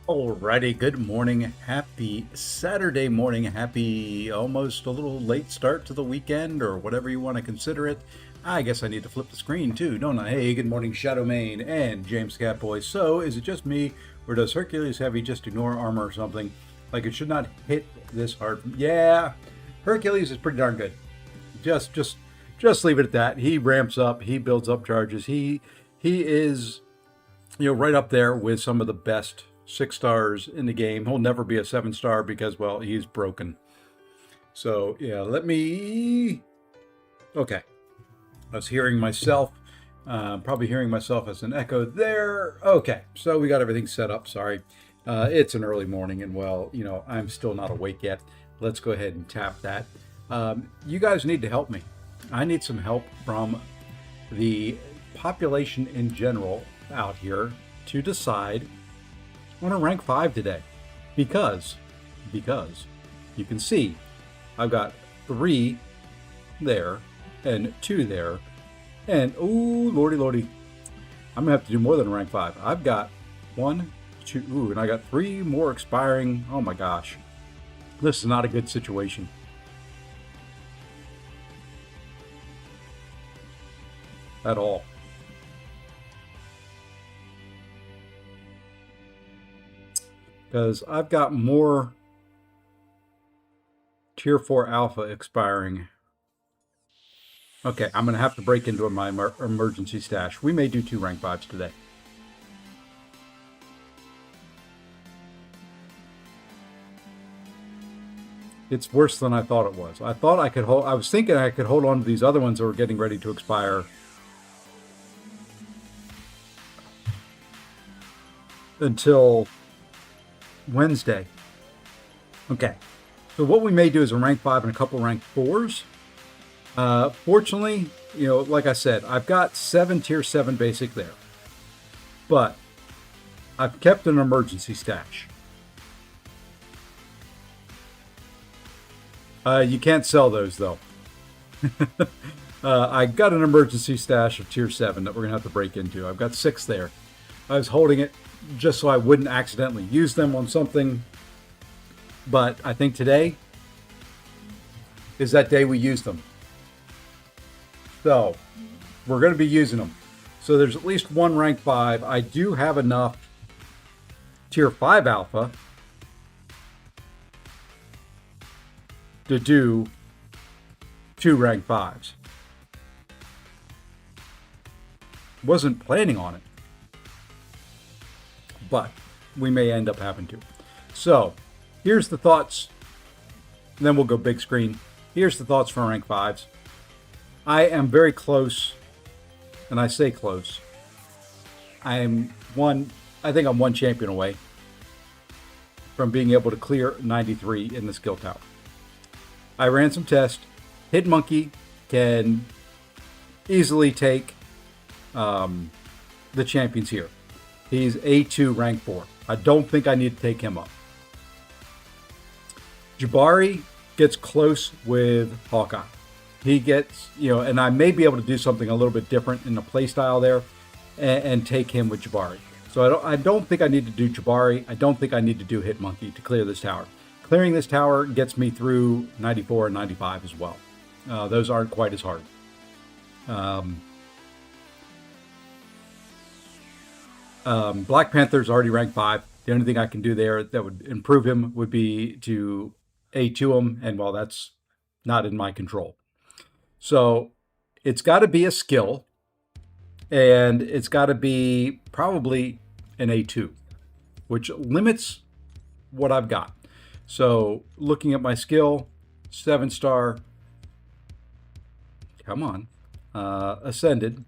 Alrighty, good morning. Happy Saturday morning. Happy almost a little late start to the weekend or whatever you want to consider it. I guess I need to flip the screen too, don't I? Hey, good morning, Shadow Mane and James Catboy. So, is it just me or does Hercules Heavy just ignore armor or something? Like it should not hit this hard. Yeah, Hercules is pretty darn good. Just leave it at that. He ramps up, he builds up charges. He is right up there with some of the best 6 stars in the game. He'll never be a 7 star because, well, he's broken. So, yeah, okay. I was hearing myself, probably hearing myself as an echo there. Okay, so we got everything set up. Sorry. It's an early morning, and, well, I'm still not awake yet. Let's go ahead and tap that. You guys need to help me. I need some help from the population in general out here to decide on a rank 5 today, because you can see I've got 3 there and 2 there, and oh lordy, I'm gonna have to do more than a rank 5. I've got 1, 2, and I got 3 more expiring. Oh my gosh, this is not a good situation at all. Because I've got more tier 4 alpha expiring. Okay, I'm going to have to break into my emergency stash. We may do 2 rank 5s today. It's worse than I thought it was. I was thinking I could hold on to these other ones that were getting ready to expire until Wednesday. Okay, so what we may do is a rank 5 and a couple rank 4s. Fortunately, like I said, I've got 7 tier 7 basic there, but I've kept an emergency stash. You can't sell those though. I got an emergency stash of tier 7 that we're gonna have to break into. I've got 6 there. I was holding it just so I wouldn't accidentally use them on something. But I think today is that day we use them. So we're going to be using them. So there's at least 1 rank 5. I do have enough tier 5 alpha to do 2 rank 5s. Wasn't planning on it, but we may end up having to. So here's the thoughts, and then we'll go big screen. Here's the thoughts for rank 5s. I am very close, and I say close. I think I'm 1 champion away from being able to clear 93 in the skill tower. I ran some tests. Hit Monkey can easily take the champions here. He's A2 rank 4. I don't think I need to take him up. Jabari gets close with Hawkeye. He gets, and I may be able to do something a little bit different in the playstyle there and take him with Jabari. So I don't think I need to do Jabari. I don't think I need to do Hit Monkey to clear this tower. Clearing this tower gets me through 94 and 95 as well. Those aren't quite as hard. Black Panther's already ranked 5. The only thing I can do there that would improve him would be to A2 him, and well, that's not in my control. So it's got to be a skill, and it's got to be probably an A2, which limits what I've got. So looking at my skill, 7-star, come on, ascended.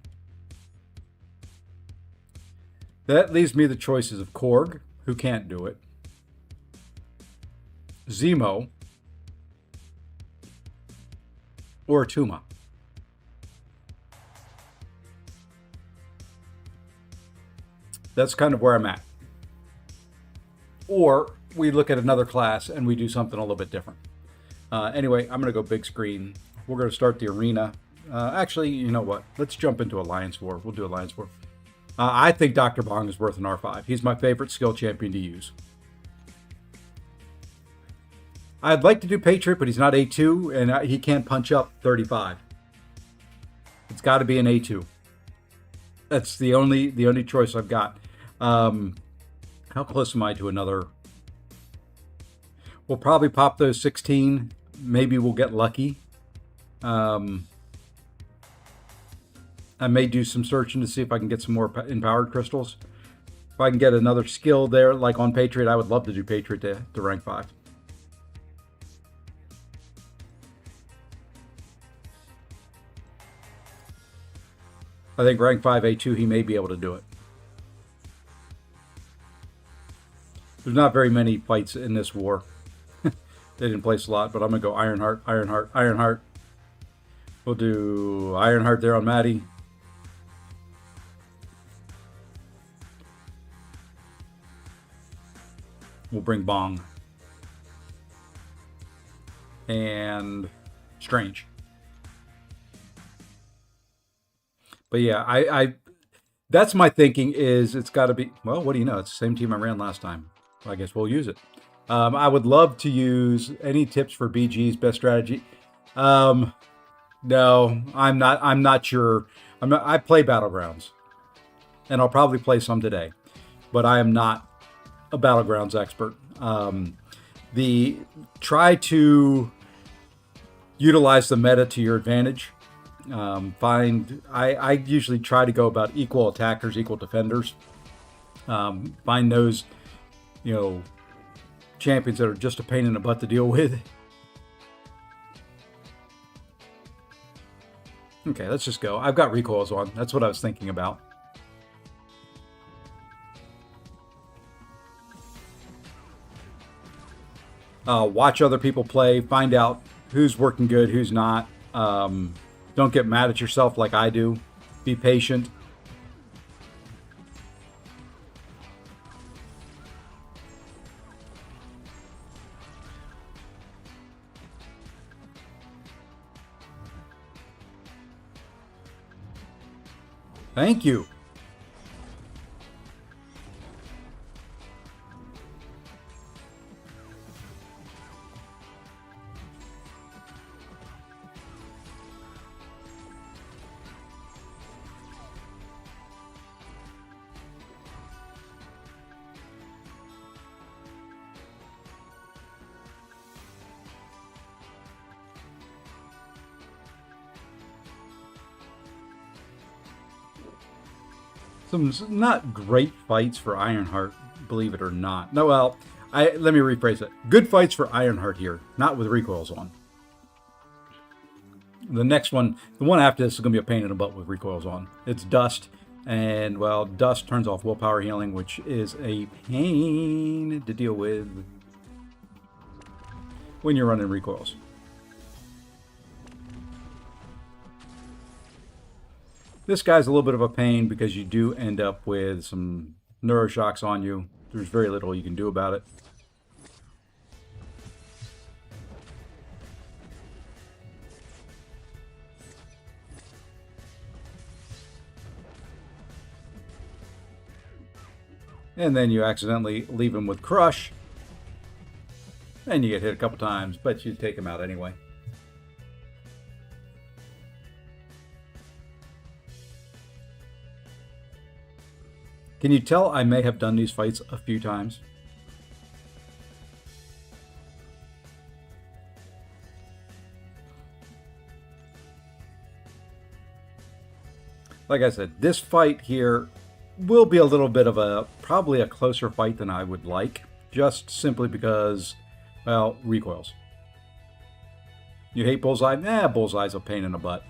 That leaves me the choices of Korg, who can't do it, Zemo, or Tuma. That's kind of where I'm at. Or we look at another class and we do something a little bit different. Anyway, I'm going to go big screen. We're going to start the arena. Actually, you know what? Let's jump into Alliance War. We'll do Alliance War. I think Dr. Bong is worth an R5. He's my favorite skill champion to use. I'd like to do Patriot, but he's not A2, and he can't punch up 35. It's got to be an A2. That's the only choice I've got. How close am I to another? We'll probably pop those 16. Maybe we'll get lucky. I may do some searching to see if I can get some more empowered crystals. If I can get another skill there, like on Patriot, I would love to do Patriot to rank 5. I think rank 5 A2, he may be able to do it. There's not very many fights in this war. They didn't place a lot, but I'm going to go Ironheart, Ironheart, Ironheart. We'll do Ironheart there on Maddie. We'll bring Bong. And Strange. But yeah, I that's my thinking is it's got to be, well, what do you know? It's the same team I ran last time. I guess we'll use it. I would love to use any tips for BG's best strategy. No, I'm not sure. I play battlegrounds, and I'll probably play some today, but I am not a battlegrounds expert. Try to utilize the meta to your advantage. I usually try to go about equal attackers, equal defenders. Find those, champions that are just a pain in the butt to deal with. Okay, let's just go. I've got recoils on. That's what I was thinking about. Watch other people play. Find out who's working good, who's not. Don't get mad at yourself like I do. Be patient. Thank you. Some not great fights for Ironheart, believe it or not. No, well, let me rephrase it. Good fights for Ironheart here, not with recoils on. The next one, the one after this, is going to be a pain in the butt with recoils on. It's Dust, and, well, Dust turns off willpower healing, which is a pain to deal with when you're running recoils. This guy's a little bit of a pain because you do end up with some neuroshocks on you. There's very little you can do about it. And then you accidentally leave him with Crush. And you get hit a couple times, but you take him out anyway. Can you tell I may have done these fights a few times? Like I said, this fight here will be a little bit of probably a closer fight than I would like, just simply because, well, recoils. You hate Bullseye? Nah, Bullseye's a pain in the butt.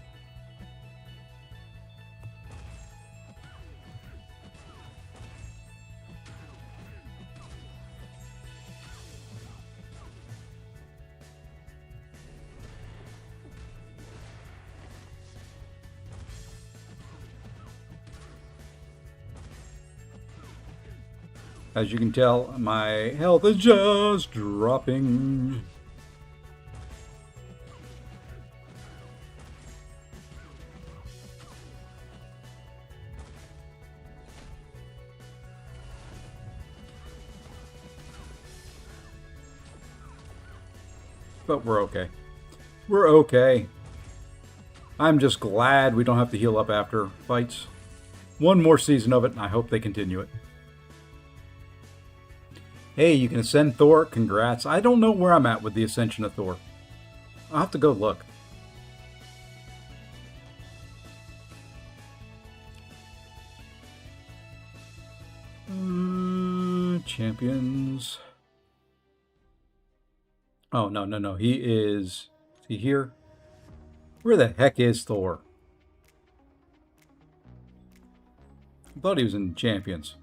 As you can tell, my health is just dropping. but we're okay. We're okay. I'm just glad we don't have to heal up after fights. One more season of it, and I hope they continue it. Hey, you can ascend Thor. Congrats. I don't know where I'm at with the ascension of Thor. I'll have to go look. Champions. Oh, no. He is he here? Where the heck is Thor? I thought he was in Champions.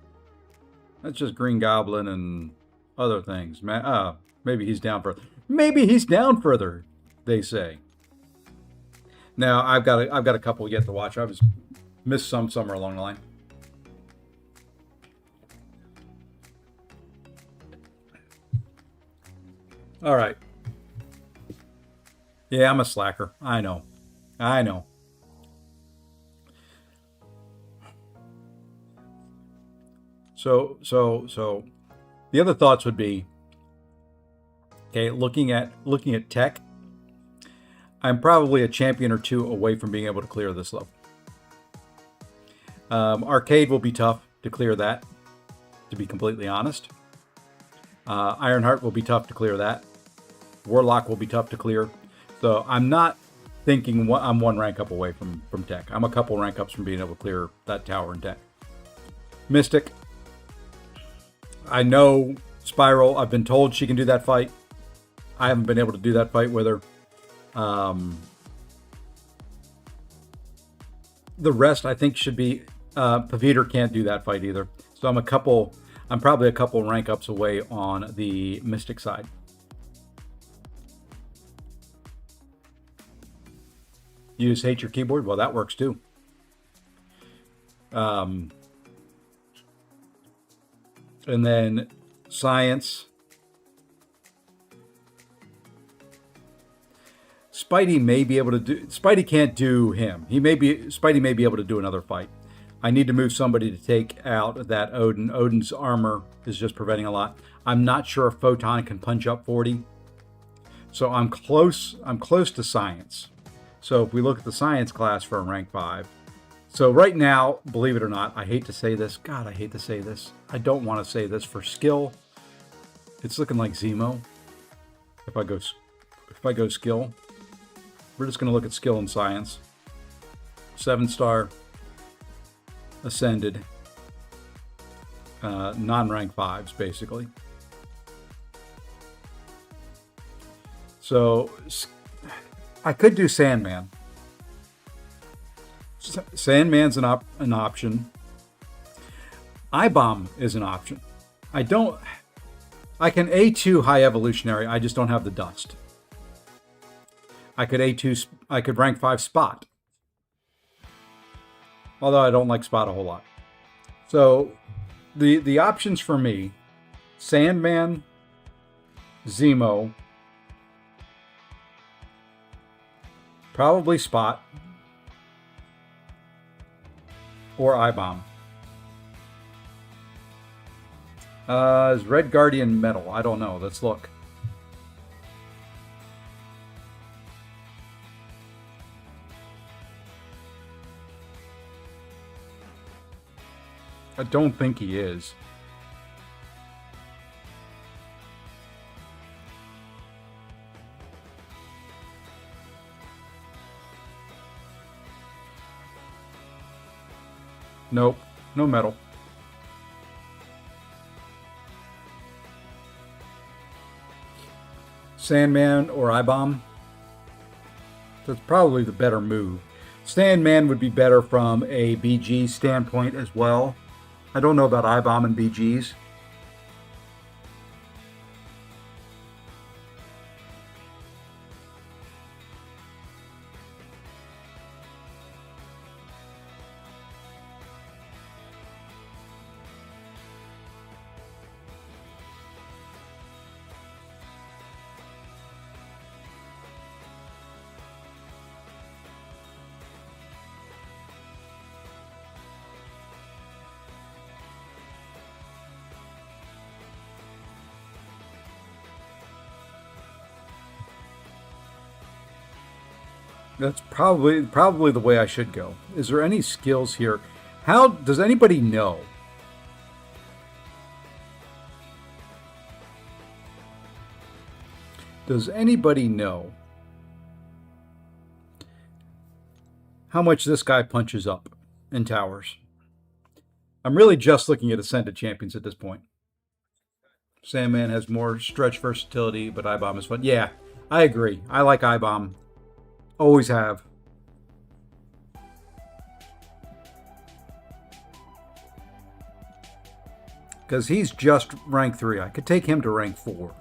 That's just Green Goblin and other things. Maybe he's down further. Maybe he's down further, they say. Now, I've got a couple yet to watch. I was missed some somewhere along the line. All right. Yeah, I'm a slacker. I know. So the other thoughts would be, okay, looking at tech, I'm probably a champion or two away from being able to clear this level. Arcade will be tough to clear that, to be completely honest. Ironheart will be tough to clear that. Warlock will be tough to clear. So I'm not thinking I'm one rank up away from tech. I'm a couple rank ups from being able to clear that tower in tech. Mystic. I know Spiral. I've been told she can do that fight. I haven't been able to do that fight with her. The rest, I think, should be... Paviter can't do that fight either. So I'm probably a couple rank ups away on the Mystic side. You just hate your keyboard? Well, that works too. And then Science. Spidey may be able to do... Spidey can't do him. Spidey may be able to do another fight. I need to move somebody to take out that Odin. Odin's armor is just preventing a lot. I'm not sure if Photon can punch up 40. So I'm close to Science. So if we look at the Science class for rank 5. So right now, believe it or not, I hate to say this. God, I hate to say this. I don't want to say this. For skill, it's looking like Zemo. If I go skill, we're just going to look at skill and Science. 7-star. Ascended, non-rank 5s, basically. So I could do Sandman. Sandman's an option. I-Bomb is an option. I can A2 high evolutionary, I just don't have the dust. I could rank 5 Spot. Although I don't like Spot a whole lot. So the options for me, Sandman, Zemo, probably Spot, or I-Bomb. Is Red Guardian metal? I don't know. Let's look. I don't think he is. Nope, no metal. Sandman or I-Bomb. That's probably the better move. Sandman would be better from a BG standpoint as well. I don't know about I-Bomb and BGs. That's probably the way I should go. Is there any skills here? How does anybody know? Does anybody know how much this guy punches up in towers? I'm really just looking at Ascended Champions at this point. Sandman has more stretch versatility, but I-Bomb is fun. Yeah, I agree. I like I-Bomb. Always have. Because he's just rank 3. I could take him to rank 4.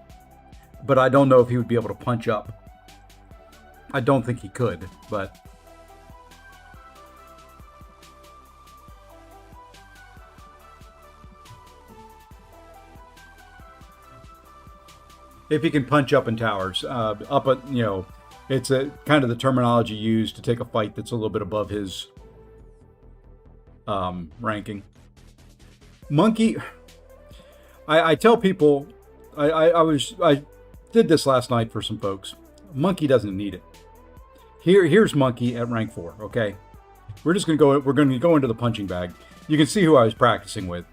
But I don't know if he would be able to punch up. I don't think he could, but... if he can punch up in towers, up at, you know, it's a kind of the terminology used to take a fight that's a little bit above his ranking. Monkey, I tell people, I did this last night for some folks. Monkey doesn't need it. Here's Monkey at rank 4. Okay, we're going to go into the punching bag. You can see who I was practicing with.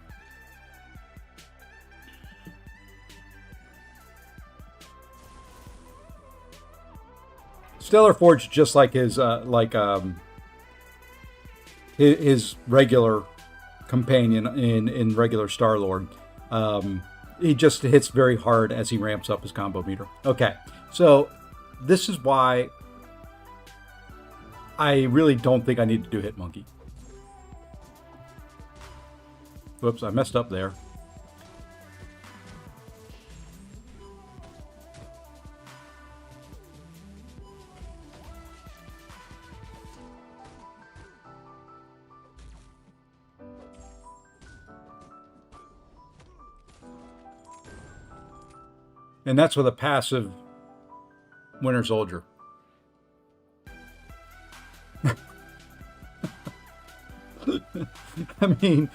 Stellar Forge, just like his regular companion in regular Star-Lord, he just hits very hard as he ramps up his combo meter. Okay, so this is why I really don't think I need to do Hit Monkey. Whoops, I messed up there. And that's with a passive Winter Soldier. I mean,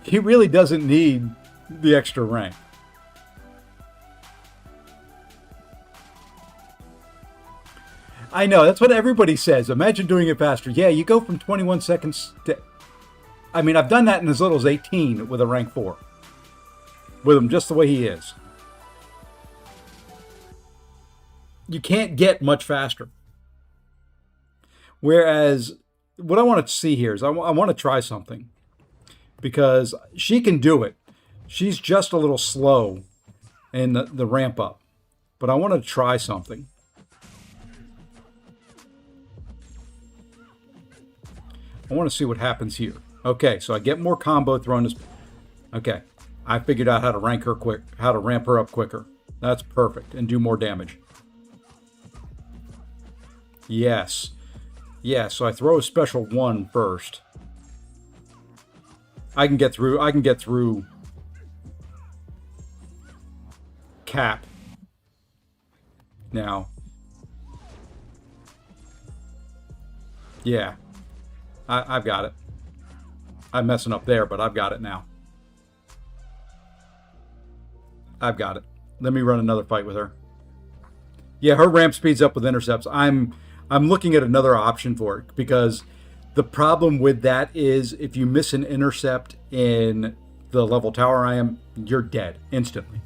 he really doesn't need the extra rank. I know, that's what everybody says. Imagine doing it faster. Yeah, you go from 21 seconds to... I mean, I've done that in as little as 18 with a rank 4. With him just the way he is. You can't get much faster. Whereas, what I want to see here is I want to try something. Because she can do it. She's just a little slow in the ramp up. But I want to try something. I want to see what happens here. Okay, so I get more combo thrown. Okay, I figured out how to ramp her up quicker. That's perfect, and do more damage. Yes. Yeah, so I throw a special 1 first. I can get through Cap. Now. Yeah. I've got it. I'm messing up there, but I've got it now. I've got it. Let me run another fight with her. Yeah, her ramp speeds up with intercepts. I'm looking at another option for it, because the problem with that is if you miss an intercept in the level tower I am, you're dead instantly.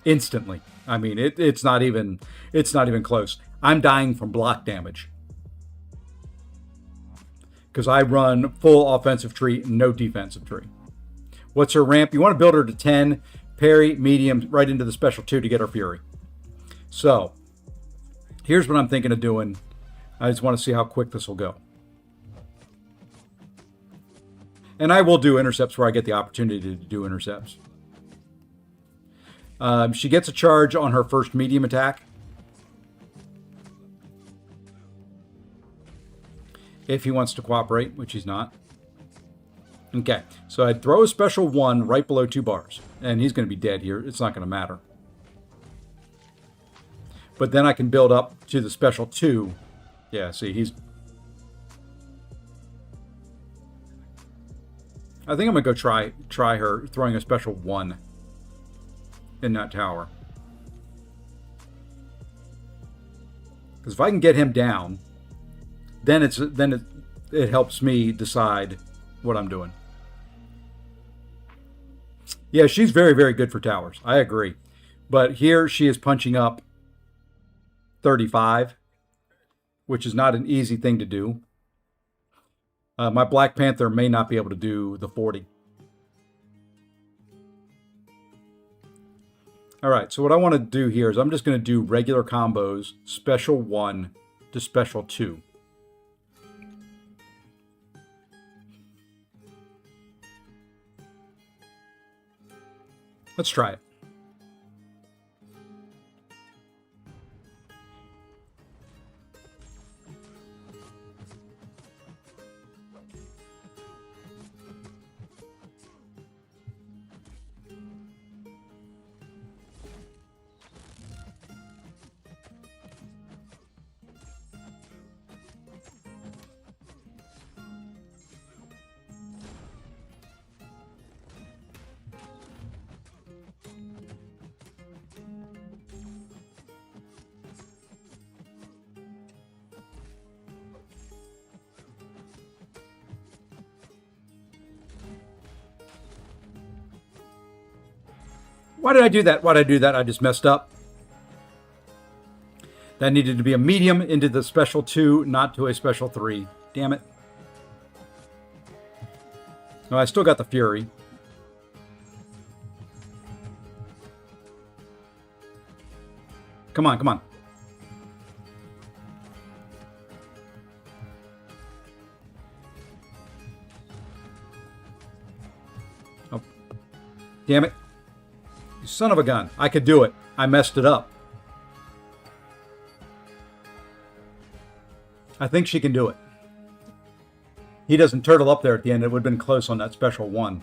Instantly. I mean, it's not even close. I'm dying from block damage. Because I run full offensive tree, no defensive tree. What's her ramp? You want to build her to 10, parry, medium, right into the special 2 to get her fury. So, here's what I'm thinking of doing. I just want to see how quick this will go. And I will do intercepts where I get the opportunity to do intercepts. She gets a charge on her first medium attack. If he wants to cooperate, which he's not. Okay, so I'd throw a special 1 right below 2 bars. And he's going to be dead here. It's not going to matter. But then I can build up to the special 2. Yeah, see, he's... I think I'm going to go try her throwing a special 1 in that tower. Because if I can get him down, then it helps me decide what I'm doing. Yeah, she's very, very good for towers. I agree. But here she is punching up 35, which is not an easy thing to do. My Black Panther may not be able to do the 40. All right, so what I want to do here is I'm just going to do regular combos, special 1 to special 2. Let's try it. Why did I do that? Why did I do that? I just messed up. That needed to be a medium into the special 2, not to a special 3. Damn it. No, I still got the Fury. Come on, come on. Oh, damn it. You son of a gun. I could do it. I messed it up. I think she can do it. He doesn't turtle up there at the end. It would have been close on that special 1.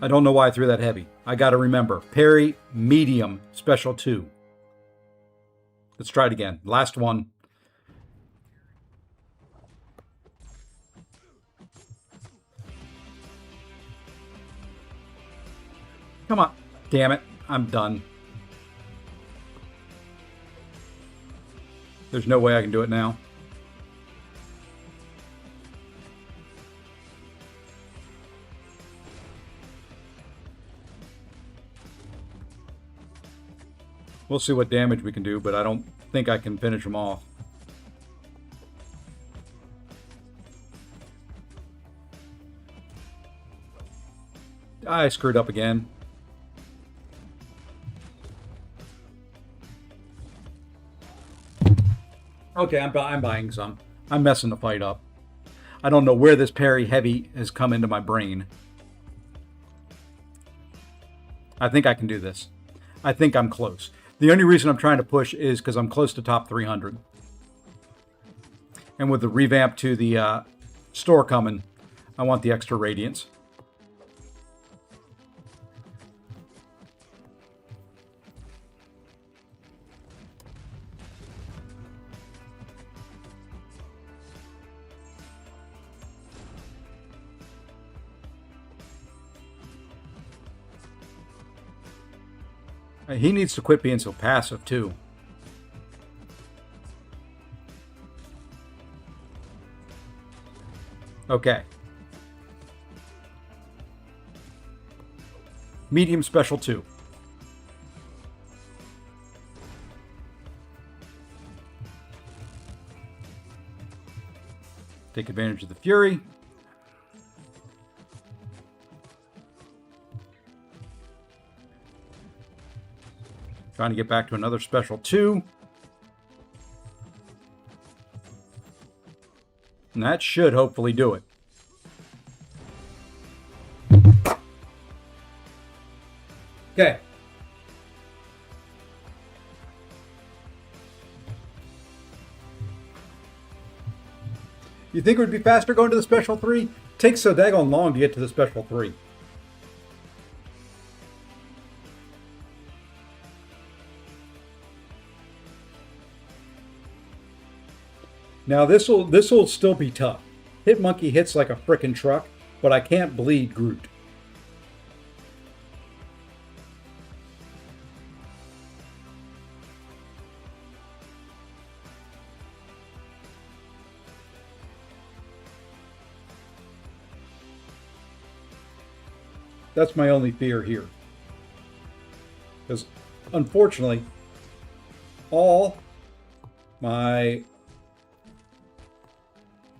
I don't know why I threw that heavy. I got to remember. Parry, medium, special 2. Let's try it again. Last one. Come on. Damn it. I'm done. There's no way I can do it now. We'll see what damage we can do, but I don't think I can finish them off. I screwed up again. Okay, I'm buying some. I'm messing the fight up. I don't know where this parry heavy has come into my brain. I think I can do this. I think I'm close. The only reason I'm trying to push is because I'm close to top 300. And with the revamp to the store coming, I want the extra radiance. He needs to quit being so passive, too. Okay. Medium special 2. Take advantage of the Fury. Trying to get back to another special 2. And that should hopefully do it. Okay. You think it would be faster going to the special 3? It takes so daggone long to get to the special 3. Now this'll still be tough. Hitmonkey hits like a frickin' truck, but I can't bleed Groot. That's my only fear here. Because unfortunately, all my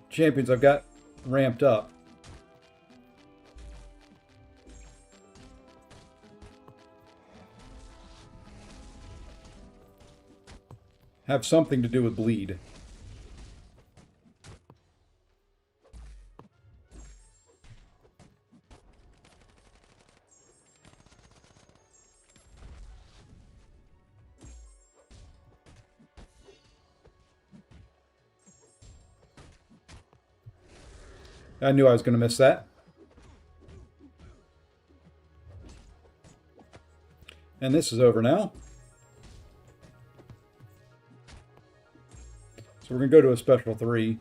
champions I've got ramped up have something to do with bleed. I knew I was going to miss that. And this is over now. So we're going to go to a special 3.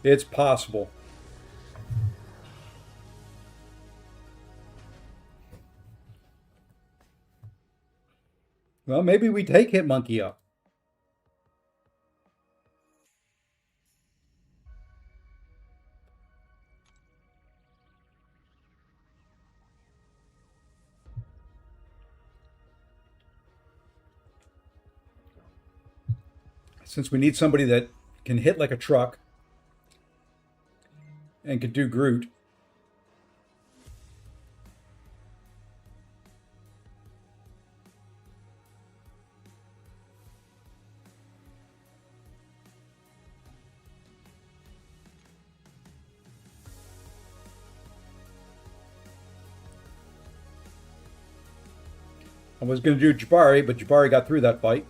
It's possible. Well, maybe we take Hitmonkey up. Since we need somebody that can hit like a truck and could do Groot. I was going to do Jabari, but Jabari got through that fight.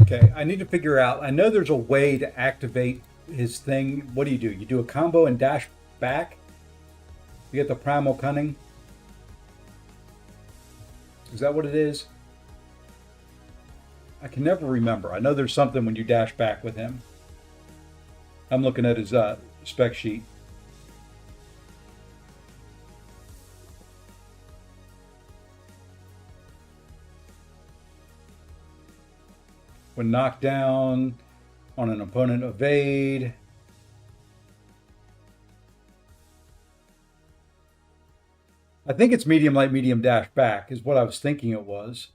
Okay, I need to figure out. I know there's a way to activate his thing. What do? You do a combo and dash back? You get the Primal Cunning? Is that what it is? I can never remember. I know there's something when you dash back with him. I'm looking at his spec sheet. When knocked down on an opponent, evade. I think it's medium light, medium dash back is what I was thinking it was.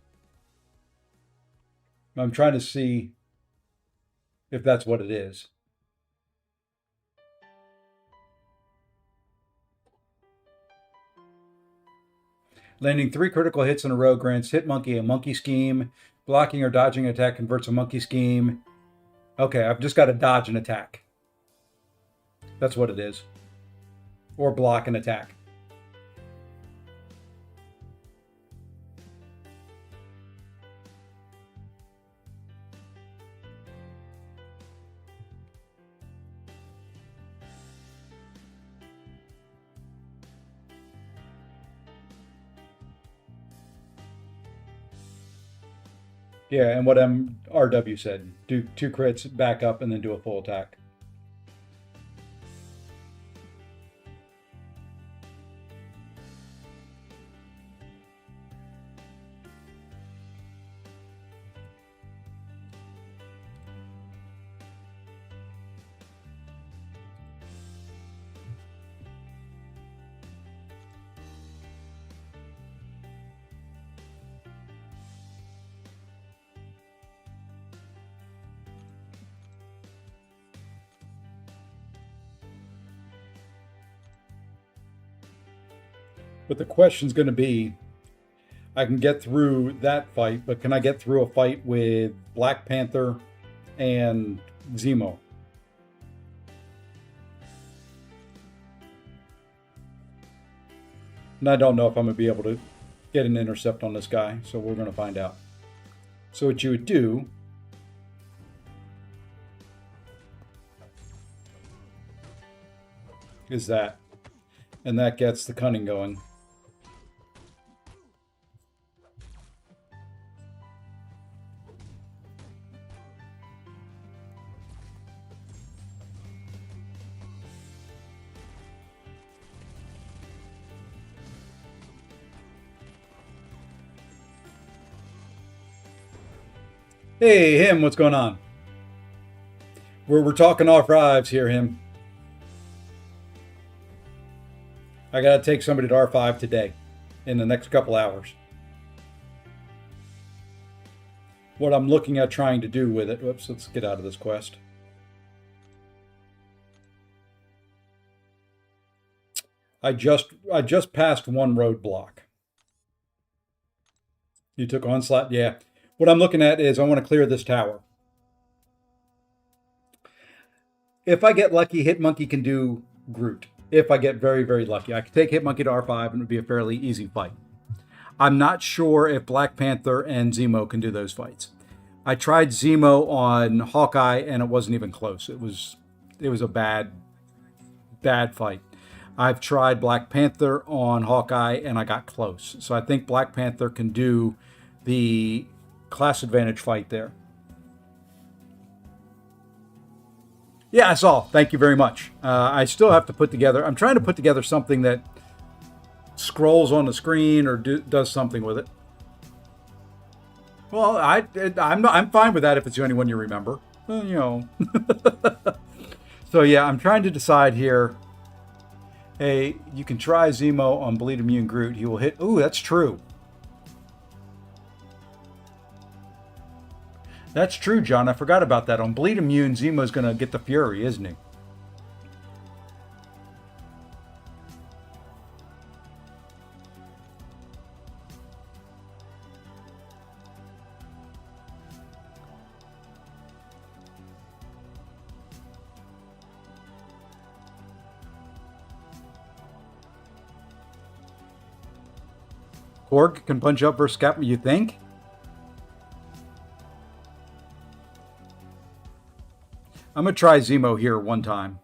I'm trying to see if that's what it is. Landing 3 critical hits in a row grants Hitmonkey a monkey scheme. Blocking or dodging an attack converts a monkey scheme. Okay, I've just got to dodge an attack. That's what it is. Or block an attack. Yeah, and what RW said, do 2 crits, back up, and then do a full attack. But the question's going to be, I can get through that fight, but can I get through a fight with Black Panther and Zemo? And I don't know if I'm going to be able to get an intercept on this guy, so we're going to find out. So what you would do is that, and that gets the cunning going. Hey, him, what's going on? We're talking R5s here, him. I gotta take somebody to R5 today, in the next couple hours. What I'm looking at trying to do with it. Whoops, let's get out of this quest. I just passed one roadblock. You took onslaught? Yeah. What I'm looking at is I want to clear this tower. If I get lucky, Hitmonkey can do Groot. If I get very, very lucky. I could take Hitmonkey to R5 and it would be a fairly easy fight. I'm not sure if Black Panther and Zemo can do those fights. I tried Zemo on Hawkeye and it wasn't even close. It was a bad fight. I've tried Black Panther on Hawkeye and I got close. So I think Black Panther can do the class advantage fight there. Yeah, I saw. Thank you very much. I still have to put together. I'm trying to put together something that scrolls on the screen or does something with it. Well, I'm fine with that if it's the only one you remember. You know. So yeah, I'm trying to decide here. Hey, you can try Zemo on Bleed Immune Groot. He will hit. Ooh, that's true. That's true, John. I forgot about that. On Bleed Immune, Zemo's going to get the Fury, isn't he? Korg can punch up versus Captain, you think? I'm going to try Zemo here one time.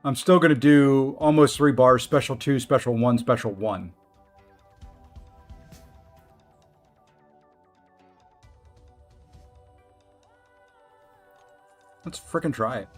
I'm still going to do almost 3 bars, special 2, special 1, special 1. Let's frickin' try it.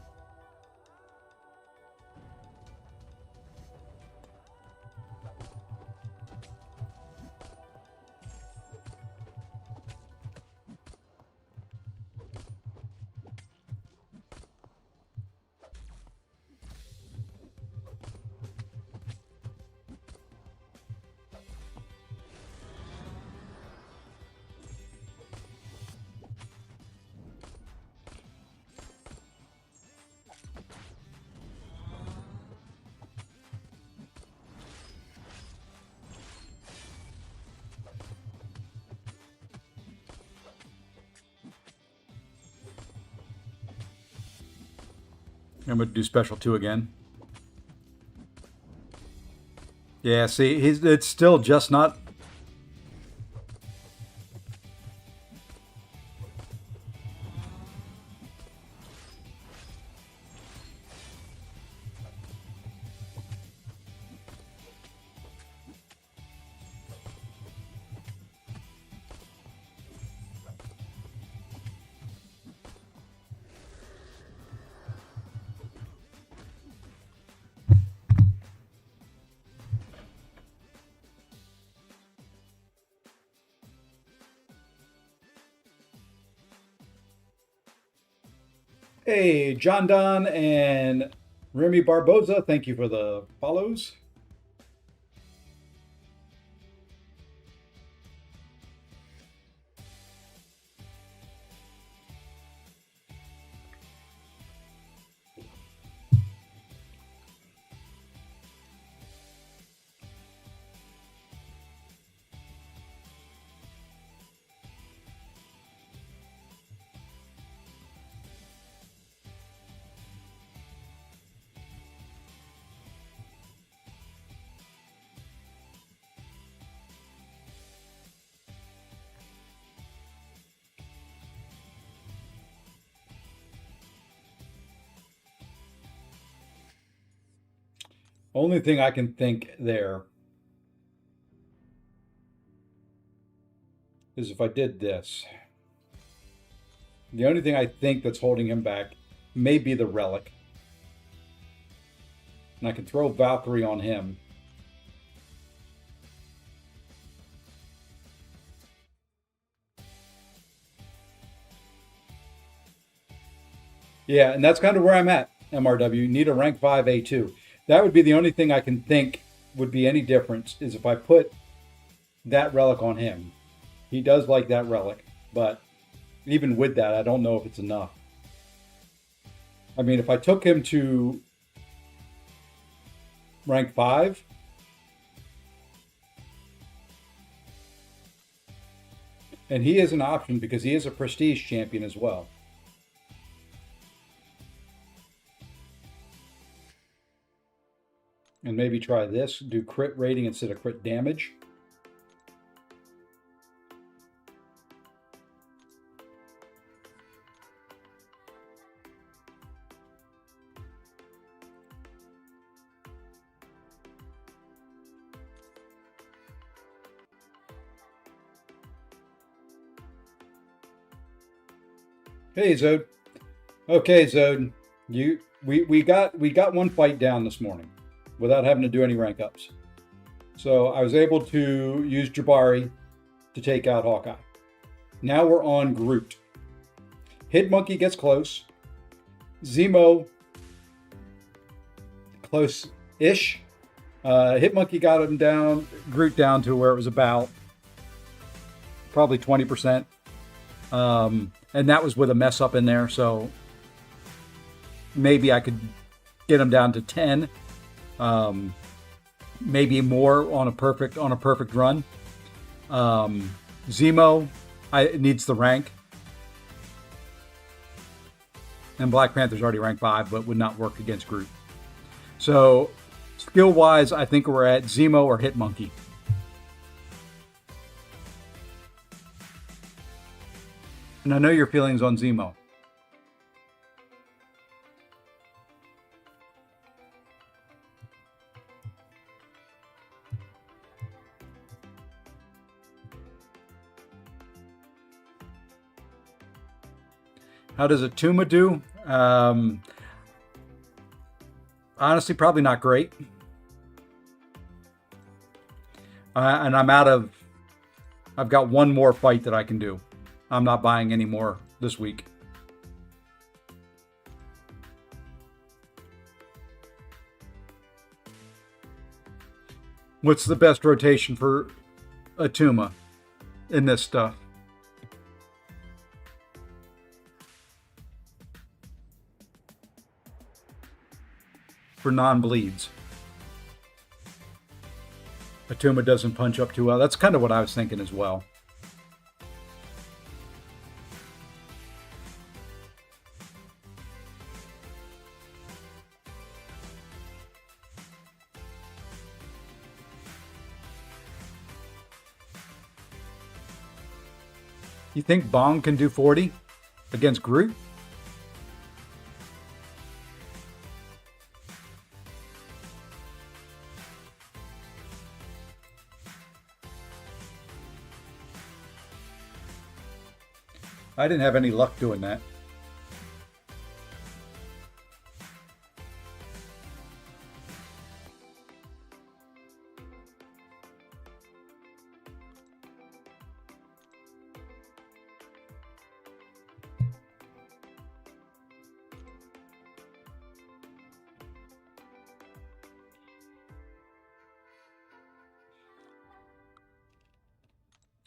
I'm going to do special 2 again. Yeah, see, it's still just not... Hey, John Don and Remy Barboza, thank you for the follows. Only thing I can think there is if I did this. The only thing I think that's holding him back may be the relic. And I can throw Valkyrie on him. Yeah, and that's kind of where I'm at, MRW. Need a rank 5 A2. That would be the only thing I can think would be any difference is if I put that relic on him. He does like that relic, but even with that, I don't know if it's enough. I mean, if I took him to rank 5, and he is an option because he is a prestige champion as well. And maybe try this, do crit rating instead of crit damage. Hey Zode. Okay, Zode. We got one fight down this morning without having to do any rank ups. So I was able to use Jabari to take out Hawkeye. Now we're on Groot. Hit Monkey gets close. Zemo close-ish. Hit Monkey got him down, Groot down to where it was about probably 20%. And that was with a mess up in there, so maybe I could get him down to 10, maybe more on a perfect run. Zemo needs the rank, and Black Panther's already rank 5, but would not work against Groot. So skill wise, I think we're at Zemo or Hit Monkey. And I know your feelings on Zemo. How does Atuma do? Honestly, probably not great. And I've got one more fight that I can do. I'm not buying any more this week. What's the best rotation for Atuma in this stuff? For non-bleeds. Atuma doesn't punch up too well. That's kind of what I was thinking as well. You think Bong can do 40 against Groot? I didn't have any luck doing that.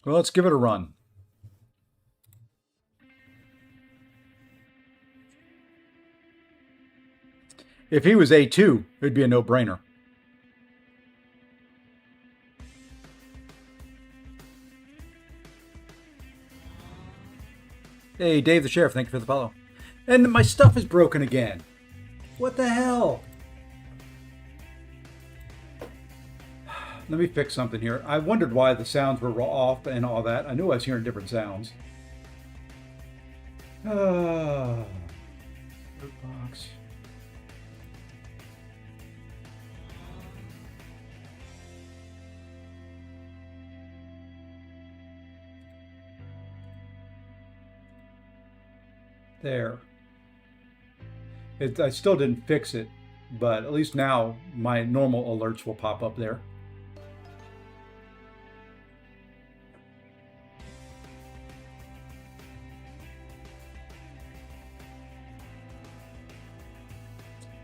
Well, let's give it a run. If he was A2, it'd be a no-brainer. Hey, Dave the Sheriff, thank you for the follow. And my stuff is broken again. What the hell? Let me fix something here. I wondered why the sounds were off and all that. I knew I was hearing different sounds. Box. There. I still didn't fix it, but at least now my normal alerts will pop up there.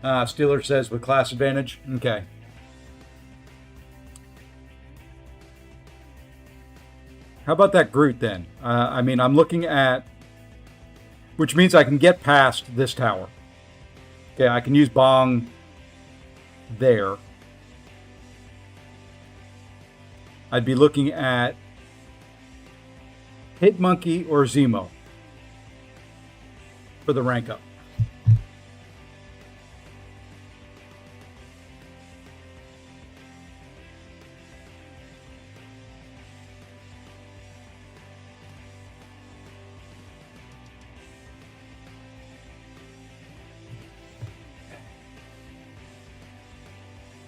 Steeler says with class advantage. Okay. How about that Groot then? I mean, I'm looking at, which means I can get past this tower. Okay, I can use Bong there. I'd be looking at Hitmonkey or Zemo for the rank up.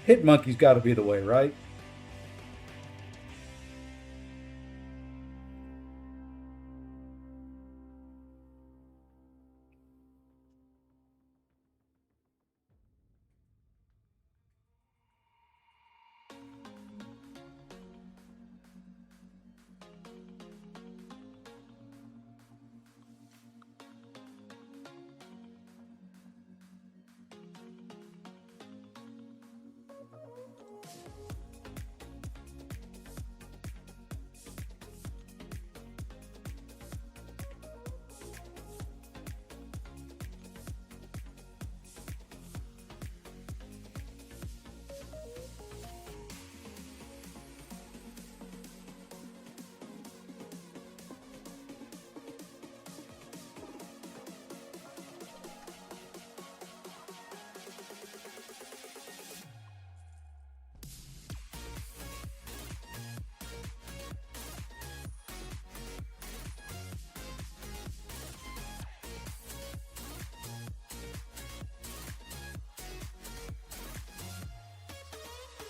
Hitmonkey's got to be the way, right?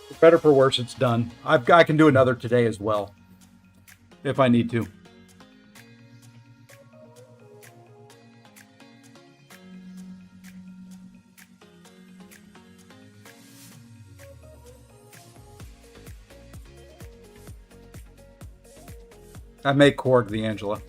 For better for worse, it's done. I can do another today as well, if I need to. I may Korg the Angela.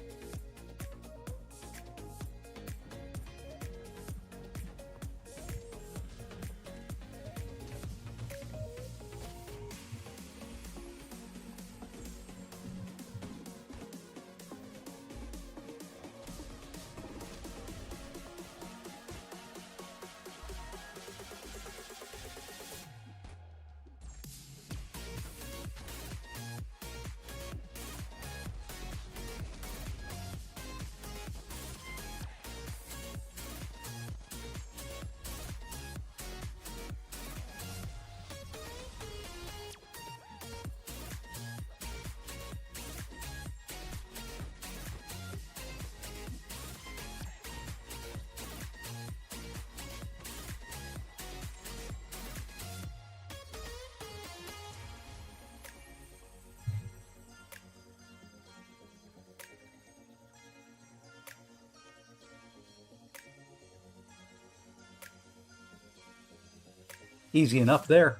Easy enough there.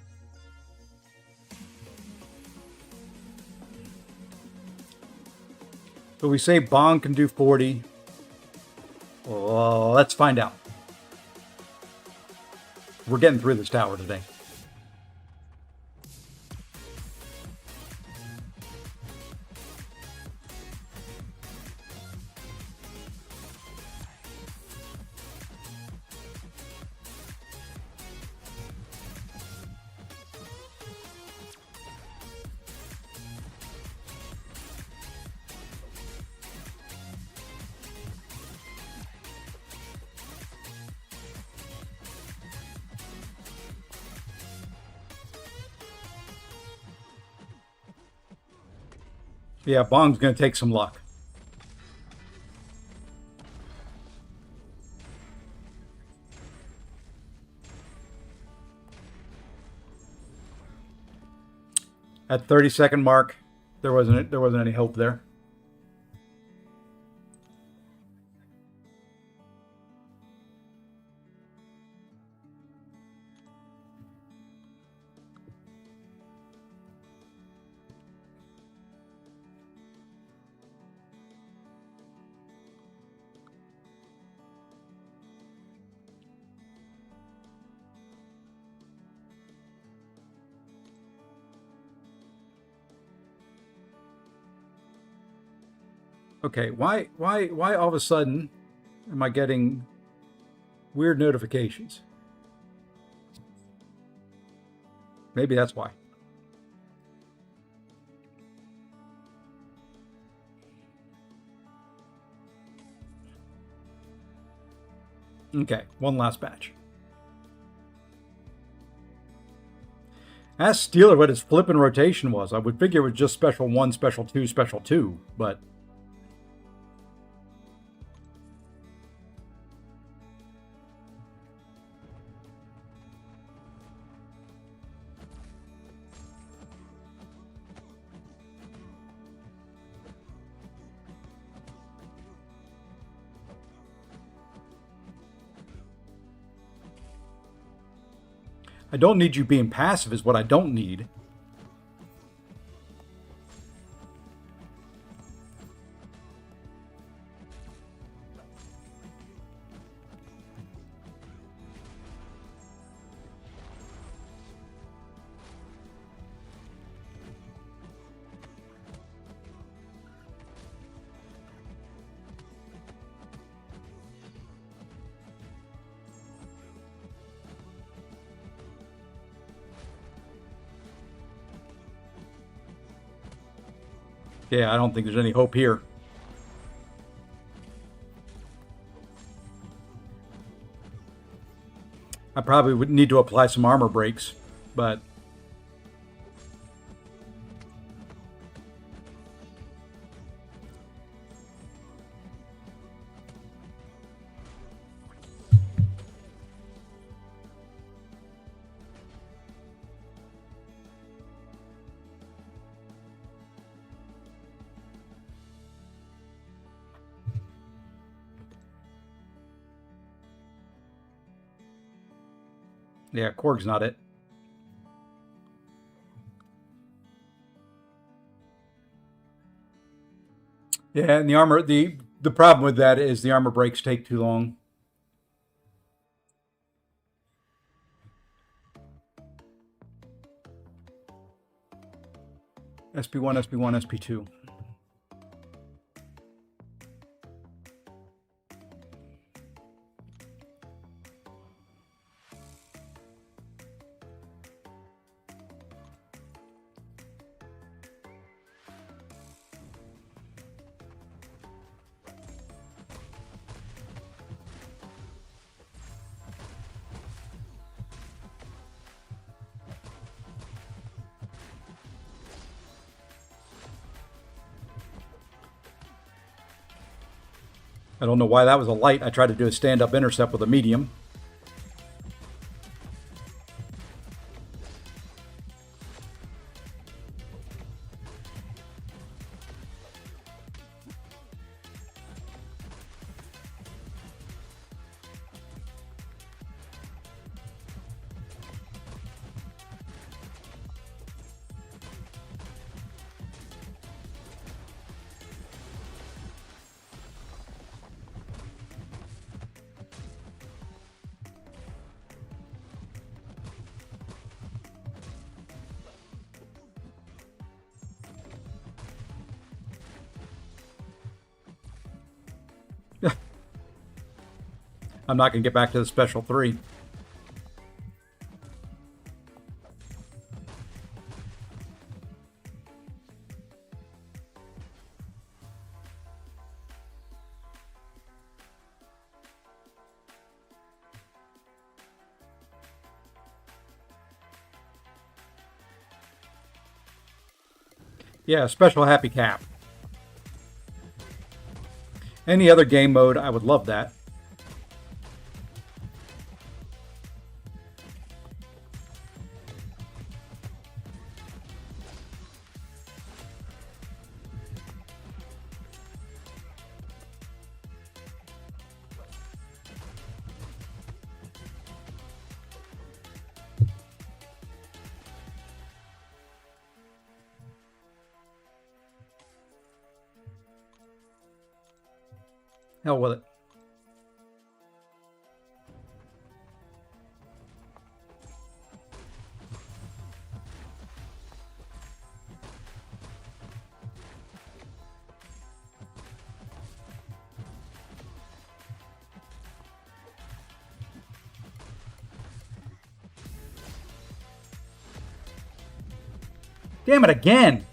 So we say Bong can do 40. Well, let's find out. We're getting through this tower today. Yeah, Bong's going to take some luck. At 30-second mark, there wasn't any hope there. Okay, why all of a sudden am I getting weird notifications? Maybe that's why. Okay, one last batch. Ask Steeler what his flipping rotation was. I would figure it was just special 1, special 2, special 2, but... I don't need you being passive is what I don't need. Yeah, I don't think there's any hope here. I probably would need to apply some armor breaks, but... yeah, Korg's not it. Yeah, and the armor, the problem with that is the armor breaks take too long. SP1, SP1, SP2. I don't know why that was a light. I tried to do a stand-up intercept with a medium. I'm not going to get back to the special 3. Yeah, special happy cap. Any other game mode, I would love that. Hell with it. Damn it again!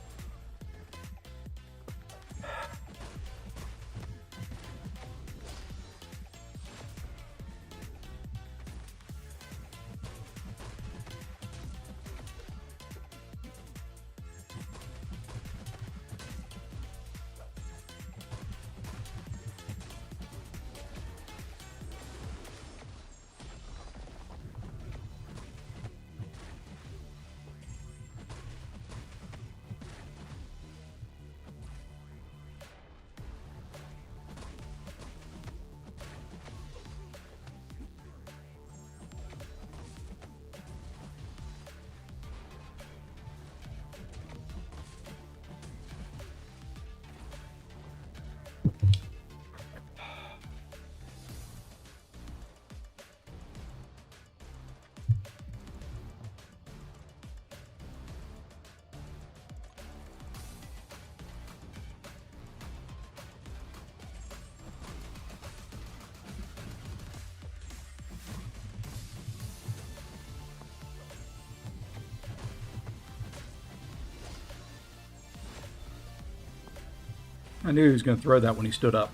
I knew he was going to throw that when he stood up.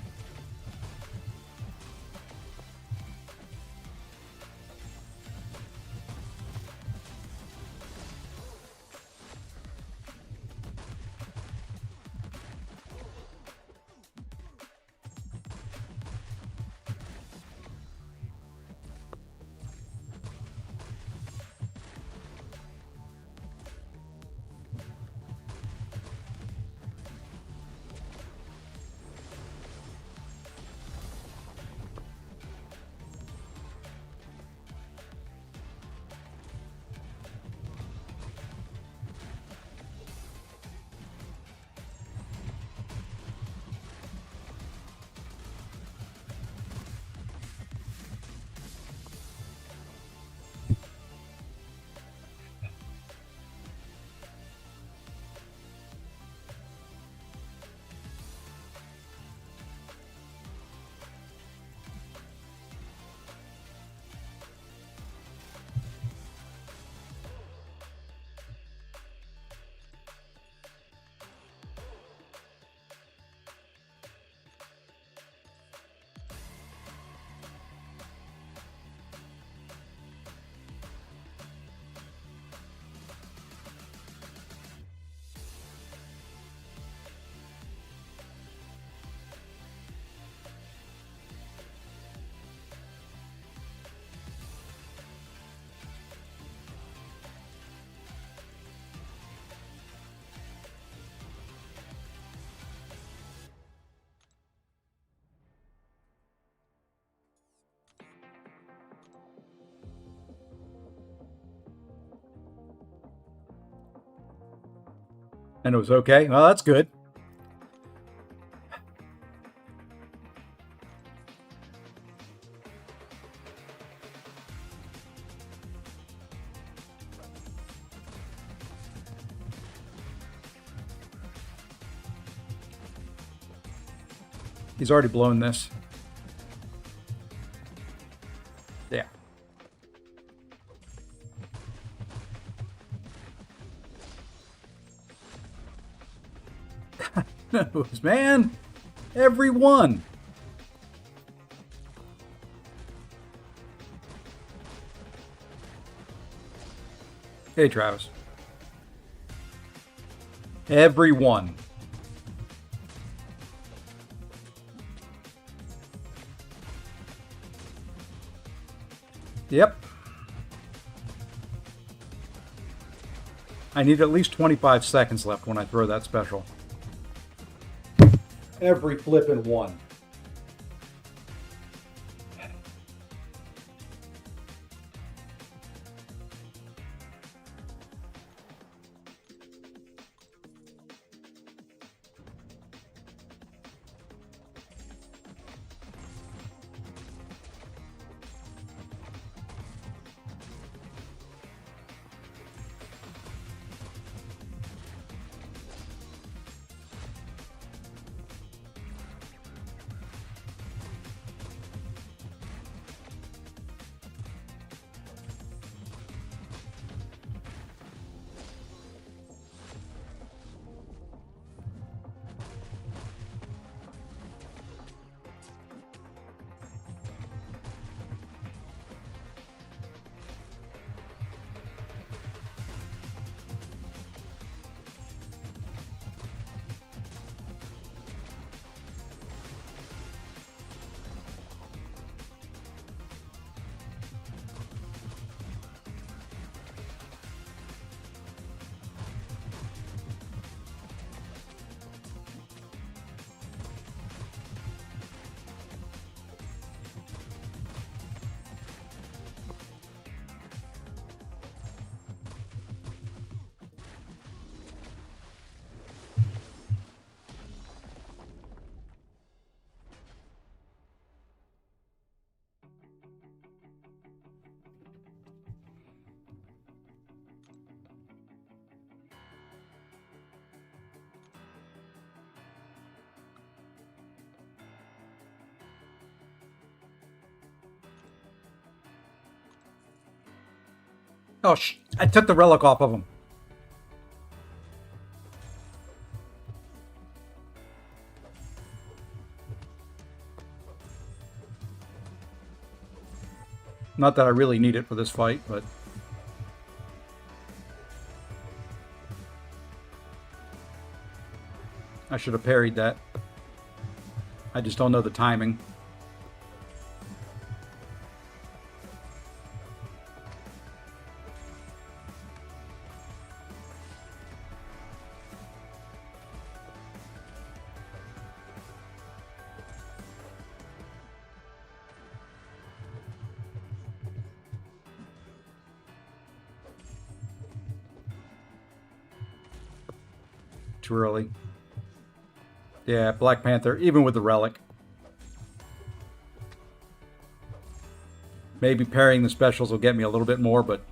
And it was okay? Well, that's good. He's already blown this. Yeah. Knows, man. Everyone. Hey, Travis. Everyone. Yep. I need at least 25 seconds left when I throw that special. Every flippin' one. Oh, I took the relic off of him. Not that I really need it for this fight, but... I should have parried that. I just don't know the timing. Too early. Yeah, Black Panther, even with the relic. Maybe parrying the specials will get me a little bit more, but...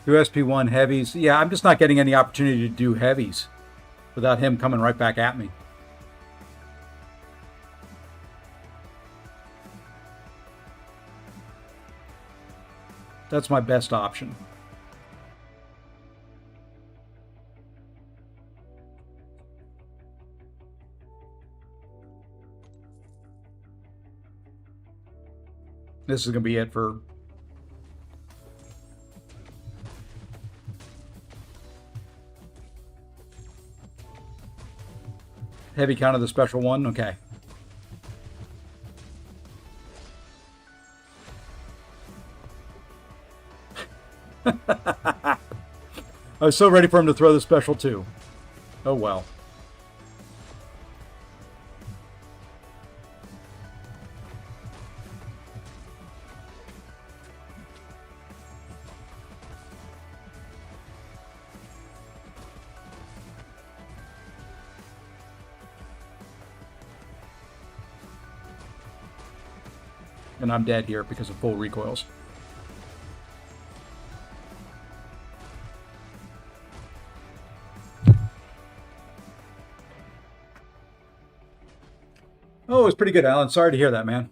Do SP1 heavies. Yeah, I'm just not getting any opportunity to do heavies without him coming right back at me. That's my best option. This is going to be it for... Heavy count of the special one? Okay. I was so ready for him to throw the special too. Oh well. And I'm dead here because of full recoils. Oh, it was pretty good, Alan. Sorry to hear that, man.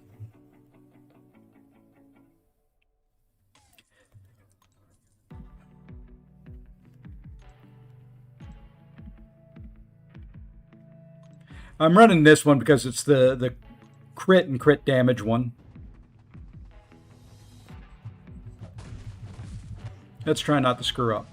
I'm running this one because it's the crit and crit damage one. Let's try not to screw up.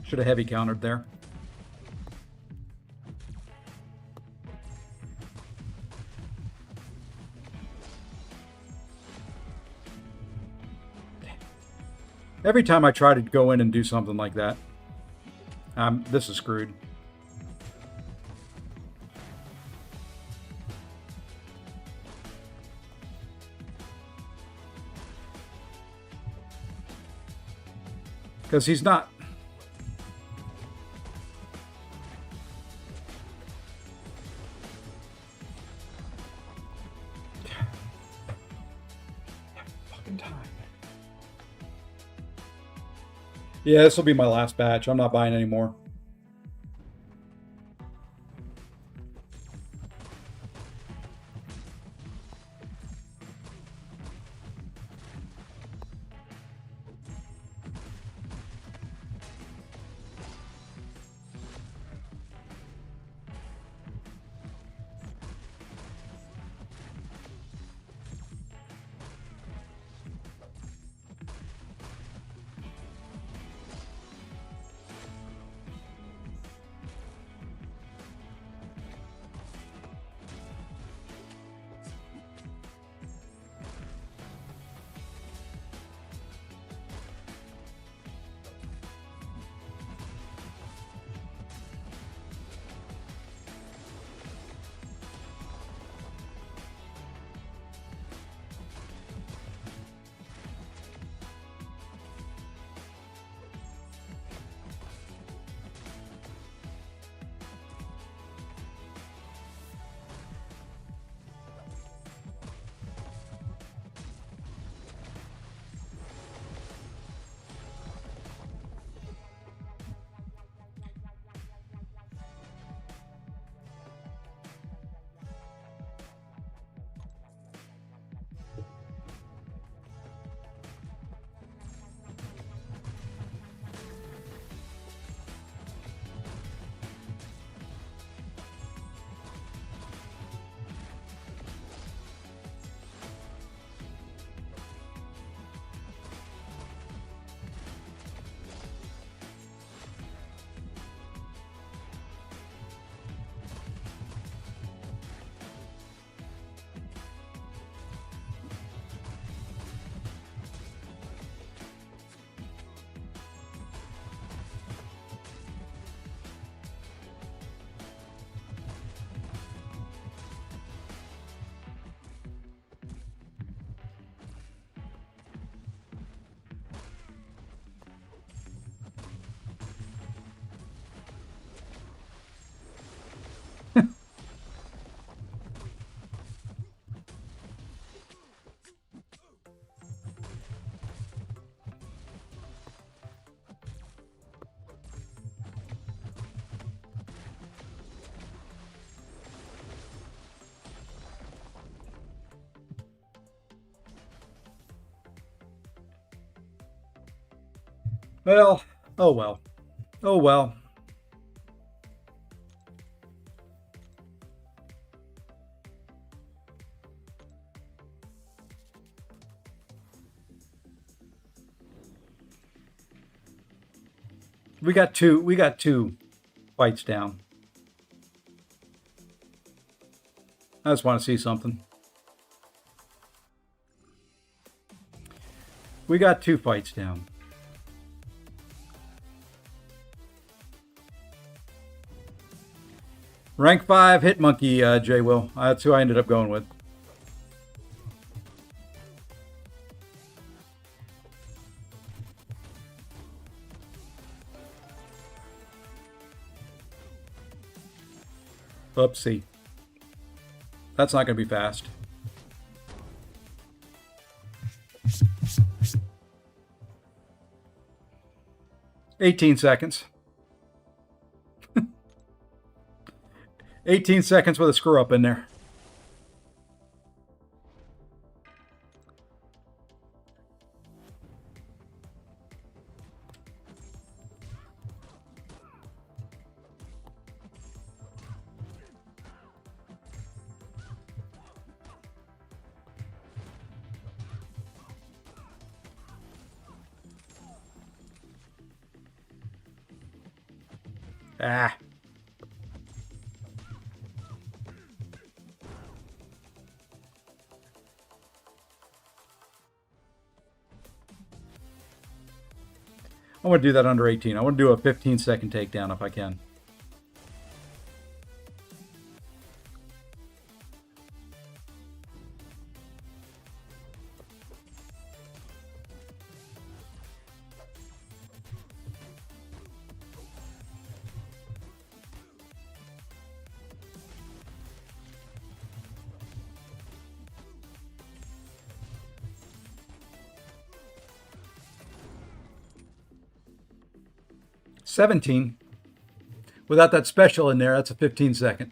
Should have heavy countered there. Every time I try to go in and do something like that, this is screwed. Because he's not... Fucking time. Yeah, this will be my last batch. I'm not buying any more. Well, oh well. Oh well. We got two fights down. I just want to see something. We got 2 fights down. Rank 5 hit monkey, J Will. That's who I ended up going with. Oopsie. That's not going to be fast. $18. 18 seconds with a screw up in there. Ah. I want to do that under 18. I want to do a 15-second takedown if I can. $17. Without that special in there, that's a 15-second.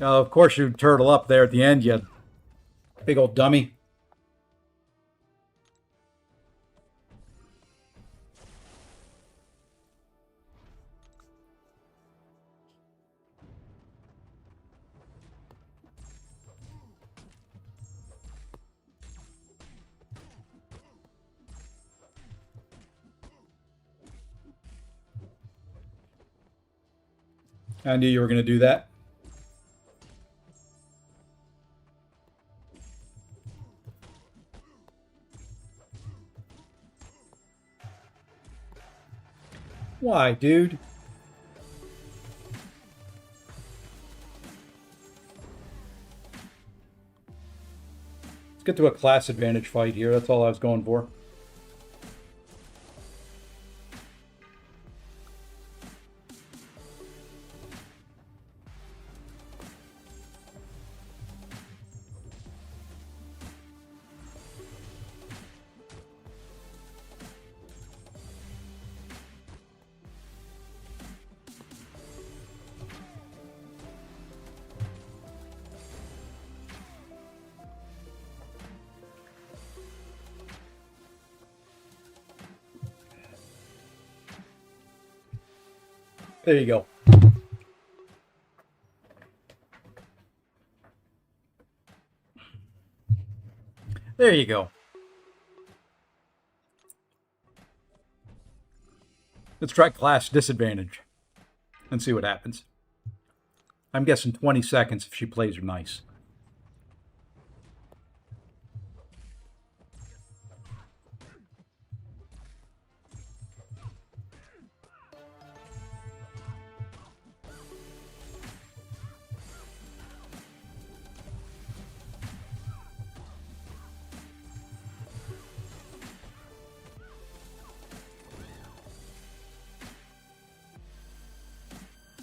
Of course you turtle up there at the end, you big old dummy. I knew you were going to do that. Why, dude? Let's get to a class advantage fight here. That's all I was going for. There you go. There you go. Let's try class disadvantage and see what happens. I'm guessing 20 seconds if she plays her nice.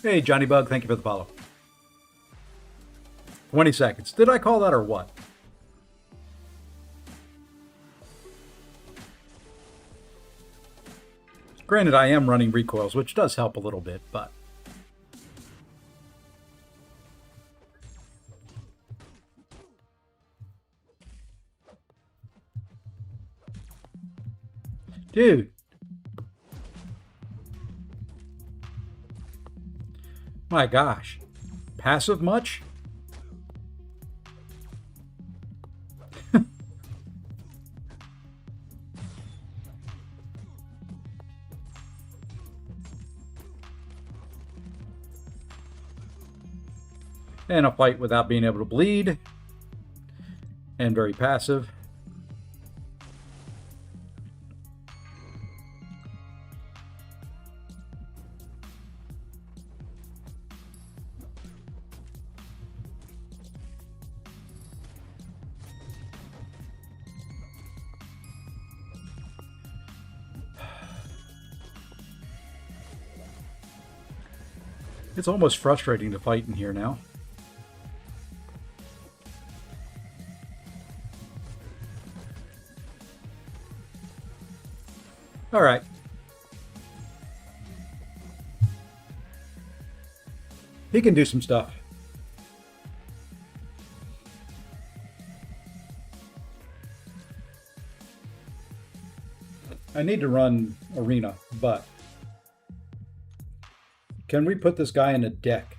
Hey, Johnny Bug, thank you for the follow. 20 seconds. Did I call that or what? Granted, I am running recoils, which does help a little bit, but... Dude. My gosh. Passive much? And a fight without being able to bleed. And very passive. It's almost frustrating to fight in here now. All right. He can do some stuff. I need to run arena, but can we put this guy in a deck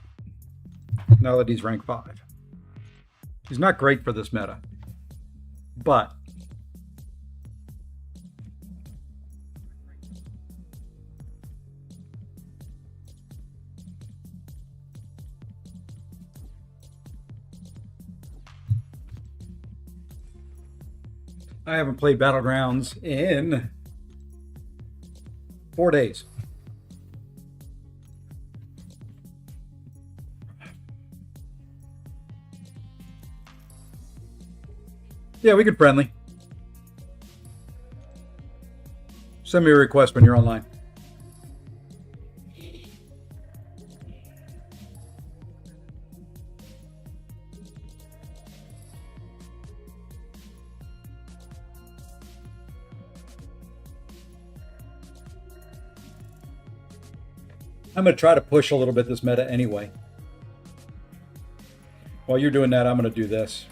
now that he's rank 5? He's not great for this meta, but I haven't played Battlegrounds in 4 days. Yeah, we could friendly. Send me a request when you're online. I'm going to try to push a little bit this meta anyway. While you're doing that, I'm going to do this.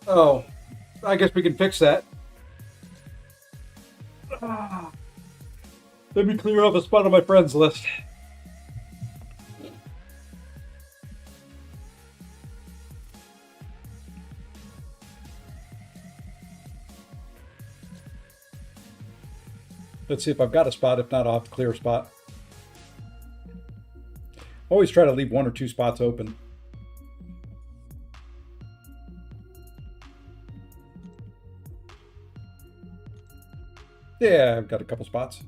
Oh, I guess we can fix that. Let me clear off a spot on my friends list. Let's see if I've got a spot. If not, I'll have to clear a spot. Always try to leave 1 or 2 spots open. Yeah, I've got a couple spots.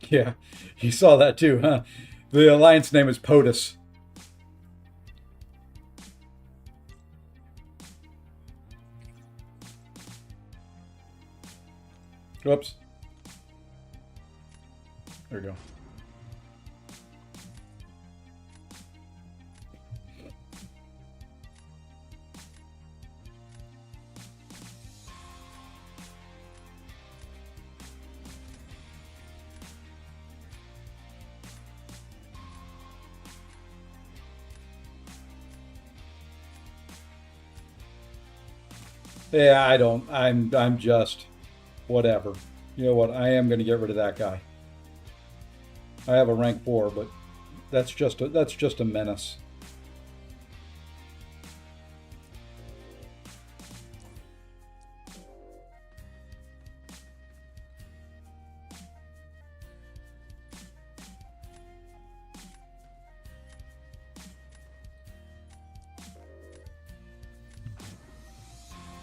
Yeah, you saw that too, huh? The alliance name is POTUS. Whoops. There we go. Yeah, I'm just whatever. You know what? I am going to get rid of that guy. I have a rank 4, but that's just a menace.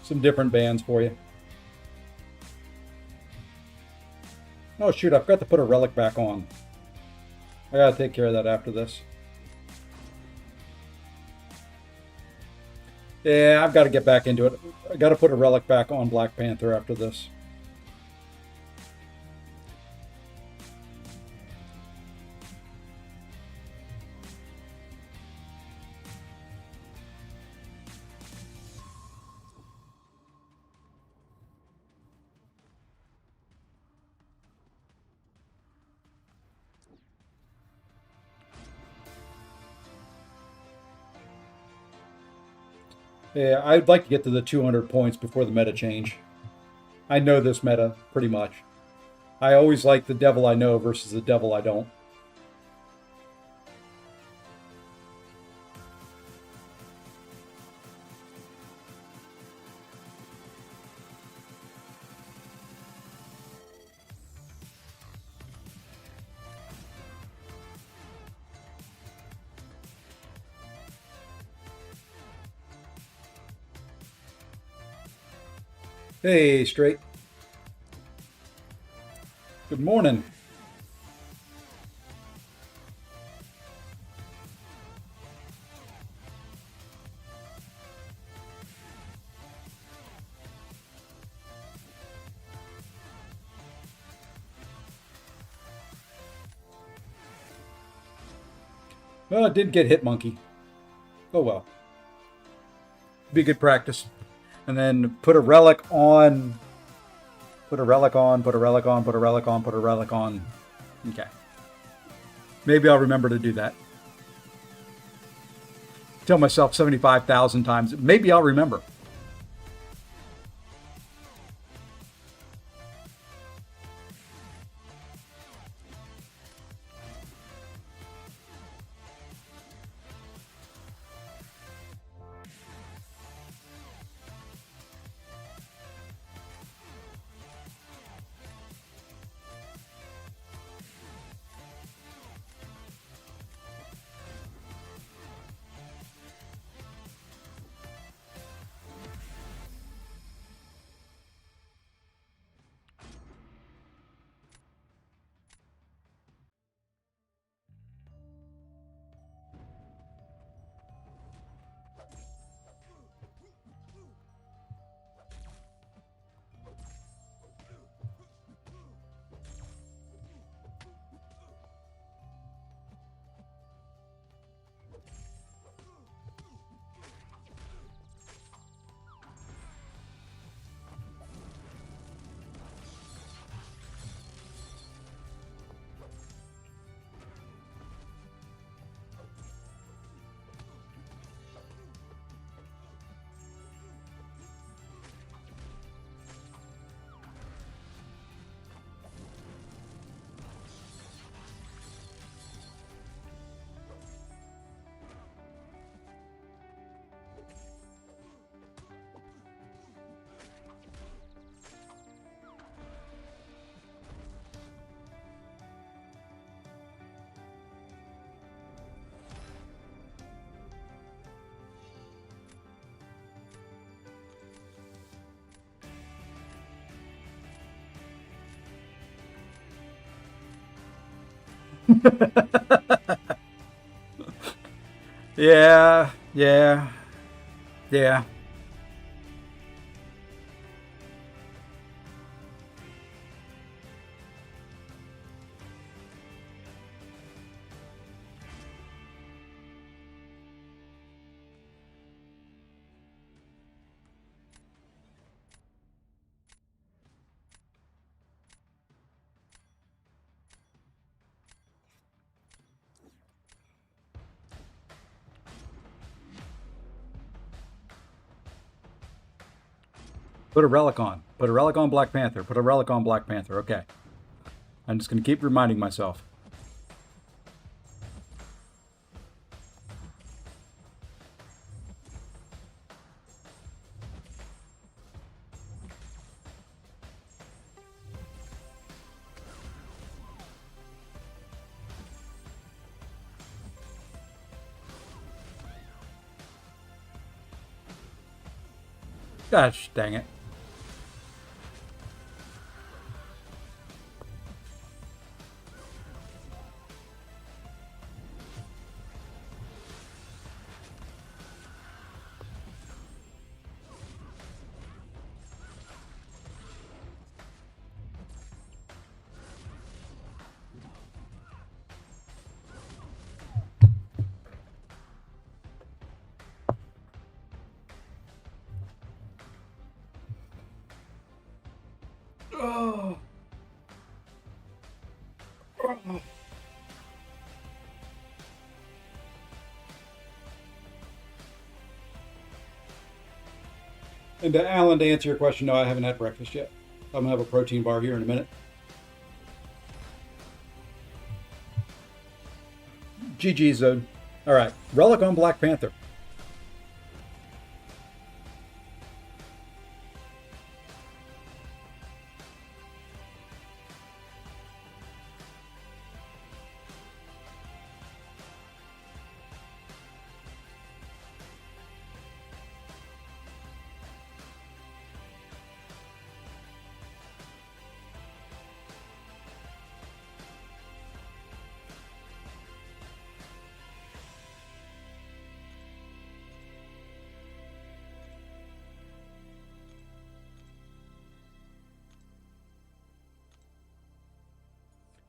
Some different bands for you. Oh shoot, I forgot to put a relic back on. I gotta take care of that after this. Yeah, I've got to get back into it. I got to put a relic back on Black Panther after this. Yeah, I'd like to get to the 200 points before the meta change. I know this meta pretty much. I always like the devil I know versus the devil I don't. Hey, straight. Good morning. Well, it did get hit, monkey. Oh well. Be good practice. And then put a relic on. Put a relic on, put a relic on, put a relic on, put a relic on. Okay. Maybe I'll remember to do that. Tell myself 75,000 times. Maybe I'll remember. Yeah, yeah, yeah. Put a relic on. Put a relic on Black Panther. Put a relic on Black Panther. Okay. I'm just going to keep reminding myself. Gosh, dang it. Oh. Oh. And to Alan, to answer your question, no, I haven't had breakfast yet. I'm gonna have a protein bar here in a minute. GG zone. All right, relic on Black Panther.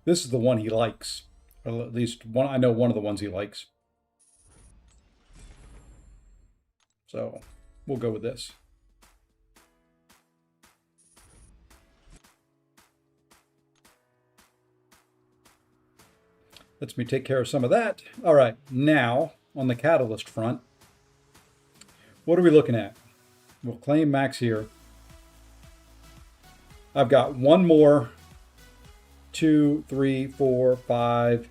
This is the one he likes. Or at least one. I know one of the ones he likes. So we'll go with this. Lets me take care of some of that. All right, now on the catalyst front, what are we looking at? We'll claim max here. I've got one more. 2, 3, 4, 5.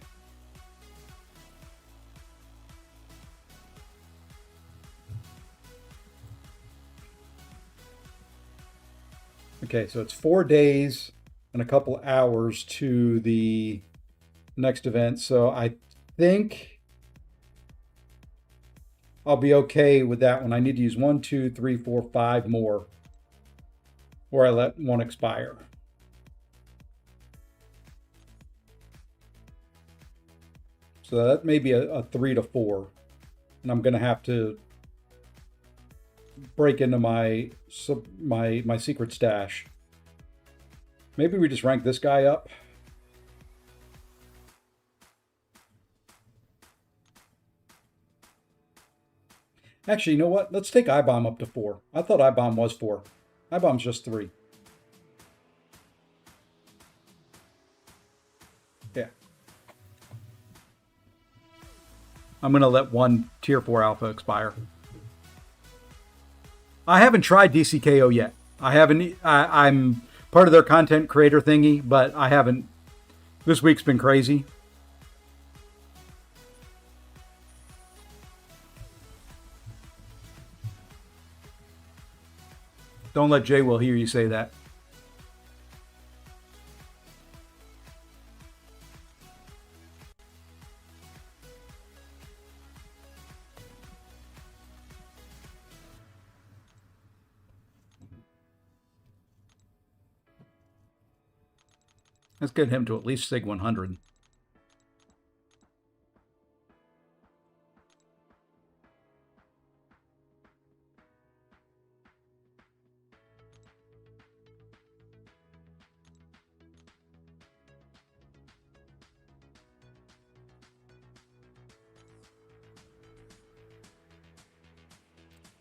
Okay, so it's 4 days and a couple hours to the next event. So I think I'll be okay with that one. I need to use 1, 2, 3, 4, 5 more, or I let one expire. So that may be a 3 to 4, and I'm going to have to break into my secret stash. Maybe we just rank this guy up. Actually, you know what? Let's take I-Bomb up to 4. I thought I-Bomb was 4. I-Bomb's just 3. Yeah. I'm going to let one Tier 4 Alpha expire. I haven't tried DCKO yet. I'm part of their content creator thingy, but I haven't. This week's been crazy. Don't let Jay Will hear you say that. Let's get him to at least Sig 100.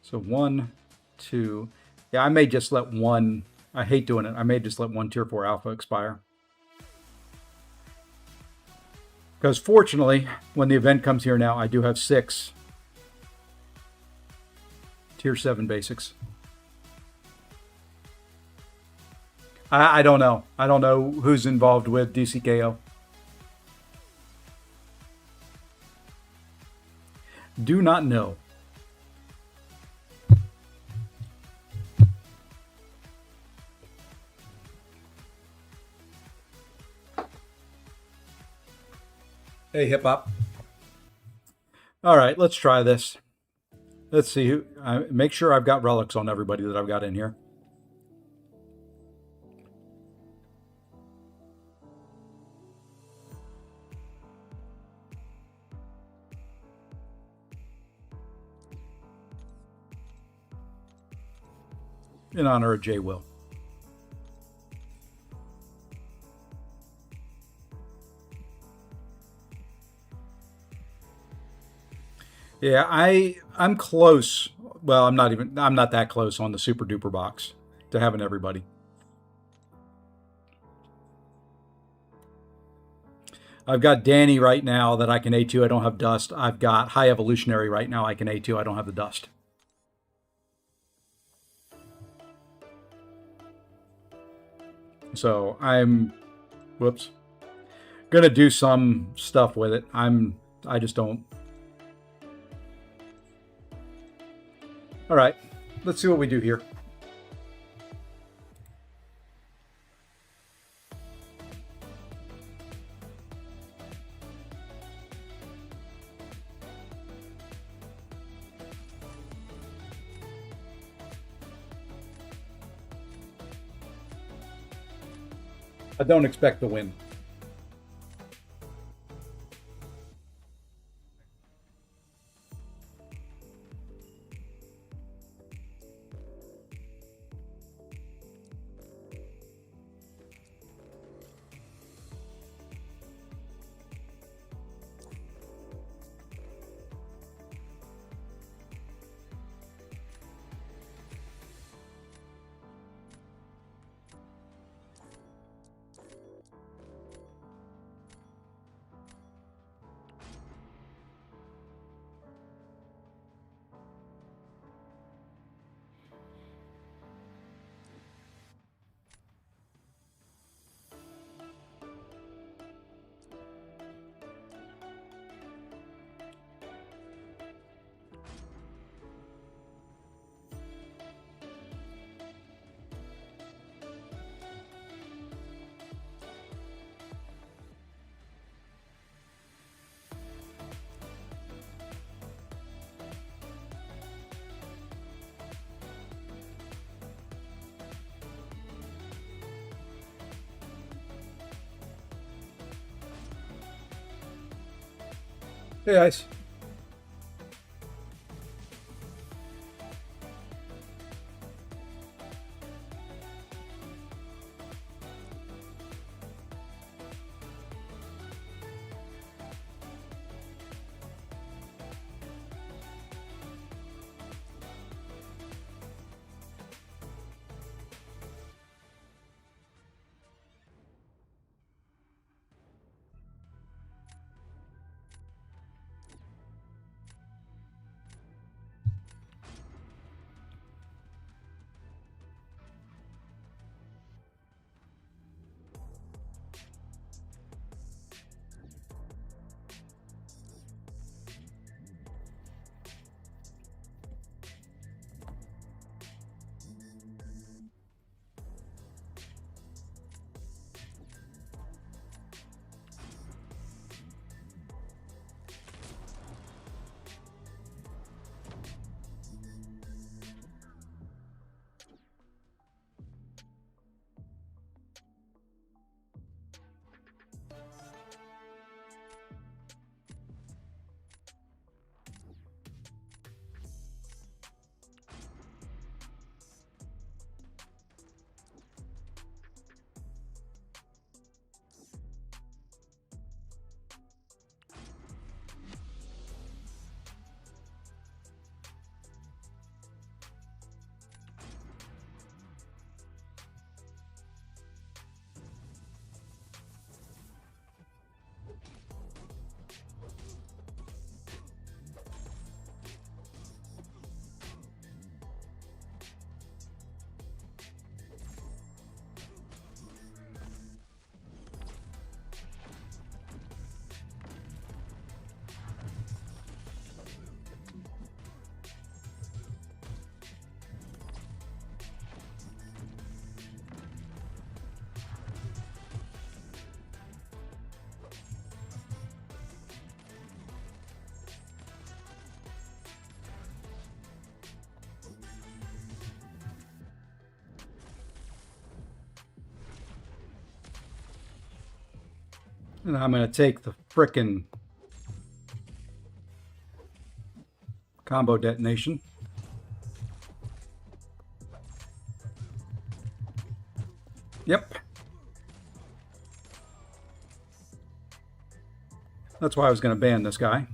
So 1, 2. Yeah, I may just let one. I hate doing it. I may just let one Tier 4 Alpha expire. Because fortunately, when the event comes here now, I do have 6 Tier 7 basics. I don't know. I don't know who's involved with DCKO. Do not know. Hey, hip hop. All right, let's try this. Let's see who. Make sure I've got relics on everybody that I've got in here. In honor of Jay Will. Yeah, I'm close. Well, I'm not that close on the super duper box to having everybody. I've got Danny right now that I can A2. I don't have dust. I've got High Evolutionary right now. I can A2. I don't have the dust. So I'm, whoops, gonna do some stuff with it. I just don't. All right, let's see what we do here. I don't expect to win. Hey guys. And I'm going to take the frickin' combo detonation. Yep. That's why I was going to ban this guy.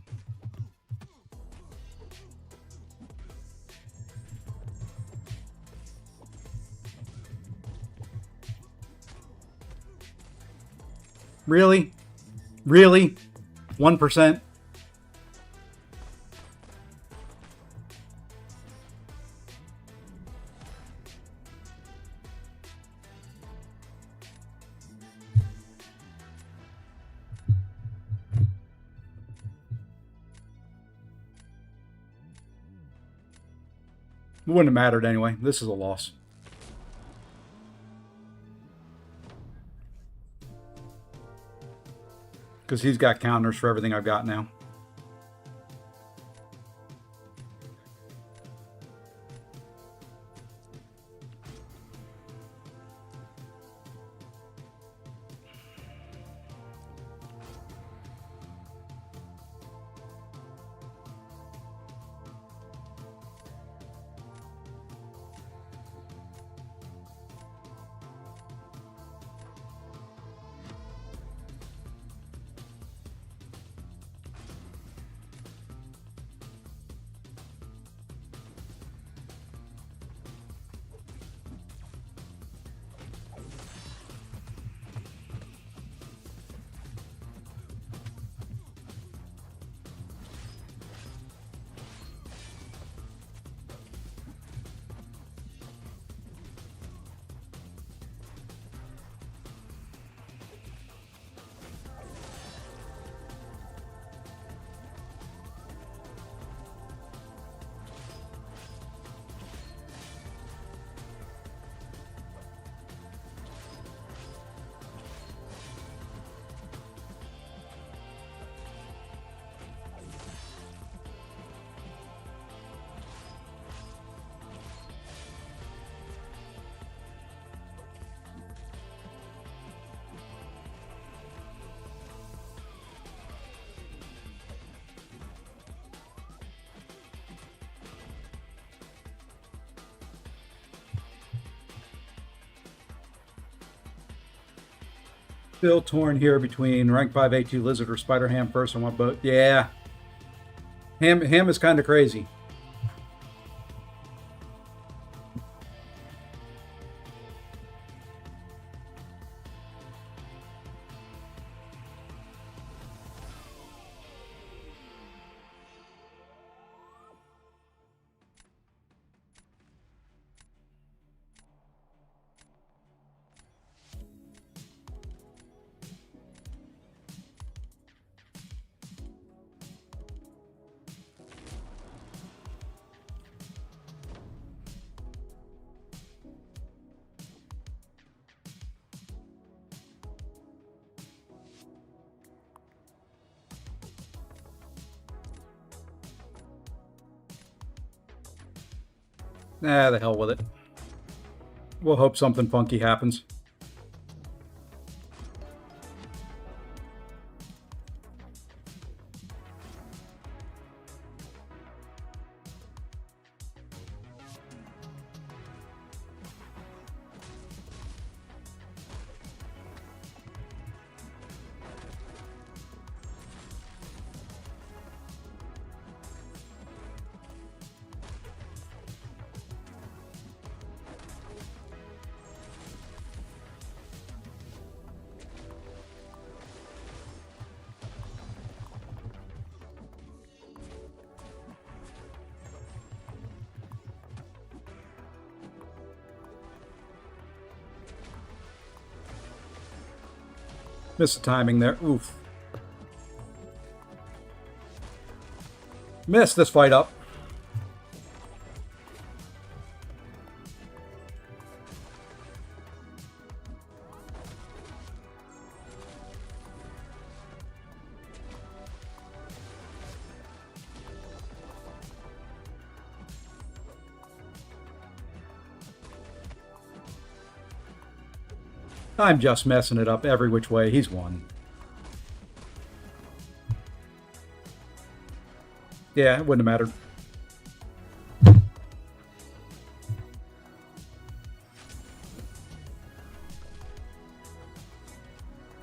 Really? Really? 1%? It wouldn't have mattered anyway. This is a loss. Because he's got counters for everything I've got now. Still torn here between rank 5 A2 Lizard or Spider Ham first. I want both. Yeah. Ham is kind of crazy. Nah, the hell with it. We'll hope something funky happens. Missed the timing there. Oof. Missed this fight up. I'm just messing it up every which way. He's won. Yeah, it wouldn't have mattered.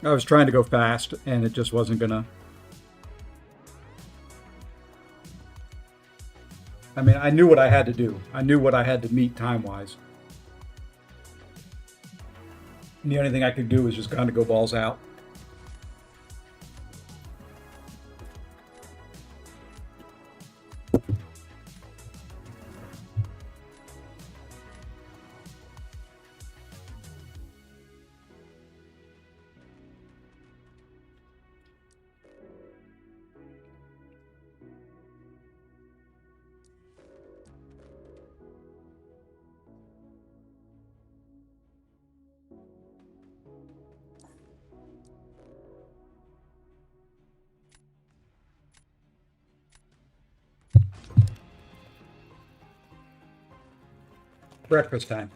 I was trying to go fast, and it just wasn't gonna... I mean, I knew what I had to do. I knew what I had to meet time-wise. And the only thing I could do was just kind of go balls out. Breakfast time.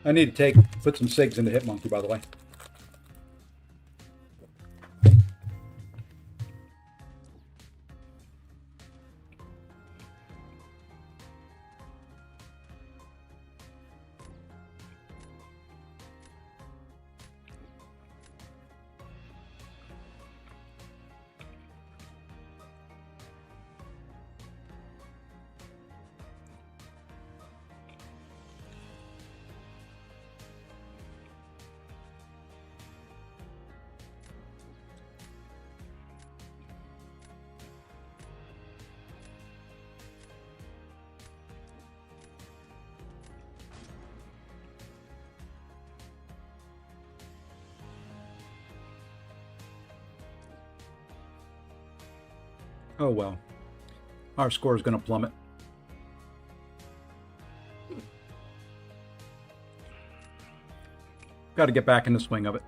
I need to put some SIGs into Hitmonkey, by the way. Oh well. Our score is going to plummet. Got to get back in the swing of it.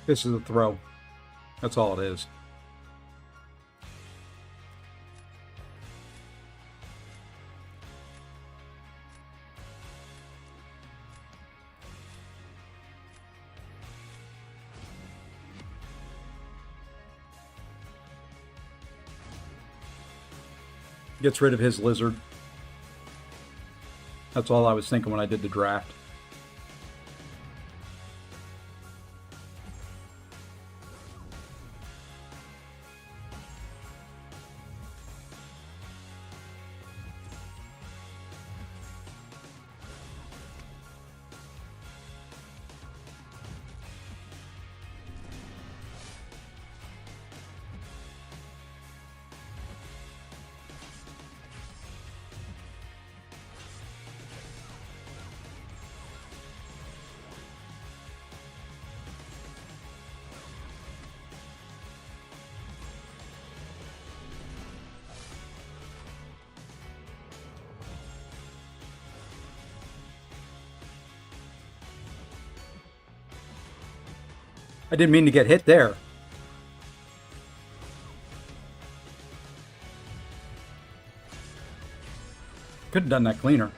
This is a throw. That's all it is. Gets rid of his lizard. That's all I was thinking when I did the draft. I didn't mean to get hit there. Could have done that cleaner.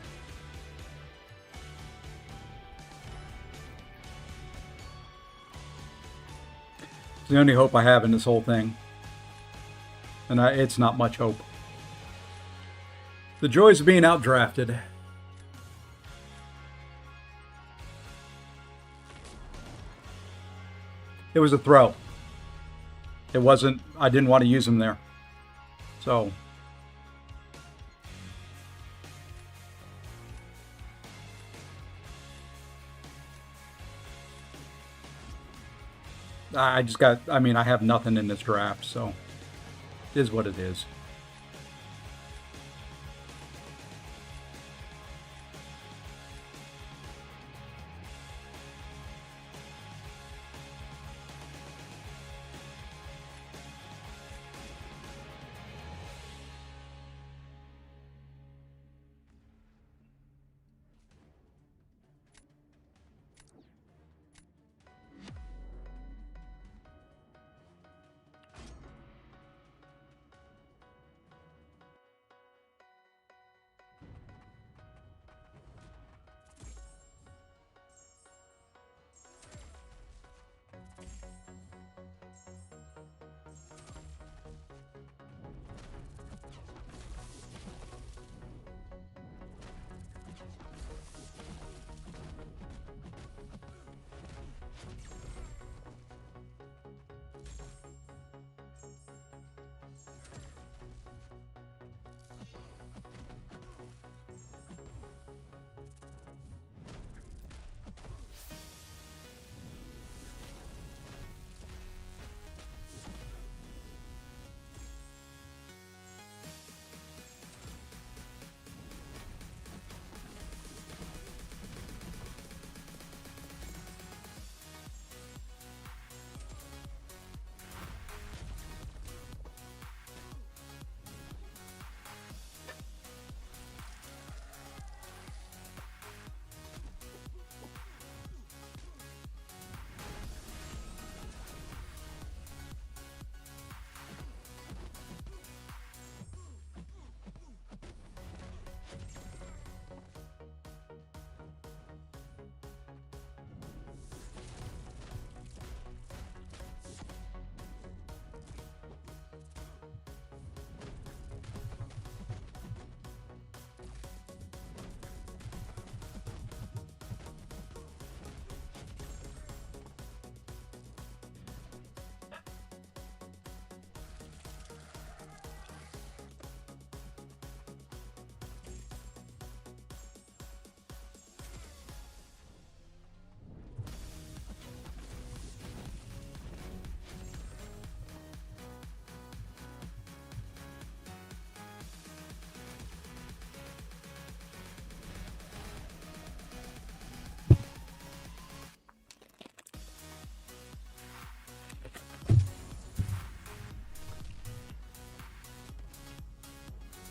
It's the only hope I have in this whole thing. And it's not much hope. The joys of being outdrafted. It was a throw. It wasn't, I didn't want to use him there. So. I just got, I mean, I have nothing in this draft, so it is what it is.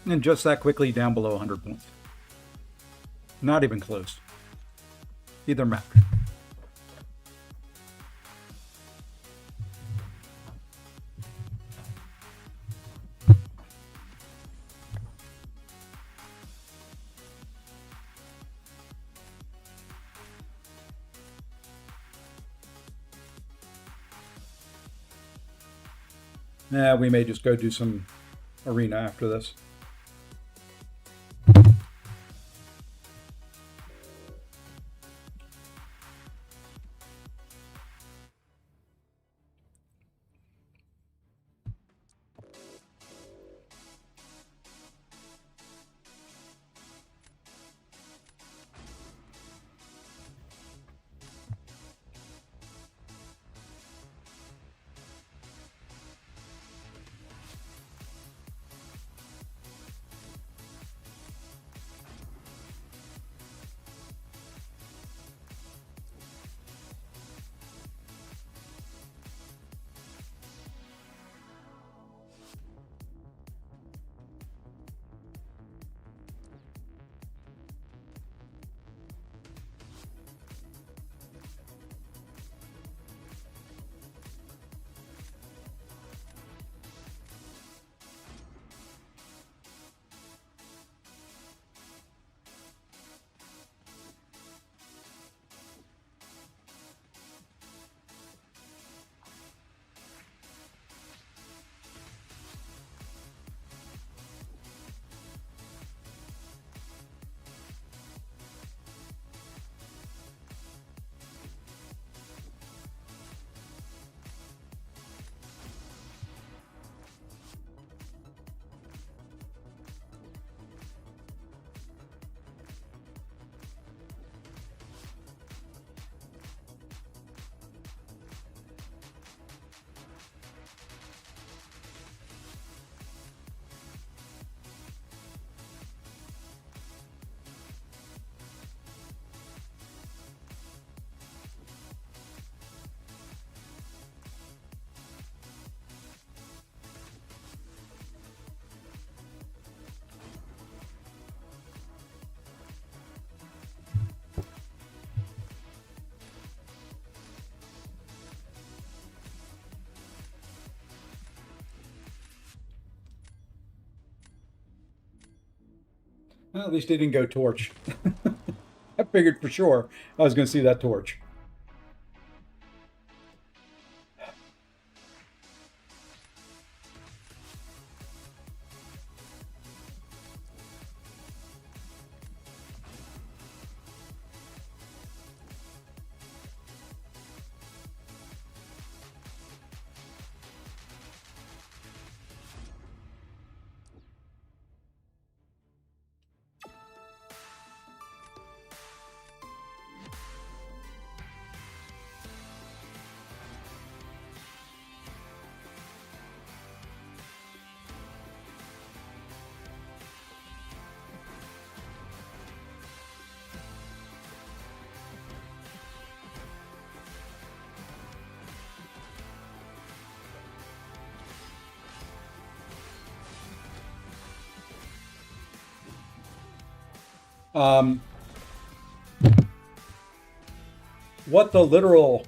And just that quickly down below 100 points. Not even close. Either match. We may just go do some arena after this. Well, at least they didn't go torch. I figured for sure I was going to see that torch. Um, what the literal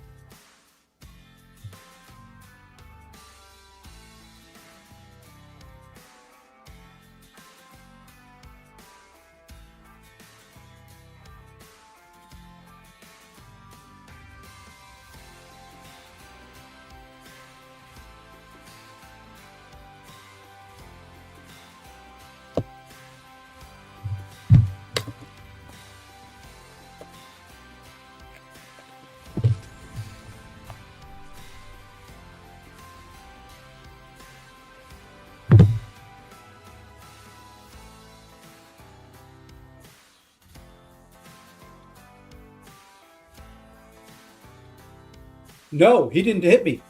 No, he didn't hit me.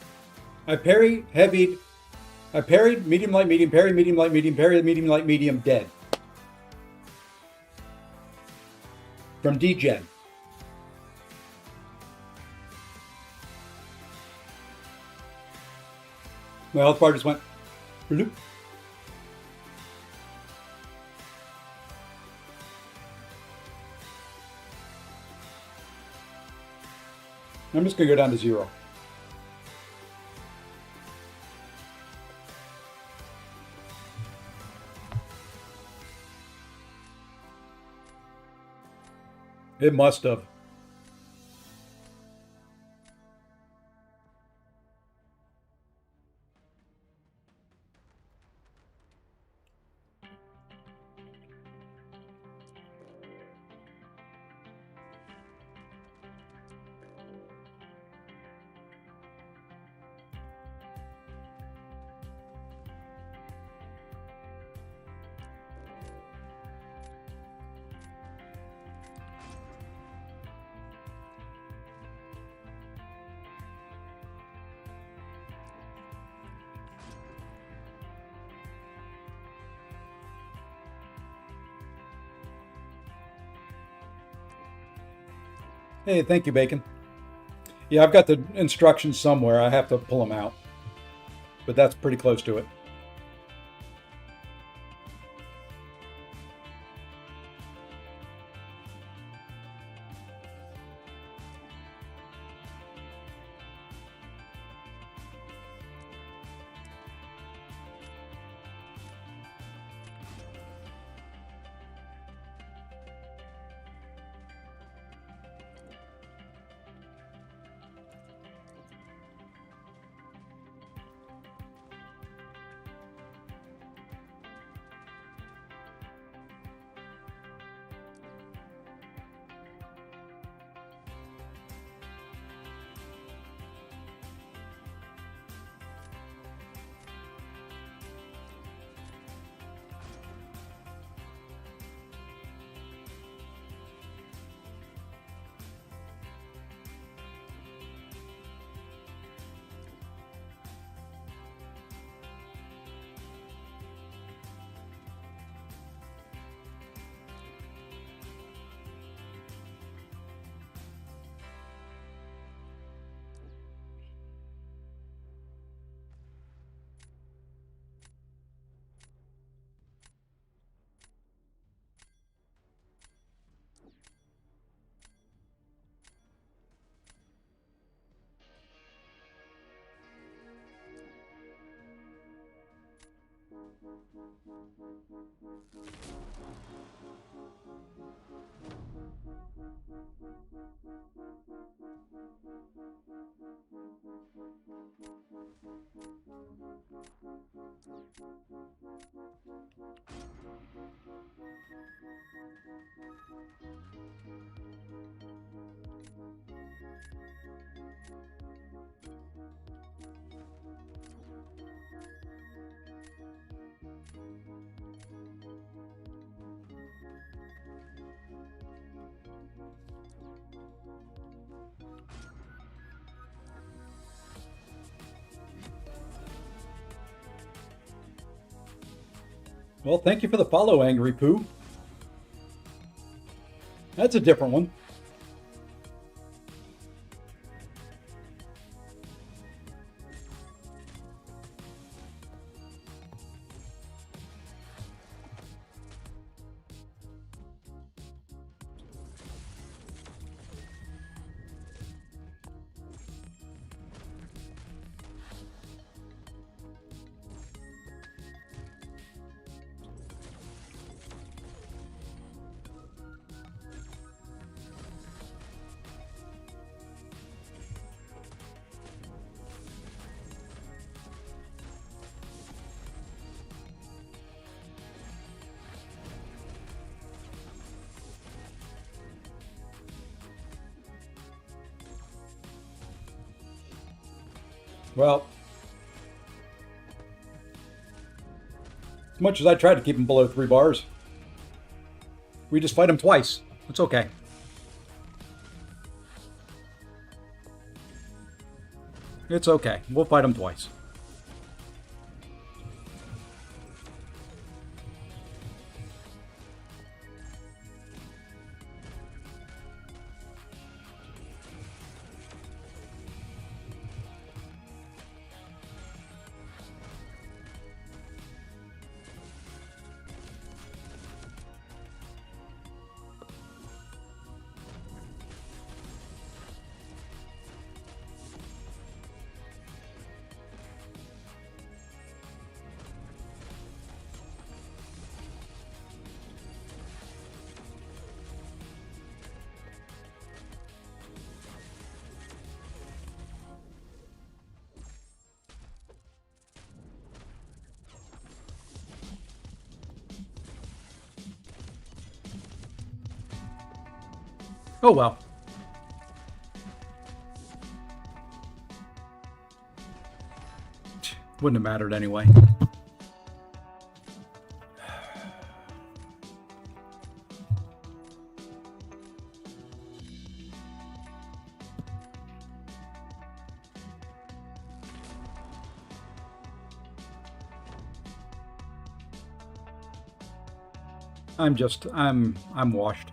I parried, heavied, I parried, medium, light, medium, parry, medium, light, medium, parry, medium, light, medium, dead. From D-Gen. My health bar just went bloop. I'm just going to go down to 0. It must have. Hey, thank you, Bacon. Yeah, I've got the instructions somewhere. I have to pull them out. But that's pretty close to it. Well, thank you for the follow, Angry Poo. That's a different one. Well, as much as I try to keep them below 3 bars, we just fight them twice. It's okay. It's okay. We'll fight them twice. Oh well. Wouldn't have mattered anyway. I'm washed.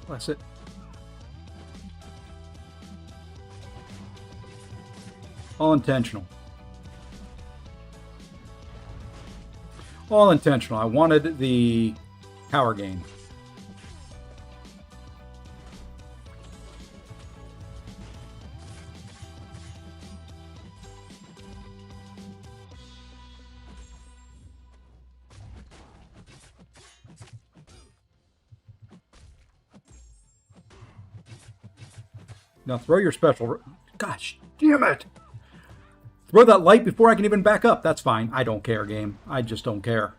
That's it. All intentional. All intentional. I wanted the power gain. Now throw your special. Gosh, damn it! Throw that light before I can even back up. That's fine. I don't care, game. I just don't care.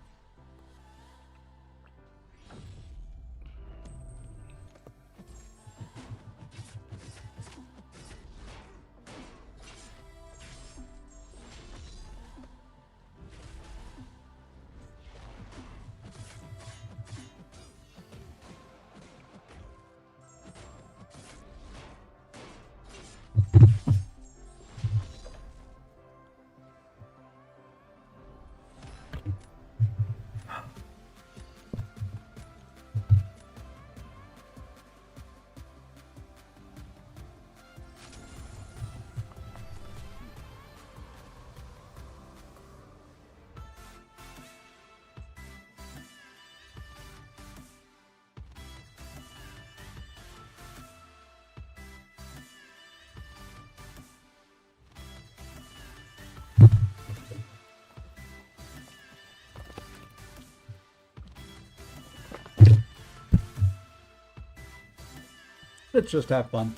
Let's just have fun.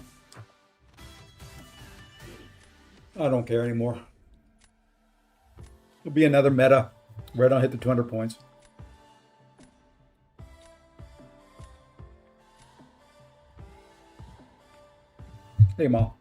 I don't care anymore. It'll be another meta where I don't hit the 200 points. Hey, Ma.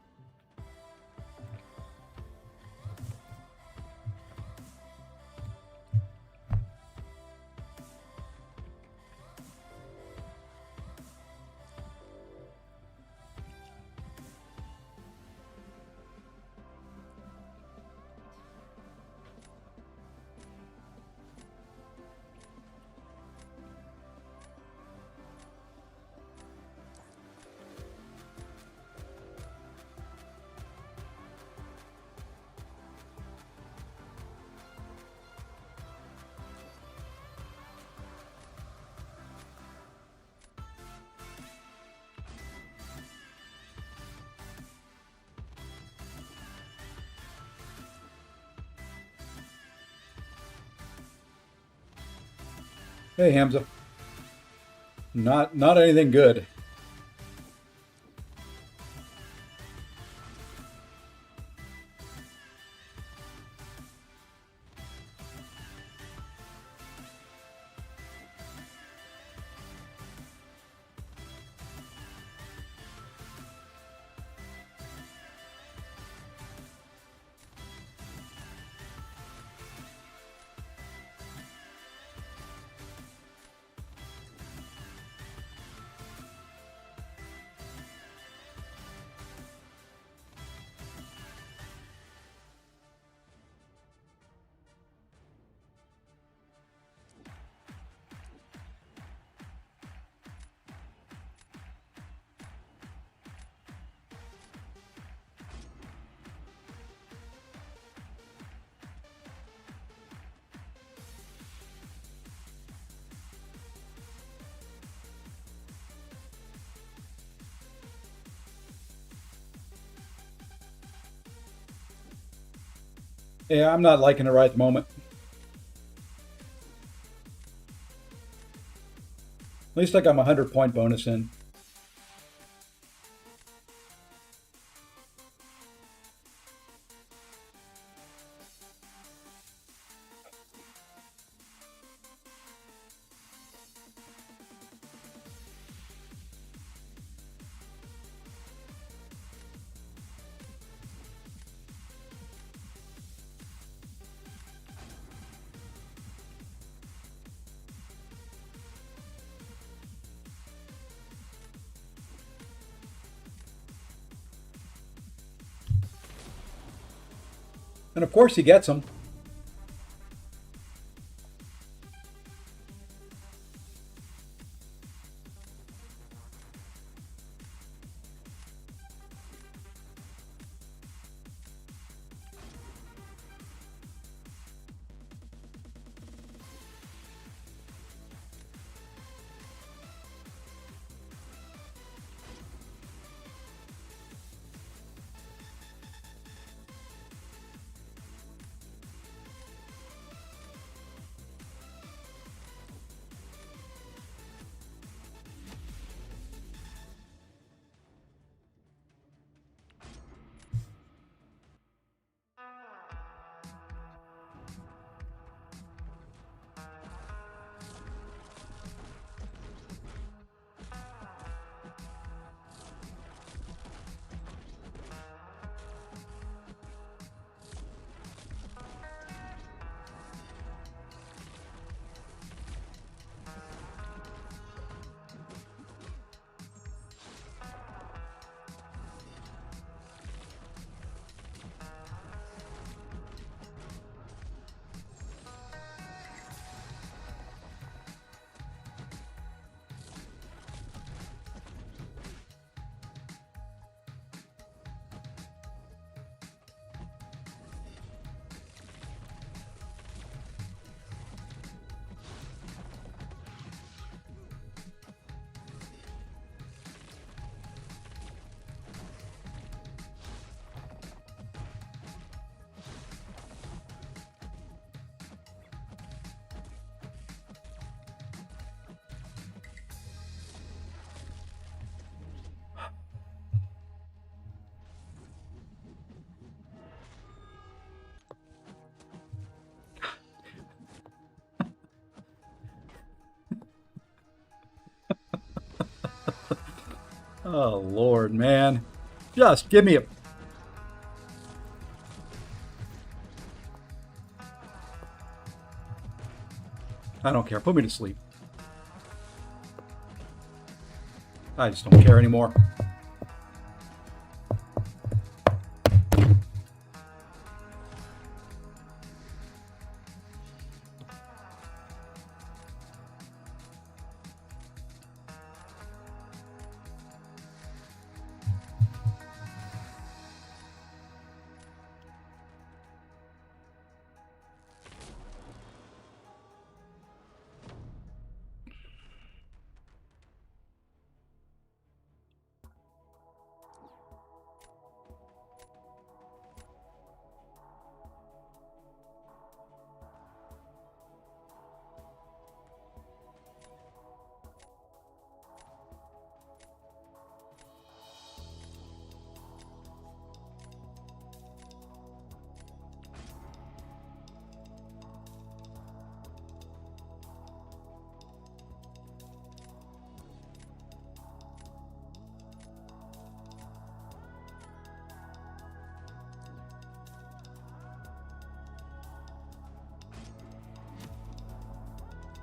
Hey, Hamza. Not anything good. Yeah, I'm not liking it right at the moment. At least I got my 100-point bonus in. And of course he gets them. Oh, Lord, man. Just give me a... I don't care. Put me to sleep. I just don't care anymore.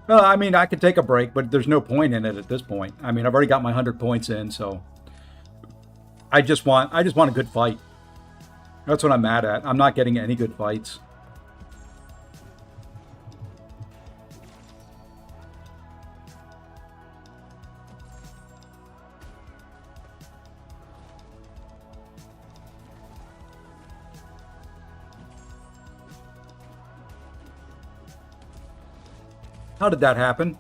Well, I mean, I could take a break, but there's no point in it at this point. I mean, I've already got my 100 points in, so I just want a good fight. That's what I'm mad at. I'm not getting any good fights. How did that happen?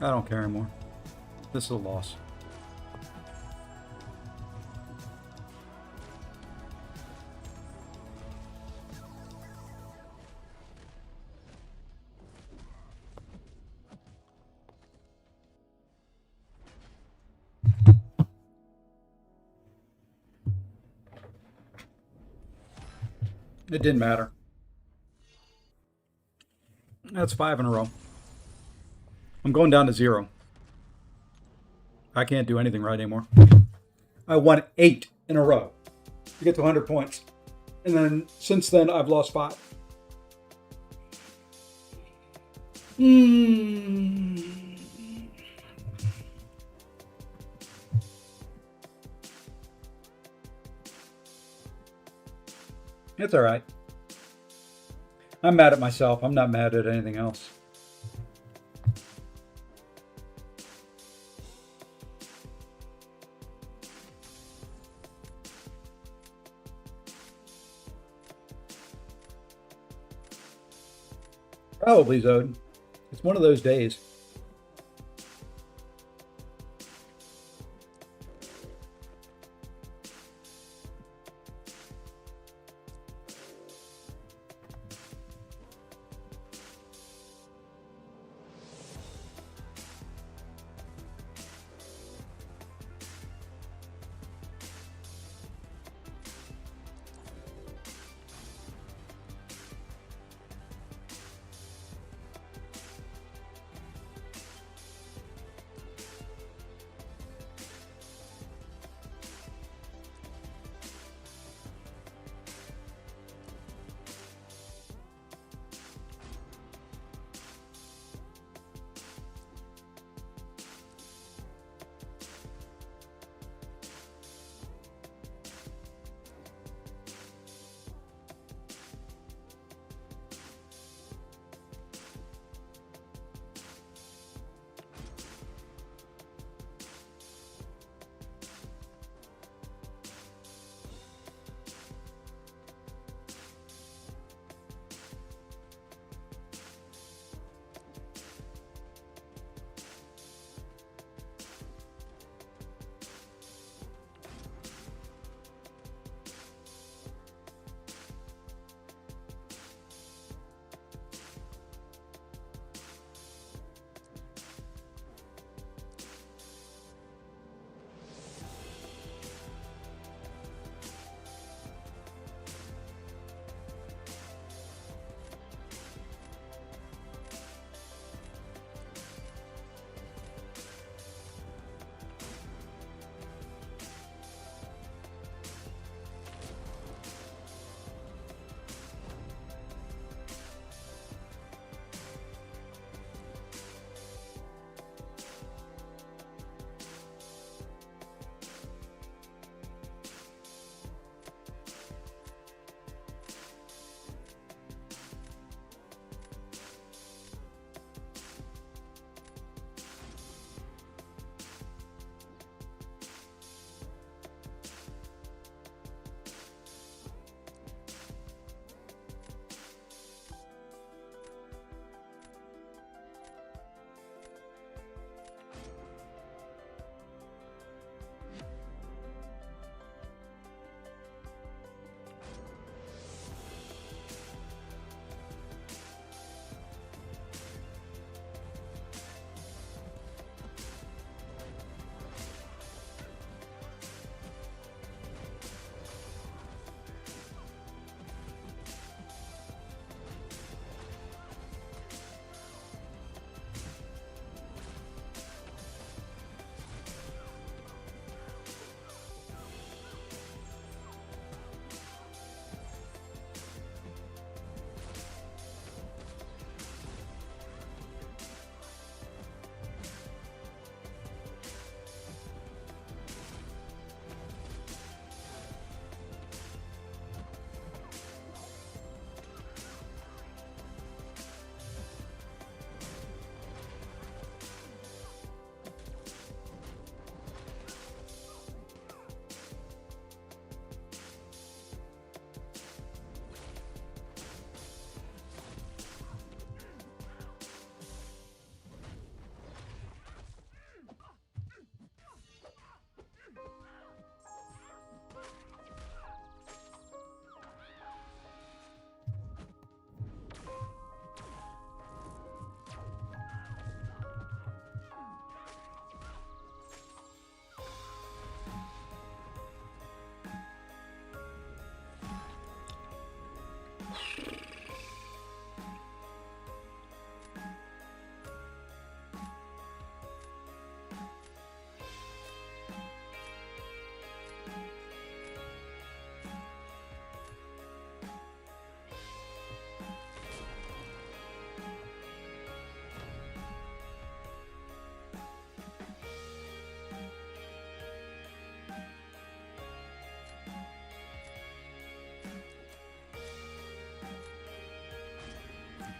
I don't care anymore. This is a loss. It didn't matter. That's 5 in a row. I'm going down to 0. I can't do anything right anymore. I won 8 in a row to get to 100 points. And then since then, I've lost 5. It's all right. I'm mad at myself. I'm not mad at anything else. Probably, Zod. It's one of those days.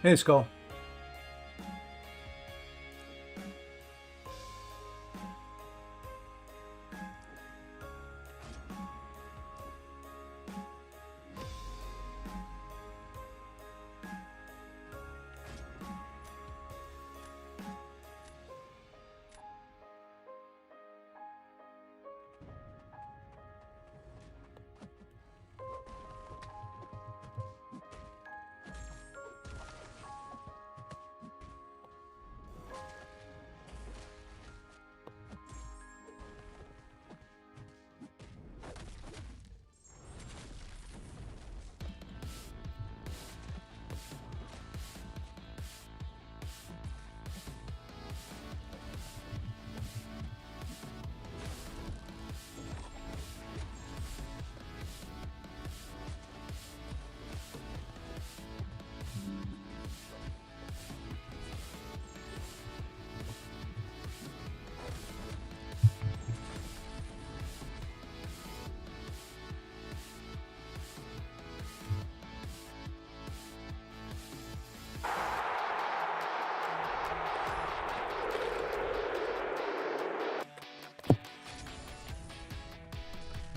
Hey, Skull.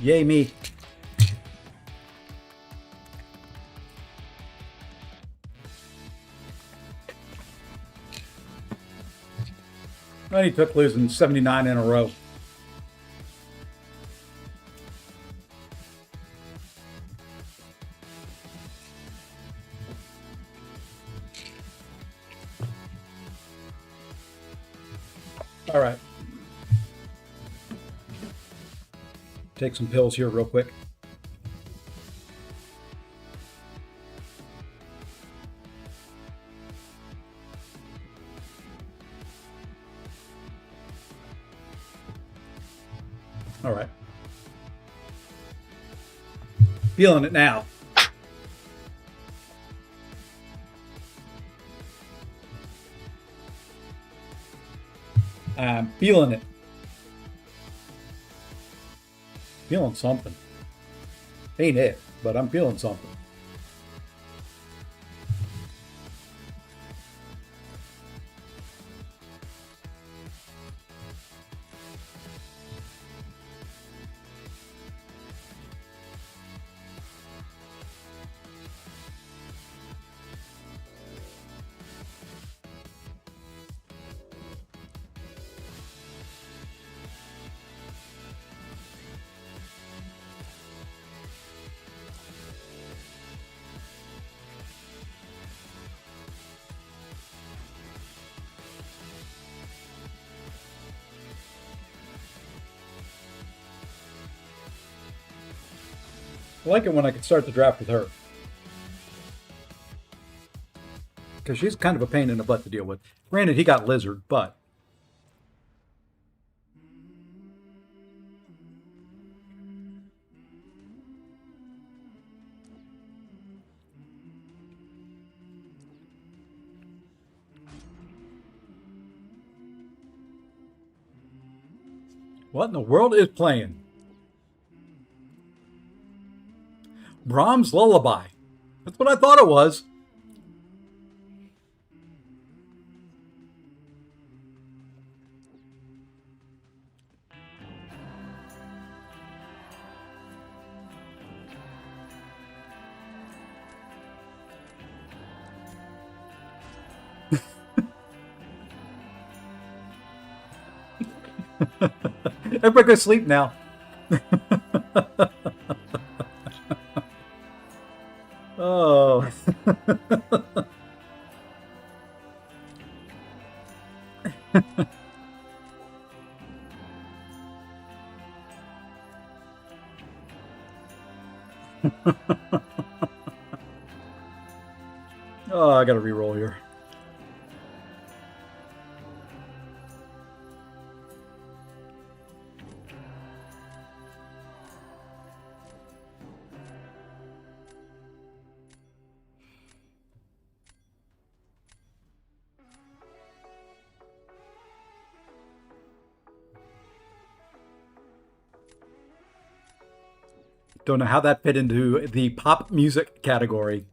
Yay me. Well, he took losing 79 in a row. All right. Take some pills here real quick. All right. Feeling it now. I'm feeling it. Feeling something. Ain't it, but I'm feeling something. I like it when I can start the draft with her. Because she's kind of a pain in the butt to deal with. Granted, he got Lizard, but... What in the world is playing? Brahms' Lullaby. That's what I thought it was. Everybody go sleep now. Oh. Oh, I gotta re-roll here. Don't know how that fit into the pop music category.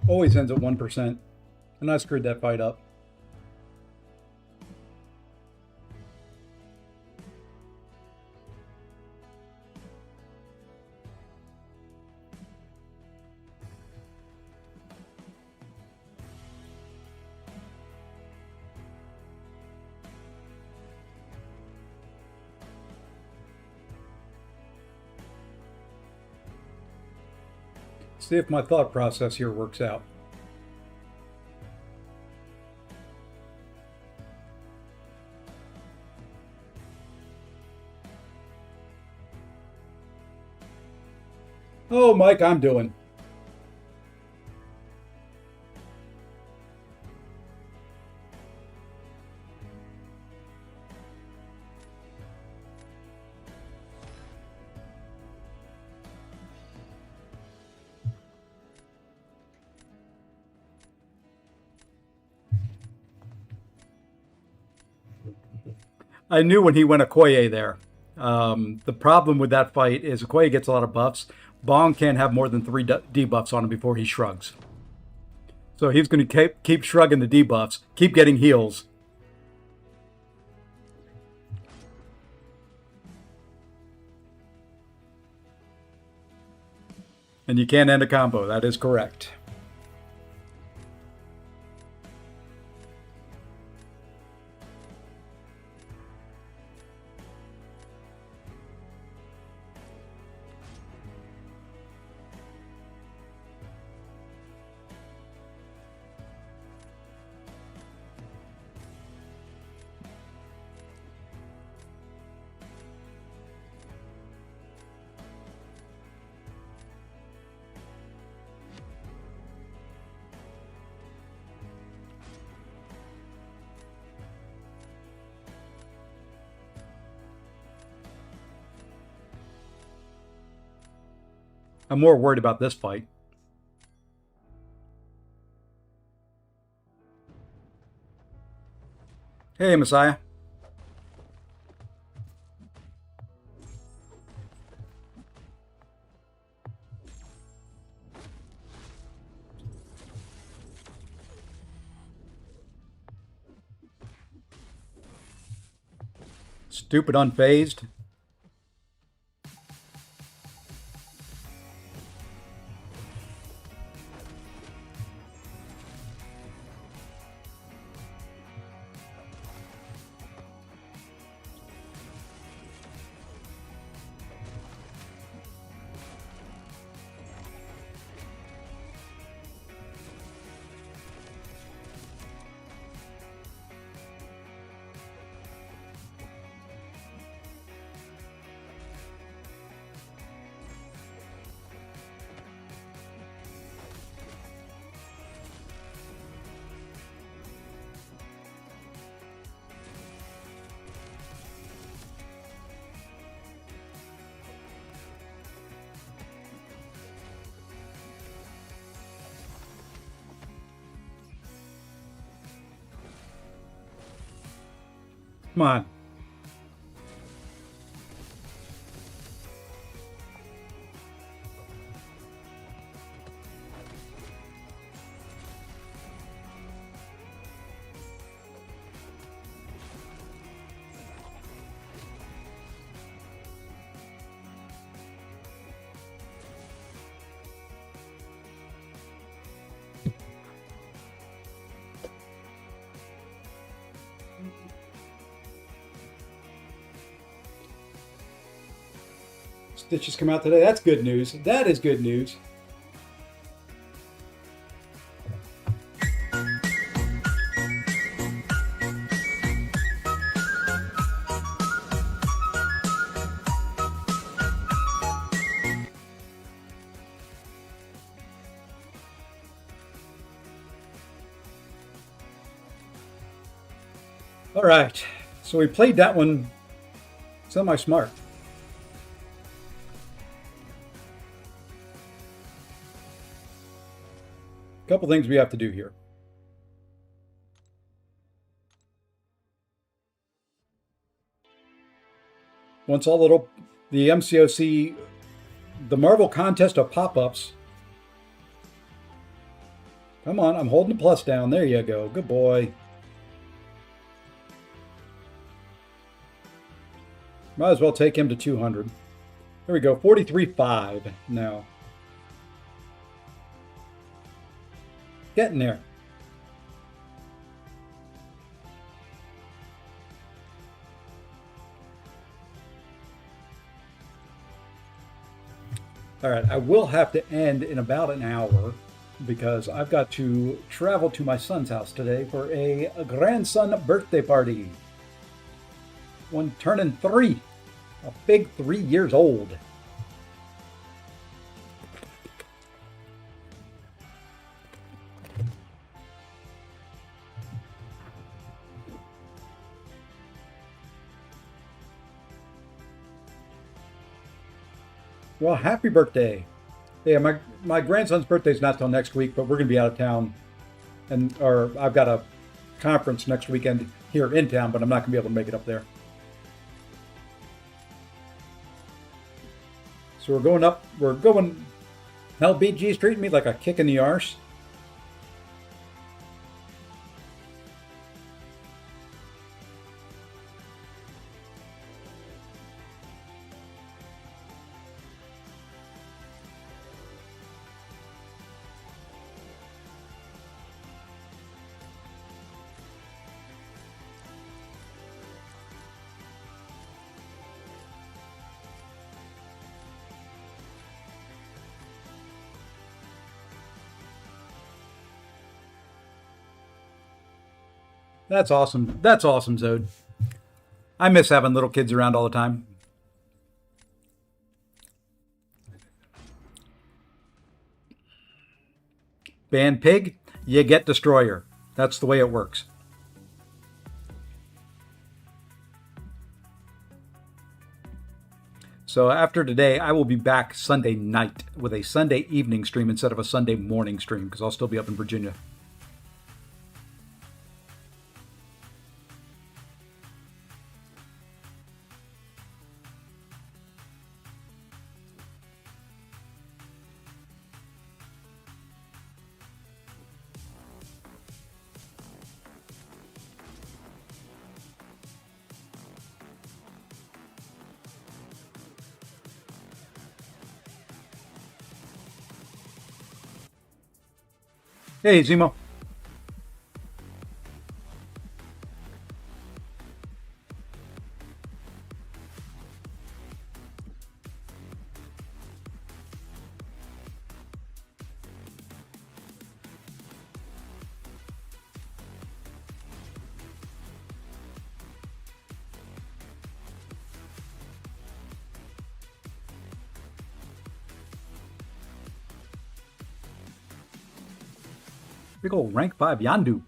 Always ends at 1%. And I screwed that fight up. See if my thought process here works out. Oh, Mike, I'm doing. I knew when he went Okoye there. The problem with that fight is Okoye gets a lot of buffs. Bong can't have more than 3 debuffs on him before he shrugs. So he's going to keep shrugging the debuffs, keep getting heals. And you can't end a combo. That is correct. I'm more worried about this fight. Hey, Messiah. Stupid unfazed. Come on. Stitches come out today. That's good news. That is good news. All right. So we played that one semi-smart. Couple things we have to do here. Once the MCOC, the Marvel contest of pop-ups Come on, I'm holding the plus down. There you go. Good boy. Might as well take him to 200. There we go. 43.5 now. Getting there. All right, I will have to end in about an hour because I've got to travel to my son's house today for a grandson birthday party. One turning 3, a big 3 years old. Well, happy birthday. Yeah, my grandson's birthday's not till next week, but we're going to be out of town. Or I've got a conference next weekend here in town, but I'm not going to be able to make it up there. So we're going, LBG's treating me like a kick in the arse. That's awesome. That's awesome, Zode. I miss having little kids around all the time. Ban pig, you get destroyer. That's the way it works. So after today, I will be back Sunday night with a Sunday evening stream instead of a Sunday morning stream because I'll still be up in Virginia. Hey, Zemo. Big old rank 5 Yandu.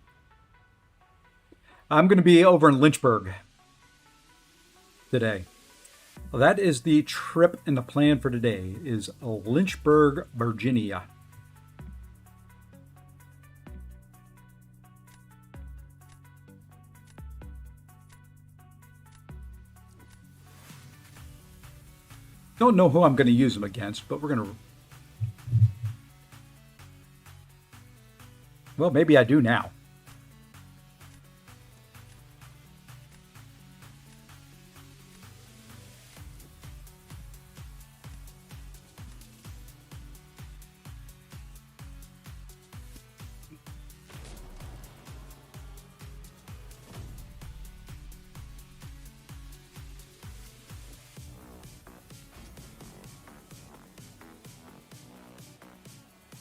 I'm going to be over in Lynchburg today. Well, that is the trip and the plan for today is Lynchburg, Virginia. Don't know who I'm going to use them against, but we're going to... Well, maybe I do now.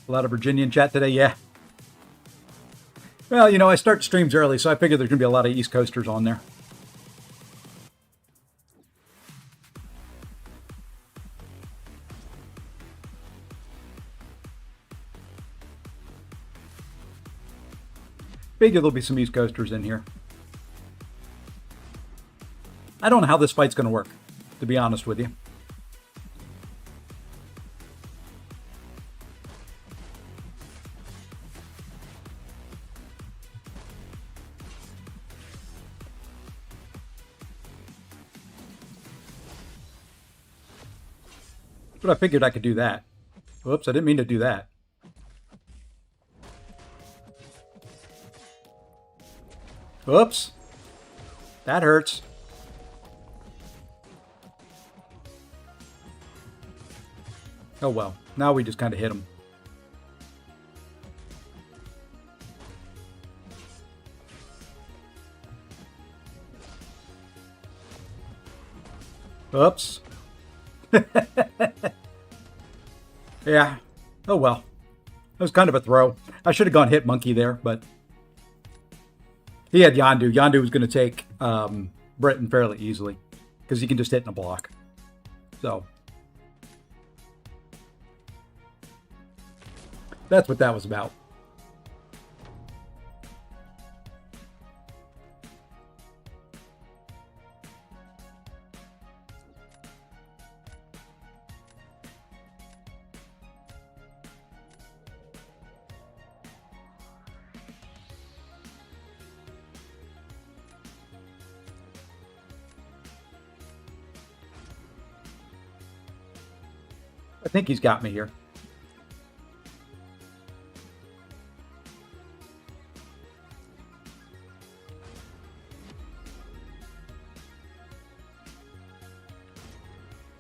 A lot of Virginian chat today, yeah. Well, you know, I start streams early, so I figure there's going to be a lot of East Coasters on there. Figure there'll be some East Coasters in here. I don't know how this fight's going to work, to be honest with you. But I figured I could do that. Whoops, I didn't mean to do that. Oops. That hurts. Oh well. Now we just kind of hit him. Oops. Yeah. Oh well. That was kind of a throw. I should have gone hit monkey there, but he had Yondu. Yondu was going to take Britain fairly easily because he can just hit in a block. So that's what that was about. I think he's got me here.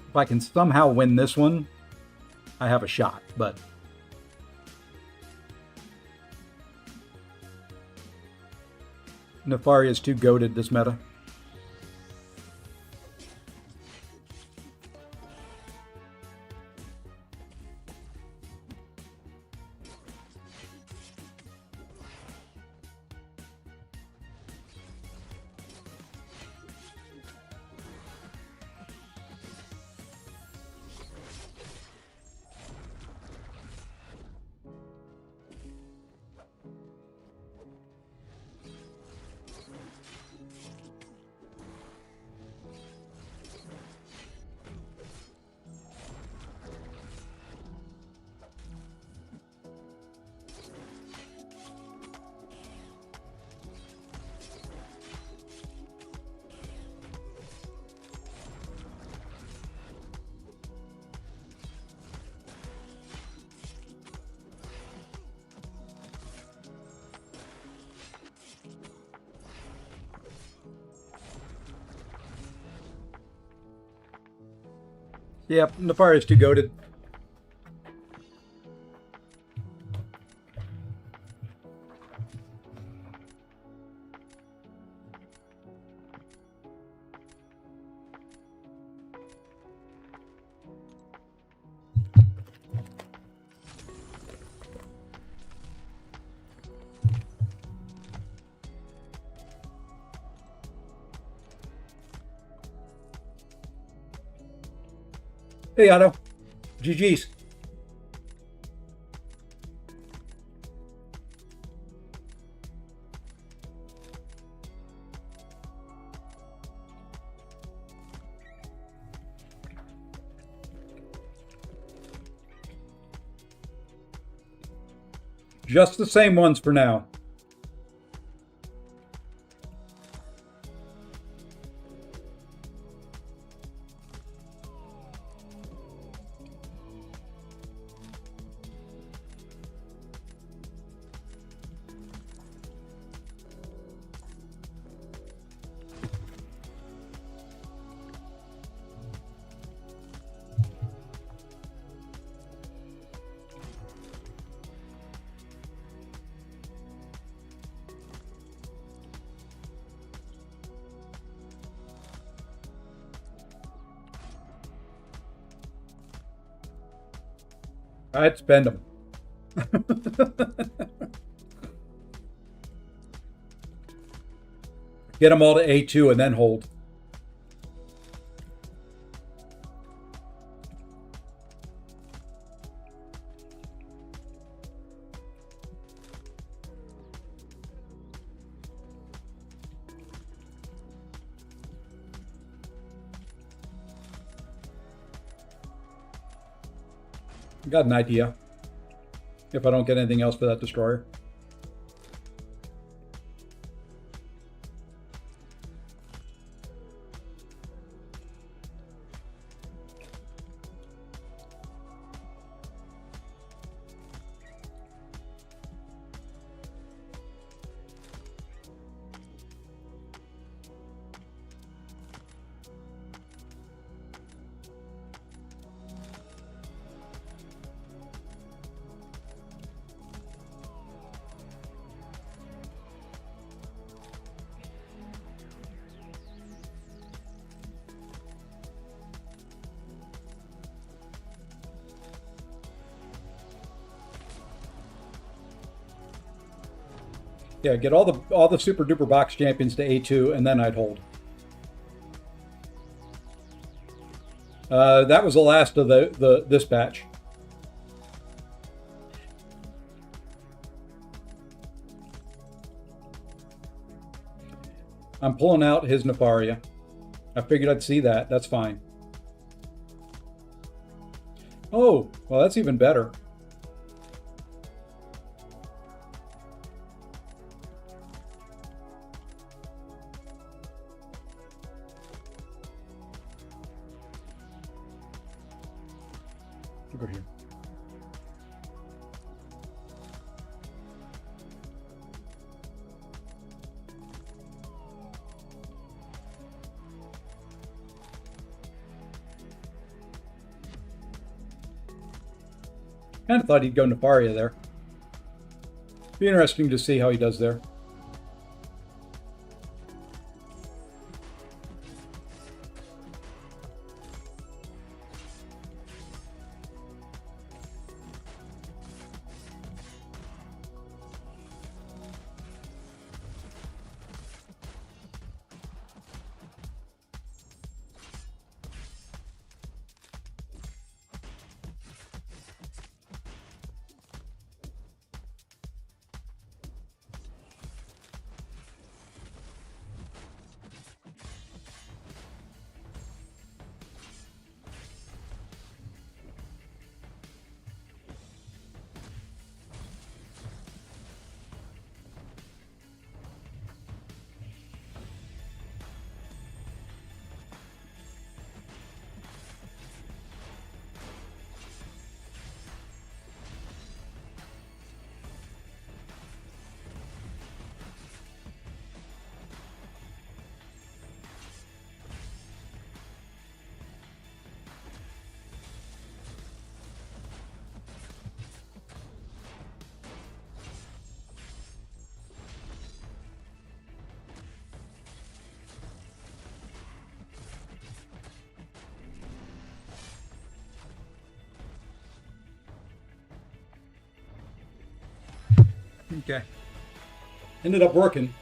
If I can somehow win this one, I have a shot, but Nefaria's too goated this meta. Yep, Nefaria's too goated. Hey, Otto. GG's. Just the same ones for now. All right, spend them. Get them all to A2 and then hold. Got an idea. If I don't get anything else for that destroyer. Yeah, get all the super duper box champions to A2, and then I'd hold. That was the last of the this batch. I'm pulling out his Nefaria. I figured I'd see that. That's fine. Oh, well, that's even better. Go here. Kind of thought he'd go Nefaria there. Be interesting to see how he does there. Okay. Ended up working.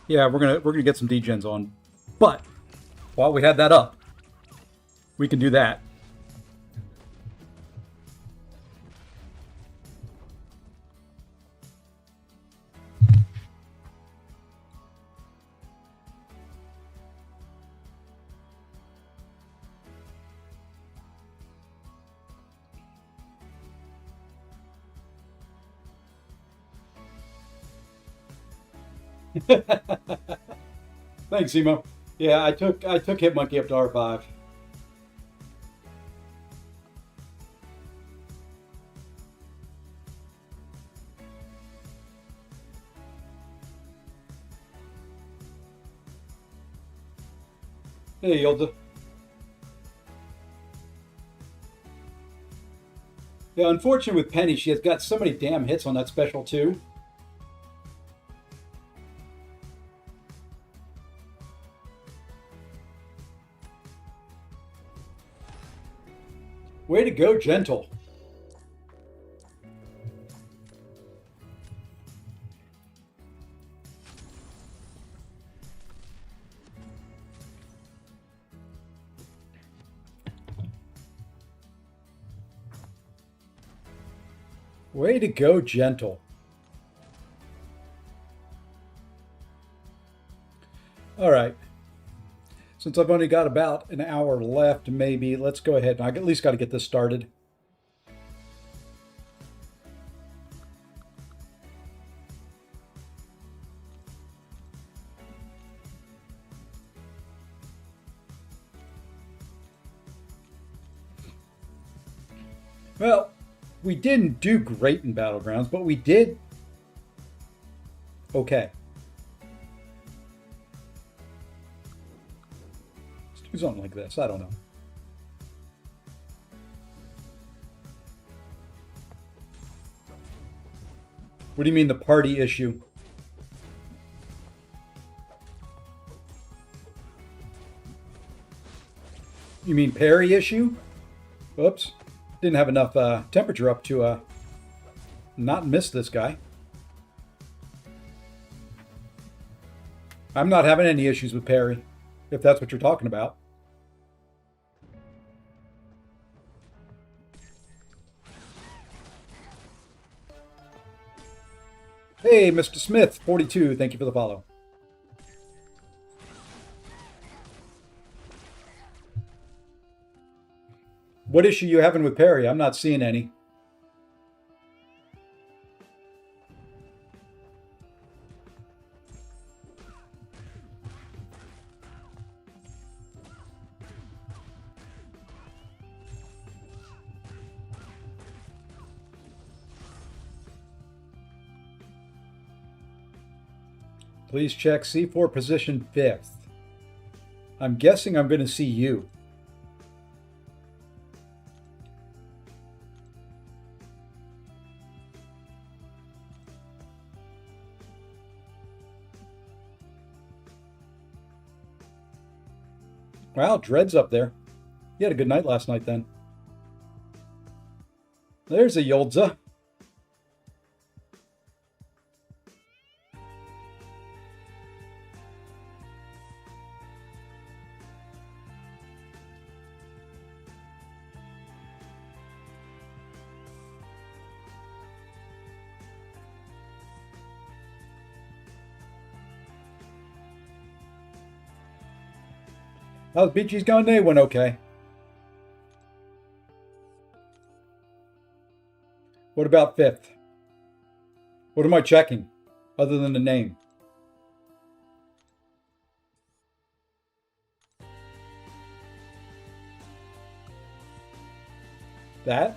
Yeah, we're gonna get some degens on, but while we had that up, we can do that. Thanks, Emo. Yeah, I took Hit Monkey up to R5. Hey, Yolda. Yeah, unfortunately with Penny, she has got so many damn hits on that special too. Way to go, Gentle. Way to go, Gentle. All right. Since I've only got about an hour left, maybe, let's go ahead. I at least got to get this started. Well, we didn't do great in Battlegrounds, but we did okay. Let's do something like this. I don't know. What do you mean the party issue? You mean parry issue? Oops. Didn't have enough temperature up to not miss this guy. I'm not having any issues with parry, if that's what you're talking about. Hey, Mr. Smith, 42, thank you for the follow. What issue you having with parry? I'm not seeing any. Please check C4 position 5th. I'm guessing I'm going to see you. Wow, Dread's up there. You had a good night last night then. There's a Yoldza. How's Beachy's going? They went okay. What about 5th? What am I checking other than the name? That?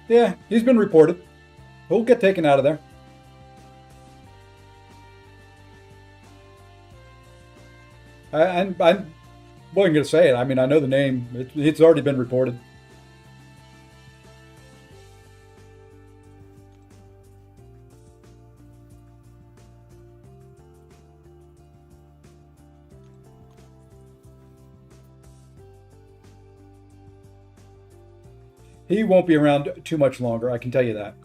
Yeah, he's been reported. He'll get taken out of there. I wasn't going to say it. I mean, I know the name. It's already been reported. He won't be around too much longer, I can tell you that.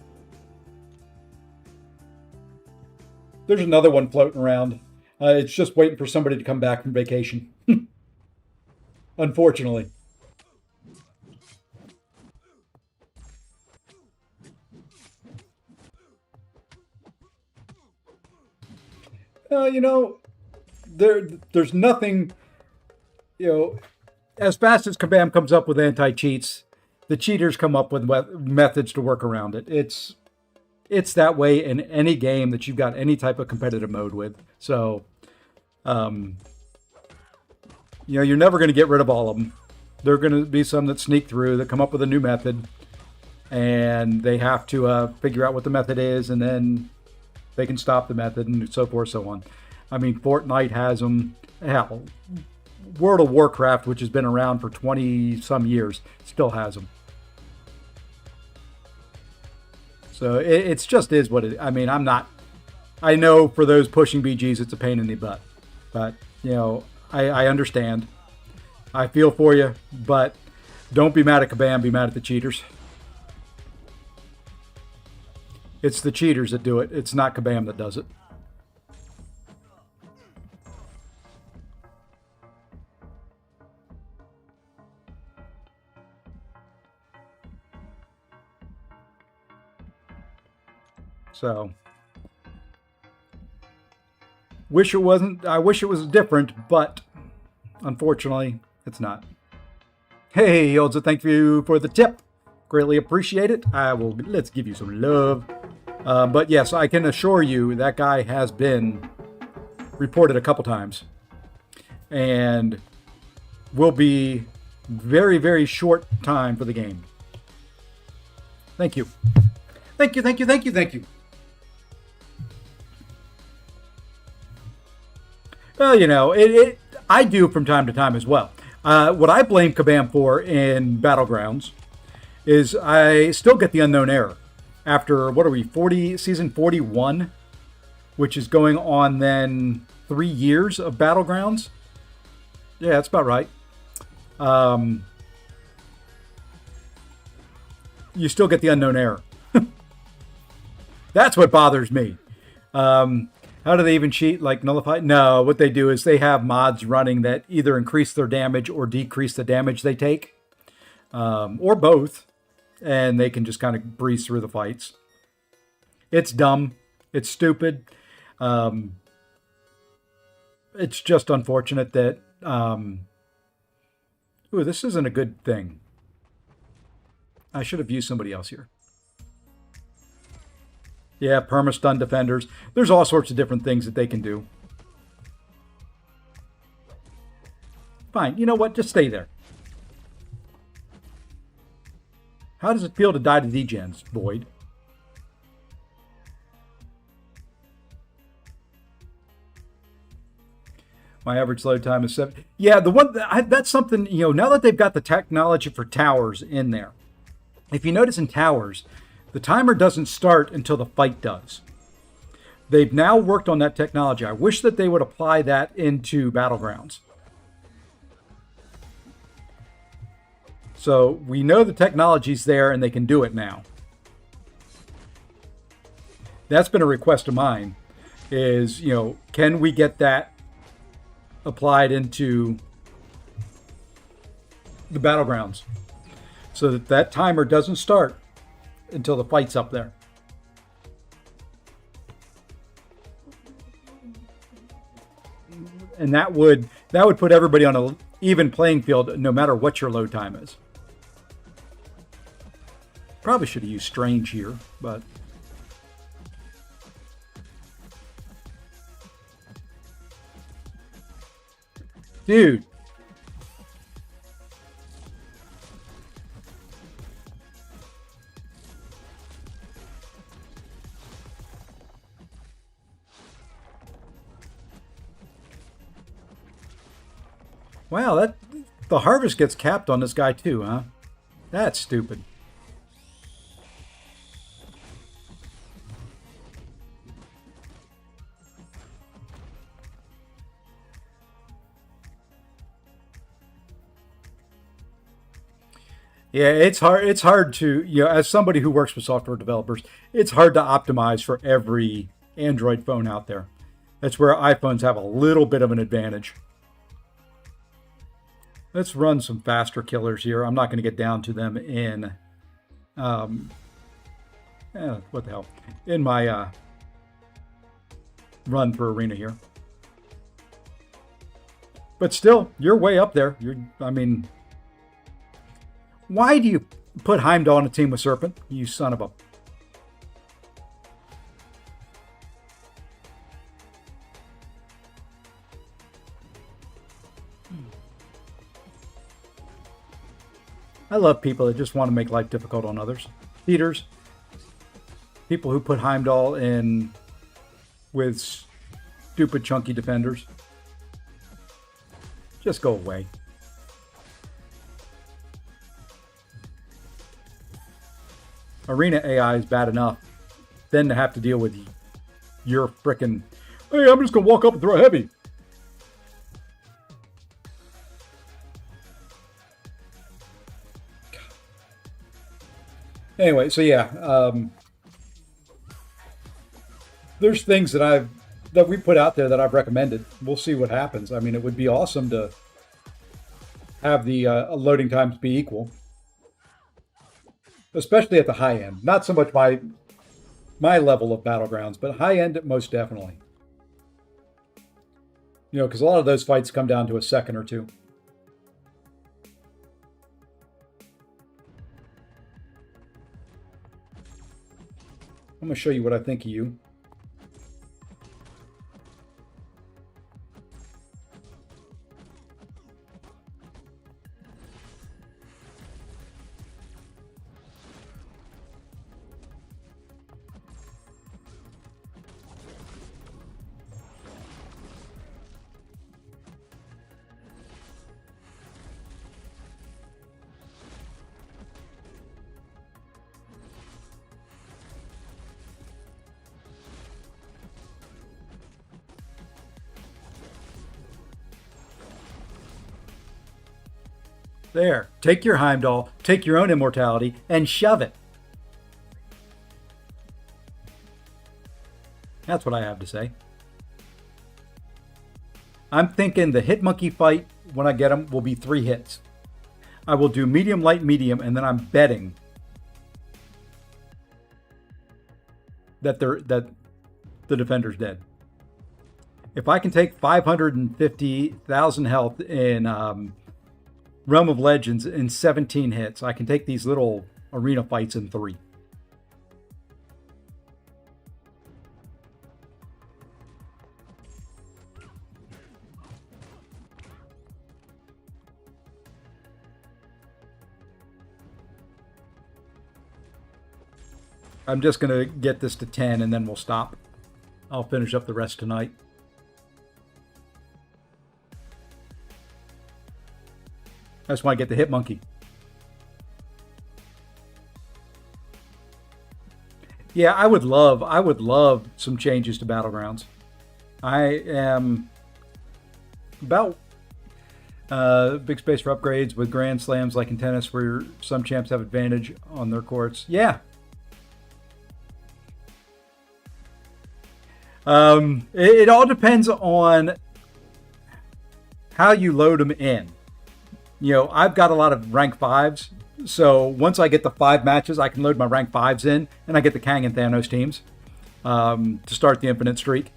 There's another one floating around. It's just waiting for somebody to come back from vacation. Unfortunately. You know, there's nothing, as fast as Kabam comes up with anti-cheats, the cheaters come up with methods to work around it. It's that way in any game that you've got any type of competitive mode with. So, You know, you're never going to get rid of all of them. There are going to be some that sneak through, that come up with a new method, and they have to figure out what the method is, and then they can stop the method, and so forth, so on. I mean, Fortnite has them. Hell, World of Warcraft, which has been around for 20 some years, still has them. So it's just is what it. I mean, I'm not. I know for those pushing BGs, it's a pain in the butt, but you know, I understand. I feel for you, but don't be mad at Kabam. Be mad at the cheaters. It's the cheaters that do it. It's not Kabam that does it. So, wish it wasn't. I wish it was different, but unfortunately, it's not. Hey, Yodza, thank you for the tip. Greatly appreciate it. Let's give you some love. But yes, I can assure you that guy has been reported a couple times, and will be very, very short time for the game. Thank you. Thank you, thank you, thank you, thank you. Well, you know, I do from time to time as well. What I blame Kabam for in Battlegrounds is I still get the unknown error after, what are we, season 41, which is going on then 3 years of Battlegrounds. Yeah, that's about right. You still get the unknown error. That's what bothers me. How do they even cheat? Like nullify? No, what they do is they have mods running that either increase their damage or decrease the damage they take, or both, and they can just kind of breeze through the fights. It's dumb. It's stupid. It's just unfortunate that. Ooh, this isn't a good thing. I should have used somebody else here. Yeah, perma-stun defenders. There's all sorts of different things that they can do. Fine. You know what? Just stay there. How does it feel to die to degens, Void? My average load time is 7. Yeah, that's something, you know, now that they've got the technology for towers in there. If you notice in towers, the timer doesn't start until the fight does. They've now worked on that technology. I wish that they would apply that into Battlegrounds. So we know the technology's there and they can do it now. That's been a request of mine is, you know, can we get that applied into the Battlegrounds so that that timer doesn't start until the fight's up there. And that would put everybody on an even playing field no matter what your load time is. Probably should have used Strange here, but dude. Wow, the harvest gets capped on this guy too, huh? That's stupid. Yeah, it's hard. It's hard to, you know, as somebody who works with software developers, it's hard to optimize for every Android phone out there. That's where iPhones have a little bit of an advantage. Let's run some faster killers here. I'm not going to get down to them in, what the hell, in my run for arena here. But still, you're way up there. I mean, why do you put Heimdall on a team with Serpent? You son of a... I love people that just want to make life difficult on others. Cheaters, people who put Heimdall in with stupid chunky defenders. Just go away. Arena AI is bad enough. Then to have to deal with your frickin', hey, I'm just going to walk up and throw heavy. Anyway, so yeah, there's things that we put out there that I've recommended. We'll see what happens. I mean, it would be awesome to have the loading times be equal, especially at the high end. Not so much my level of battlegrounds, but high end most definitely. You know, because a lot of those fights come down to a second or two. I'm going to show you what I think of you. There, take your Heimdall, take your own immortality, and shove it. That's what I have to say. I'm thinking the hit monkey fight, when I get them, will be 3 hits. I will do medium, light, medium, and then I'm betting that the defender's dead. If I can take 550,000 health in Realm of Legends in 17 hits, I can take these little arena fights in 3. I'm just going to get this to 10 and then we'll stop. I'll finish up the rest tonight. I just want to get the hit monkey. Yeah, I would love some changes to Battlegrounds. I am about big space for upgrades with Grand Slams like in tennis where some champs have advantage on their courts. Yeah. It all depends on how you load them in. You know, I've got a lot of rank 5s. So once I get the 5 matches, I can load my rank 5s in, and I get the Kang and Thanos teams to start the infinite streak.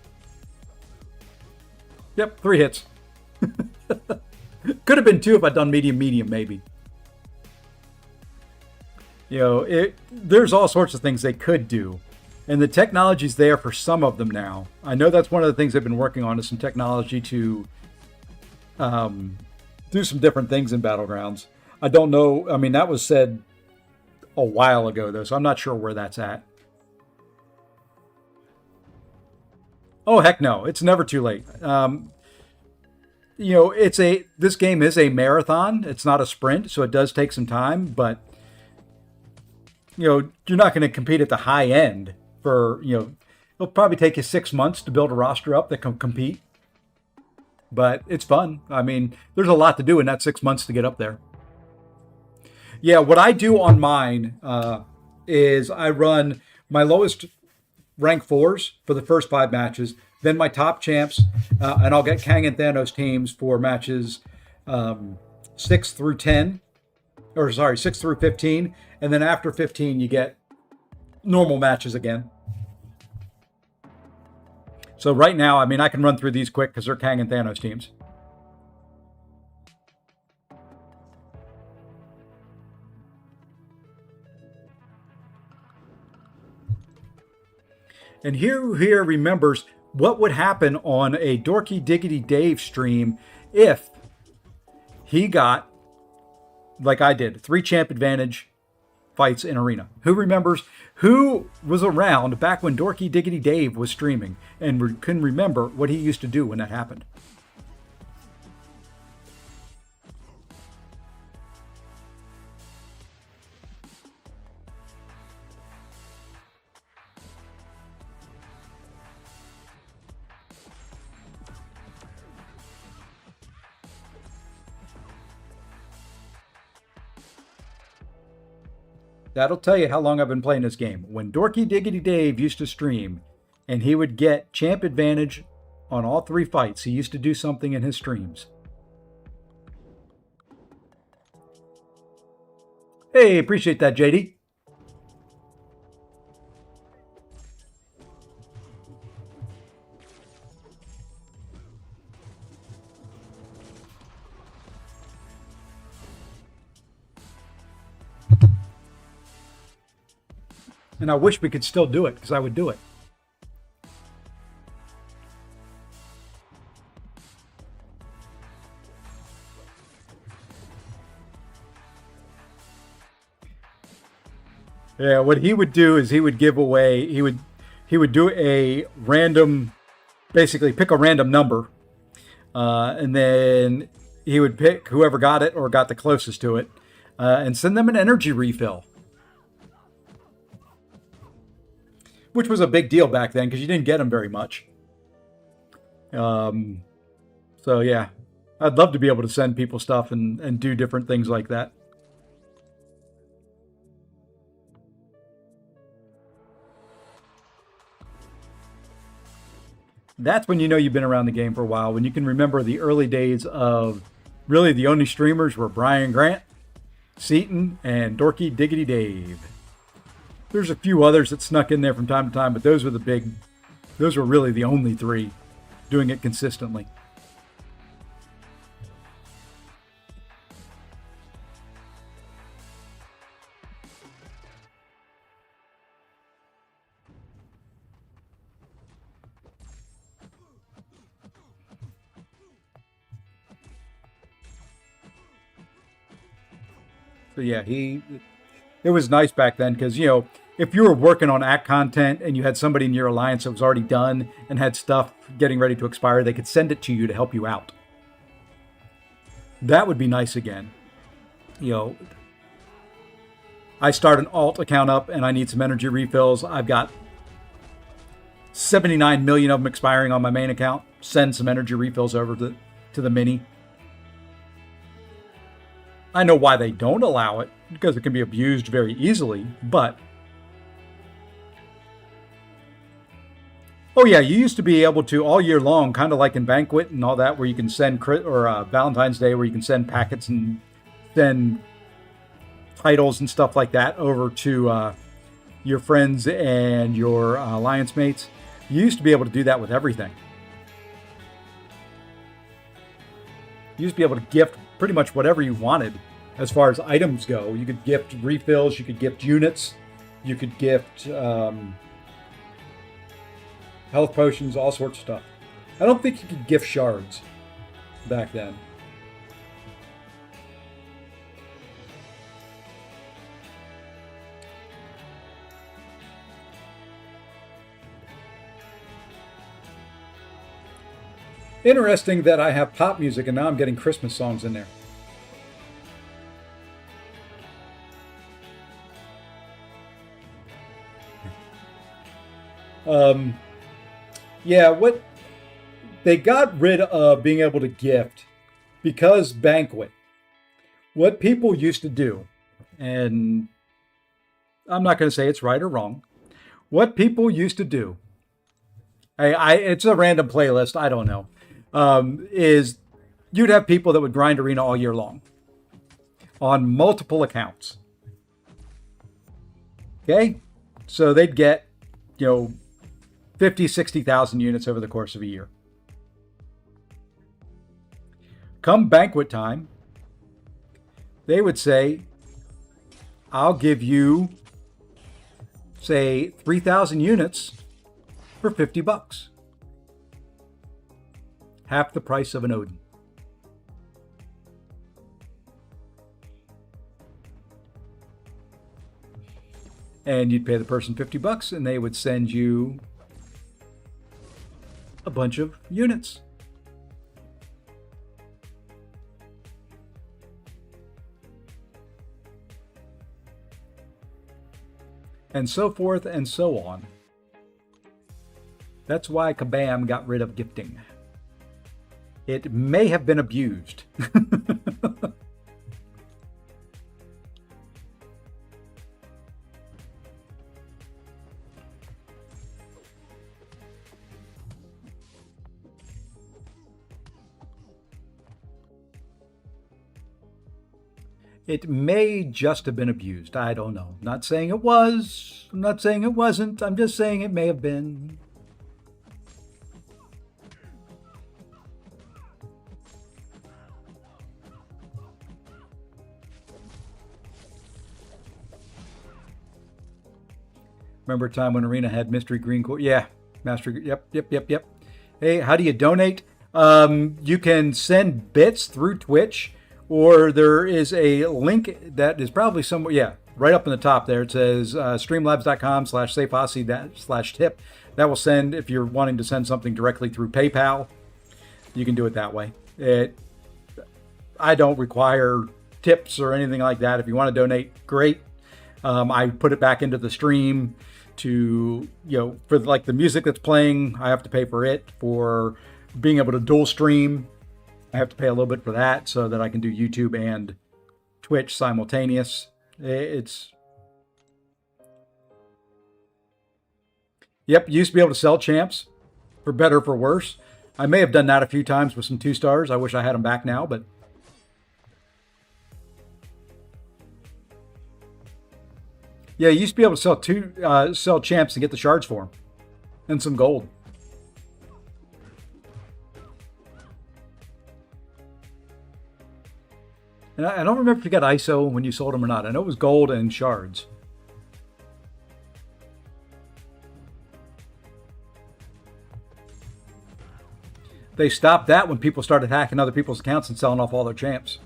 Yep, 3 hits. Could have been 2 if I'd done medium, maybe. You know, there's all sorts of things they could do. And the technology's there for some of them now. I know that's one of the things they've been working on is some technology to do some different things in Battlegrounds. I don't know. I mean, that was said a while ago, though, so I'm not sure where that's at. Oh, heck no. It's never too late. You know, this game is a marathon. It's not a sprint, so it does take some time. But, you know, you're not going to compete at the high end for, you know, it'll probably take you 6 months to build a roster up that can compete. But it's fun. I mean, there's a lot to do in that 6 months to get up there. Yeah, what I do on mine is I run my lowest rank 4s for the first 5 matches, then my top champs, and I'll get Kang and Thanos teams for matches 6 through 10, or sorry, 6 through 15, and then after 15 you get normal matches again. So right now, I mean, I can run through these quick because they're Kang and Thanos teams. And who here remembers what would happen on a Dorky Diggity Dave stream if he got like I did, 3 champ advantage fights in arena. Who remembers? Who was around back when Dorky Diggity Dave was streaming and can remember what he used to do when that happened? That'll tell you how long I've been playing this game. When Dorky Diggity Dave used to stream and he would get champ advantage on all 3 fights, he used to do something in his streams. Hey, appreciate that, JD. And I wish we could still do it, because I would do it. Yeah, what he would do is he would give away, he would do a random, basically pick a random number, and then he would pick whoever got it or got the closest to it, and send them an energy refill. Which was a big deal back then because you didn't get them very much. So yeah, I'd love to be able to send people stuff and do different things like that. That's when you know you've been around the game for a while, when you can remember the early days of really the only streamers were Brian Grant, Seaton, and Dorky Diggity Dave. There's a few others that snuck in there from time to time, but those were really the only 3 doing it consistently. So yeah, it was nice back then because, if you were working on act content and you had somebody in your alliance that was already done and had stuff getting ready to expire, they could send it to you to help you out. That would be nice again. I start an alt account up and I need some energy refills. I've got 79 million of them expiring on my main account. Send some energy refills over to the mini. I know why they don't allow it, because it can be abused very easily, but oh yeah, you used to be able to all year long, kind of like in Banquet and all that, where you can send or Valentine's Day, where you can send packets and send titles and stuff like that over to your friends and your alliance mates. You used to be able to do that with everything. You used to be able to gift pretty much whatever you wanted as far as items go. You could gift refills, you could gift units, you could gift health potions, all sorts of stuff. I don't think you could gift shards back then. Interesting that I have pop music and now I'm getting Christmas songs in there. Yeah, what they got rid of being able to gift because Banquet. What people used to do, and I'm not going to say it's right or wrong. What people used to do, it's a random playlist, I don't know, is you'd have people that would grind arena all year long on multiple accounts. Okay? So they'd get, 50, 60,000 units over the course of a year. Come Banquet time, they would say, I'll give you, say, 3,000 units for $50. Half the price of an Odin. and you'd pay the person $50 and they would send you a bunch of units. And so forth and so on. That's why Kabam got rid of gifting. It may have been abused. It may just have been abused. I don't know. Not saying it was. I'm not saying it wasn't. I'm just saying it may have been. Remember a time when Arena had mystery green core? Yeah, Master. Yep. Hey, how do you donate? You can send bits through Twitch, or there is a link that is probably somewhere. Yeah, right up in the top there. It says streamlabs.com/safeossie/tip. That will send, if you're wanting to send something directly through PayPal, you can do it that way. I don't require tips or anything like that. If you want to donate, great. I put it back into the stream to, for like the music that's playing, I have to pay for it. For being able to dual stream, I have to pay a little bit for that so that I can do YouTube and Twitch simultaneous. Yep, you used to be able to sell champs for better or for worse. I may have done that a few times with some 2-stars. I wish I had them back now, but yeah, you used to be able to sell champs and get the shards for them and some gold. And I don't remember if you got ISO when you sold them or not. I know it was gold and shards. They stopped that when people started hacking other people's accounts and selling off all their champs.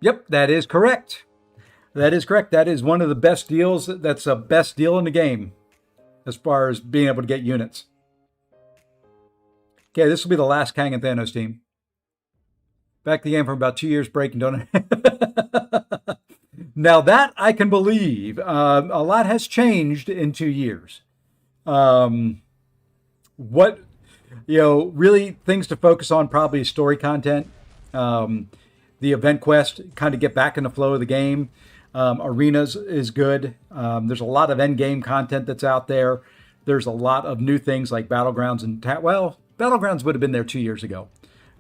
Yep, that is correct. That is correct. That is one of the best deals. That's the best deal in the game as far as being able to get units. Okay, this will be the last Kang and Thanos team. Back to the game for about 2 years break and don't. Now that I can believe. A lot has changed in 2 years. What, really things to focus on probably is story content. The event quest, kind of get back in the flow of the game. Arenas is good. There's a lot of end game content that's out there. There's a lot of new things like battlegrounds and battlegrounds would have been there 2 years ago.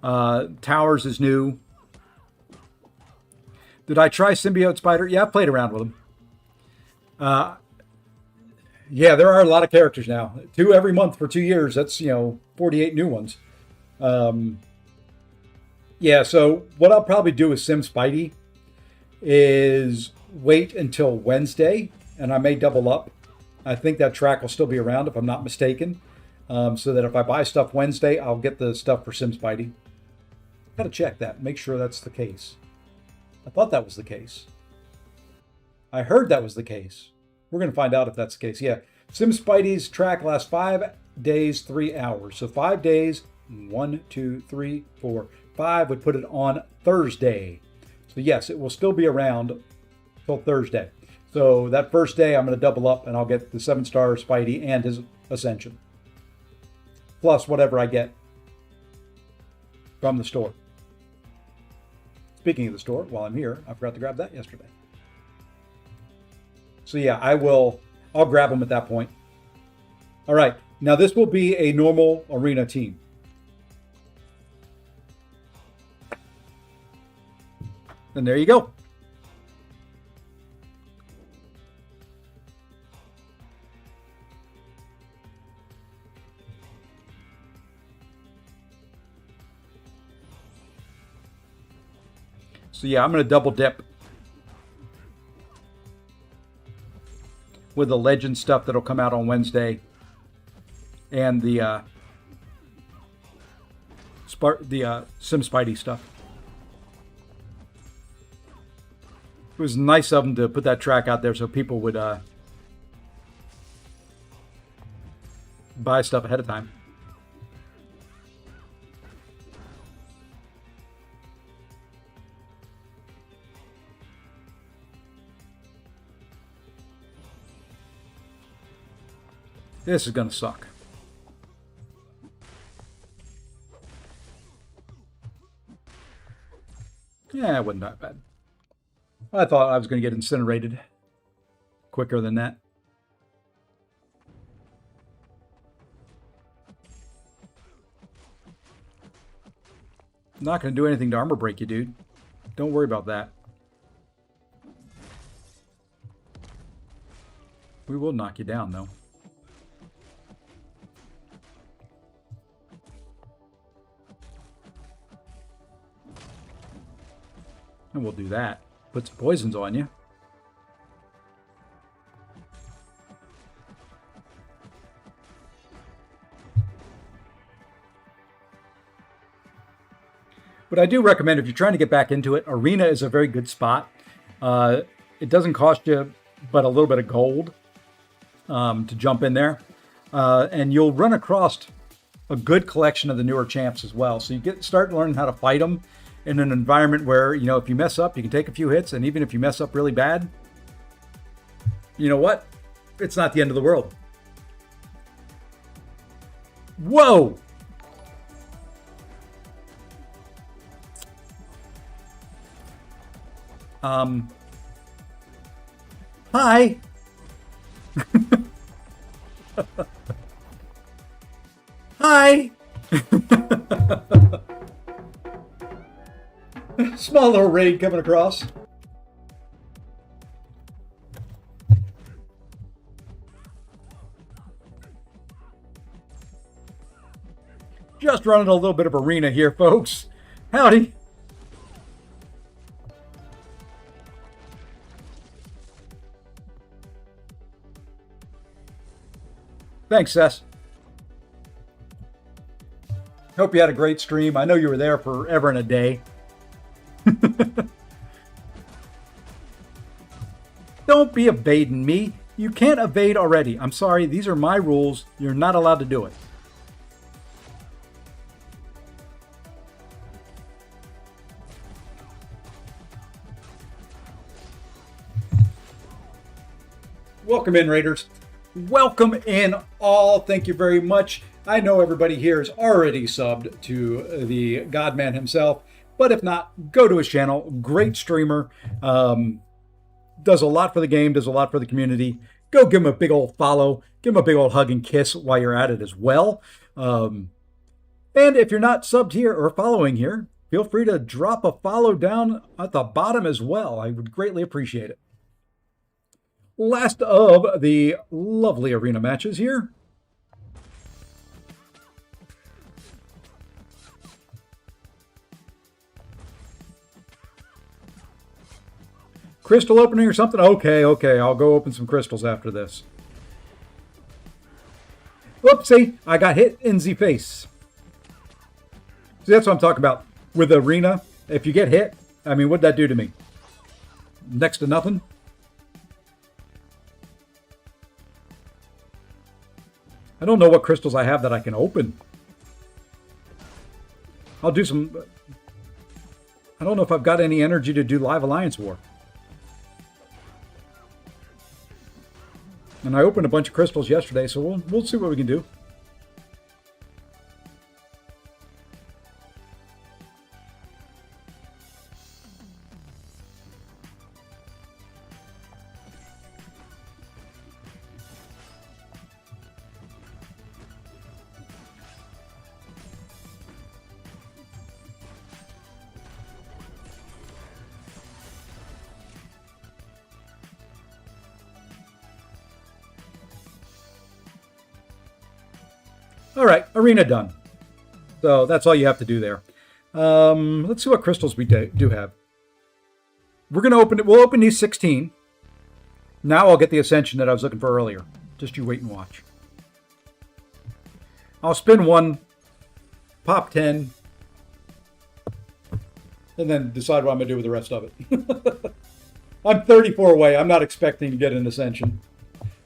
Towers is new. Did I try Symbiote Spider? Yeah, I played around with them. Yeah, there are a lot of characters now. 2 every month for 2 years. That's 48 new ones. Yeah, so what I'll probably do with Sim Spidey is wait until Wednesday, and I may double up. I think that track will still be around if I'm not mistaken, so that if I buy stuff Wednesday, I'll get the stuff for Sim Spidey. Got to check that, make sure that's the case. I thought that was the case. I heard that was the case. We're going to find out if that's the case. Yeah, Sim Spidey's track lasts 5 days, 3 hours. So 5 days, 1, 2, 3, 4, 5 would put it on Thursday. So yes, it will still be around till Thursday. So that first day, I'm going to double up and I'll get the 7-star Spidey and his Ascension. Plus whatever I get from the store. Speaking of the store, while I'm here, I forgot to grab that yesterday. So yeah, I'll grab them at that point. All right, now this will be a normal arena team. And there you go. So yeah, I'm going to double dip with the Legend stuff that'll come out on Wednesday and the Sim Spidey stuff. It was nice of them to put that track out there so people would buy stuff ahead of time. This is going to suck. Yeah, it wasn't that bad. I thought I was going to get incinerated quicker than that. I'm not going to do anything to armor break you, dude. Don't worry about that. We will knock you down, though. And we'll do that. Put some poisons on you. But I do recommend, if you're trying to get back into it, Arena is a very good spot. It doesn't cost you but a little bit of gold to jump in there. And you'll run across a good collection of the newer champs as well. So you start learning how to fight them in an environment where, you know, if you mess up, you can take a few hits. And even if you mess up really bad, you know what? It's not the end of the world. Whoa! Hi. Hi. Small little raid coming across. Just running a little bit of arena here, folks. Howdy. Thanks, Sess. Hope you had a great stream. I know you were there forever and a day. Don't be evading me. You can't evade already. I'm sorry. These are my rules. You're not allowed to do it. Welcome in, Raiders. Welcome in all. Thank you very much. I know everybody here is already subbed to the Godman himself, but if not, go to his channel. Great streamer. Does a lot for the game, does a lot for the community. Go give him a big old follow. Give him a big old hug and kiss while you're at it as well. And if you're not subbed here or following here, feel free to drop a follow down at the bottom as well. I would greatly appreciate it. Last of the lovely arena matches here. Crystal opening or something? Okay, I'll go open some crystals after this. Whoopsie, I got hit in the face. See, that's what I'm talking about. With arena, if you get hit, I mean, what'd that do to me? Next to nothing. I don't know what crystals I have that I can open. I'll do some... I don't know if I've got any energy to do Live Alliance War. And I opened a bunch of crystals yesterday, so we'll see what we can do. All right, arena done. So that's all you have to do there. Let's see what crystals we do have. We're going to open it. We'll open these 16. Now I'll get the ascension that I was looking for earlier. Just you wait and watch. I'll spin one, pop 10, and then decide what I'm going to do with the rest of it. I'm 34 away. I'm not expecting to get an Ascension.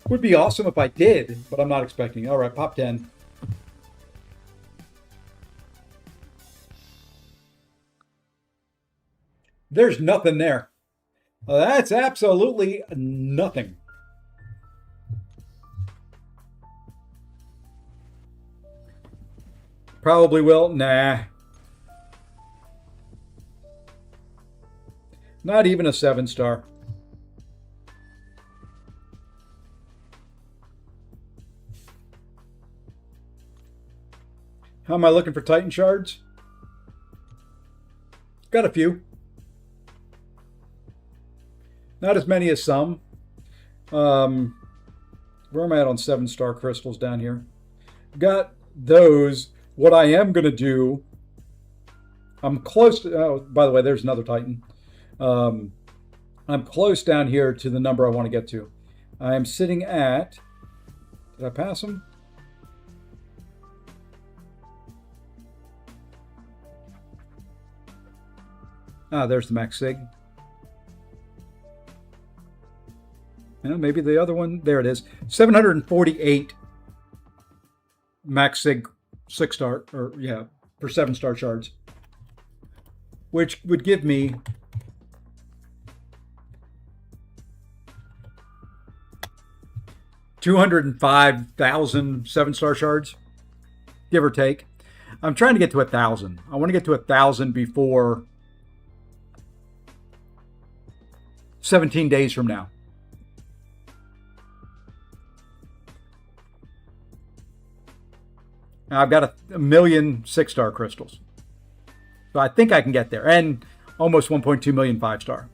Would be awesome if I did, but I'm not expecting. All right, pop 10. There's nothing there. That's absolutely nothing. Probably will. Nah. Not even a 7-star. How am I looking for Titan shards? Got a few. Not as many as some. Where am I at on 7-star crystals down here? Got those. What I am going to do, I'm close to, oh, by the way, there's another Titan. I'm close down here to the number I want to get to. I am sitting at, did I pass them? Ah, there's the max sig. You know, maybe the other one, there it is. 748 max sig 6-star, or yeah, for 7-star shards. Which would give me $205,000 7-star shards, give or take. I'm trying to get to 1,000. I want to get to 1,000 before 17 days from now. Now I've got a million 6-star crystals. So I think I can get there. And almost 1.2 million 5-star.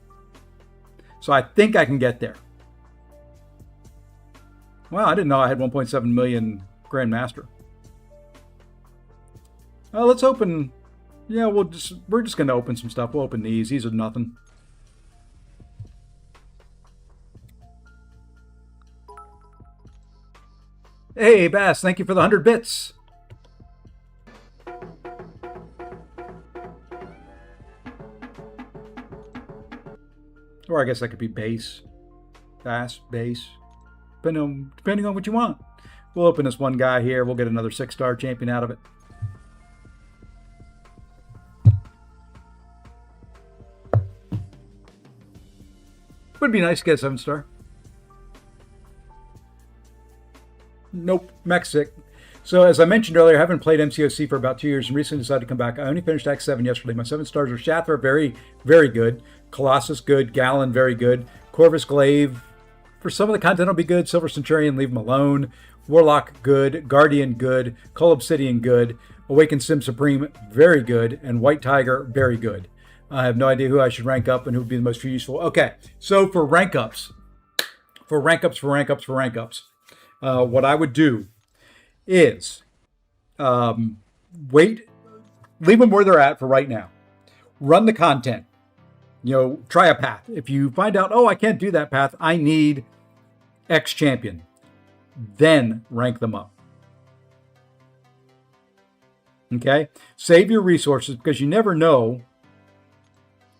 So I think I can get there. Wow, I didn't know I had 1.7 million Grandmaster. Let's open. Yeah, we're just going to open some stuff. We'll open these. These are nothing. Hey, Bass, thank you for the 100 bits. Or I guess that could be base. Bass, base. Depending on what you want. We'll open this one guy here. We'll get another 6-star champion out of it. Would be nice to get a 7-star. Nope, max sick. So as I mentioned earlier, I haven't played MCOC for about 2 years and recently decided to come back. I only finished Act 7 yesterday. My 7 stars are Shathra, very, very good. Colossus, good. Gallon, very good. Corvus Glaive, for some of the content, will be good. Silver Centurion, leave him alone. Warlock, good. Guardian, good. Cull Obsidian, good. Awakened Sim Supreme, very good. And White Tiger, very good. I have no idea who I should rank up and who would be the most useful. Okay, so for rank ups, what I would do is wait, leave them where they're at for right now. Run the content. Try a path. If you find out, oh, I can't do that path, I need X champion, then rank them up. Okay? Save your resources because you never know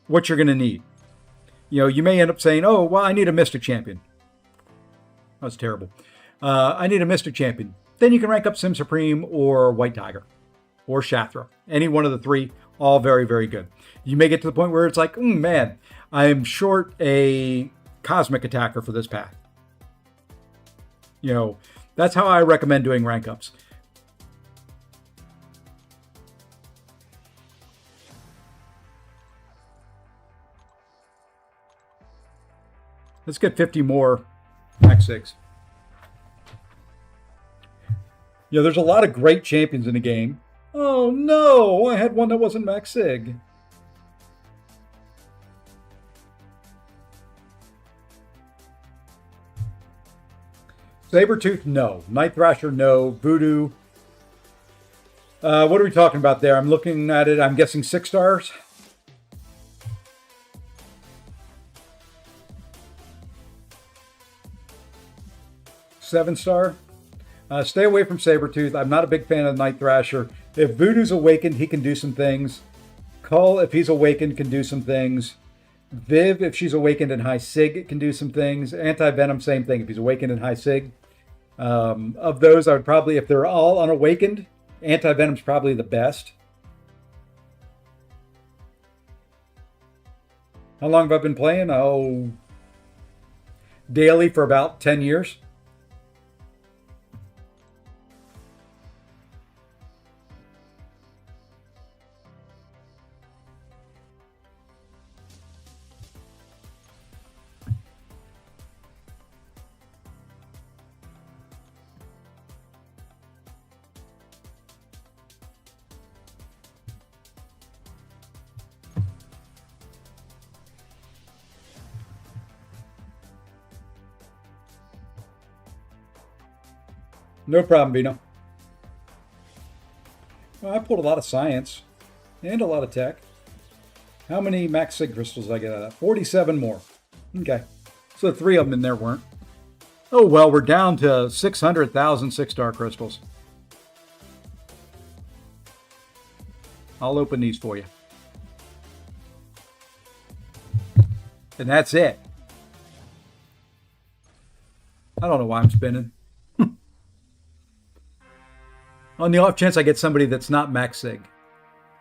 what you're going to need. You may end up saying, oh, well, I need a Mystic champion. That's terrible. I need a Mystic champion. Then you can rank up Sim Supreme or White Tiger or Shathra. Any one of the three, all very, very good. You may get to the point where it's like, man, I'm short a Cosmic Attacker for this path. That's how I recommend doing rank ups. Let's get 50 more Max 6. There's a lot of great champions in the game. Oh no, I had one that wasn't Max Sig. Sabretooth, no. Night Thrasher, no. Voodoo. What are we talking about there? I'm looking at it. I'm guessing 6 stars. Seven-star. Stay away from Sabretooth. I'm not a big fan of Night Thrasher. If Voodoo's awakened, he can do some things. Cull, if he's awakened, can do some things. Viv, if she's awakened in high sig, can do some things. Anti-Venom, same thing. If he's awakened in high sig. Of those, I would probably, if they're all unawakened, Anti-Venom's probably the best. How long have I been playing? Oh, daily for about 10 years. No problem, Bino. Well, I pulled a lot of science and a lot of tech. How many max sig crystals did I get out of that? 47 more. Okay. So 3 of them in there weren't. Oh, well, we're down to 600,000 6-star crystals. I'll open these for you. And that's it. I don't know why I'm spinning. On the off chance I get somebody that's not max sig.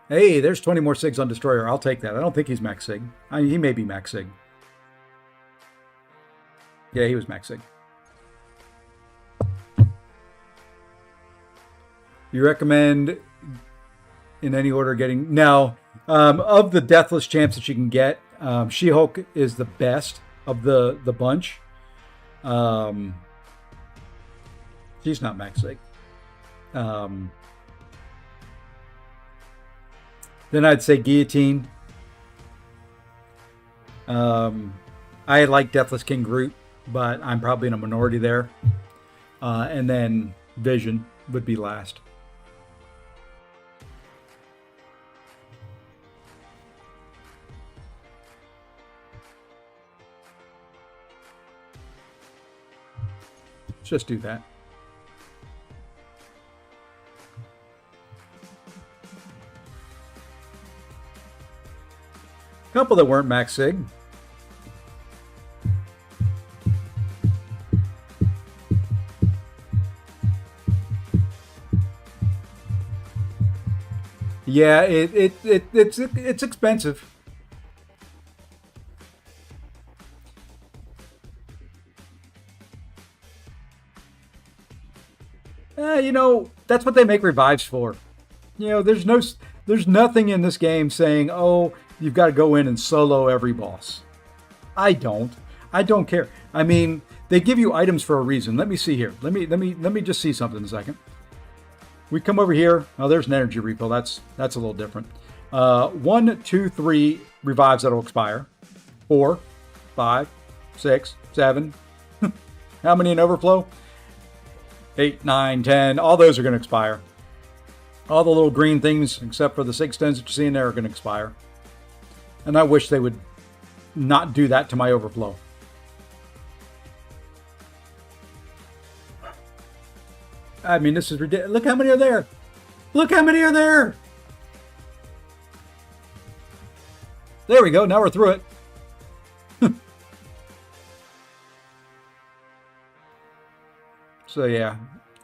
Hey, there's 20 more sigs on Destroyer. I'll take that. I don't think he's max sig. He may be max sig. Yeah, he was max sig. You recommend in any order getting... Now, of the Deathless champs that you can get, She-Hulk is the best of the bunch. She's not max sig. Then I'd say Guillotine. I like Deathless King Groot, but I'm probably in a minority there. And then Vision would be last. Let's just do that. Couple that weren't max sig. Yeah, it's expensive. You know, that's what they make revives for. You know, there's nothing in this game saying, "Oh, you've got to go in and solo every boss." I don't care. I mean, they give you items for a reason. Let me see here. Let me just see something a second. We come over here. Oh, there's an energy refill. That's a little different. 1, 2, 3 revives that'll expire. 4, 5, 6, 7. How many in overflow? 8, 9, 10. All those are going to expire. All the little green things, except for the 6 stones that you see in there, are going to expire. And I wish they would not do that to my overflow. I mean, this is ridiculous. Look how many are there. Look how many are there. There we go. Now we're through it. So yeah,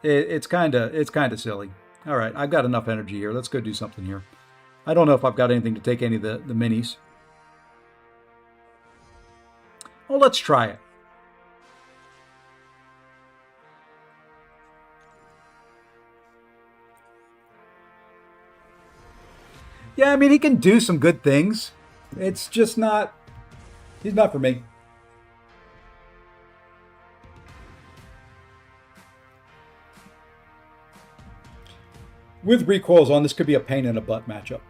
it's kind of silly. All right, I've got enough energy here. Let's go do something here. I don't know if I've got anything to take any of the minis. Well, let's try it. Yeah, I mean, he can do some good things. It's just not... He's not for me. With recoils on, this could be a pain in the butt matchup.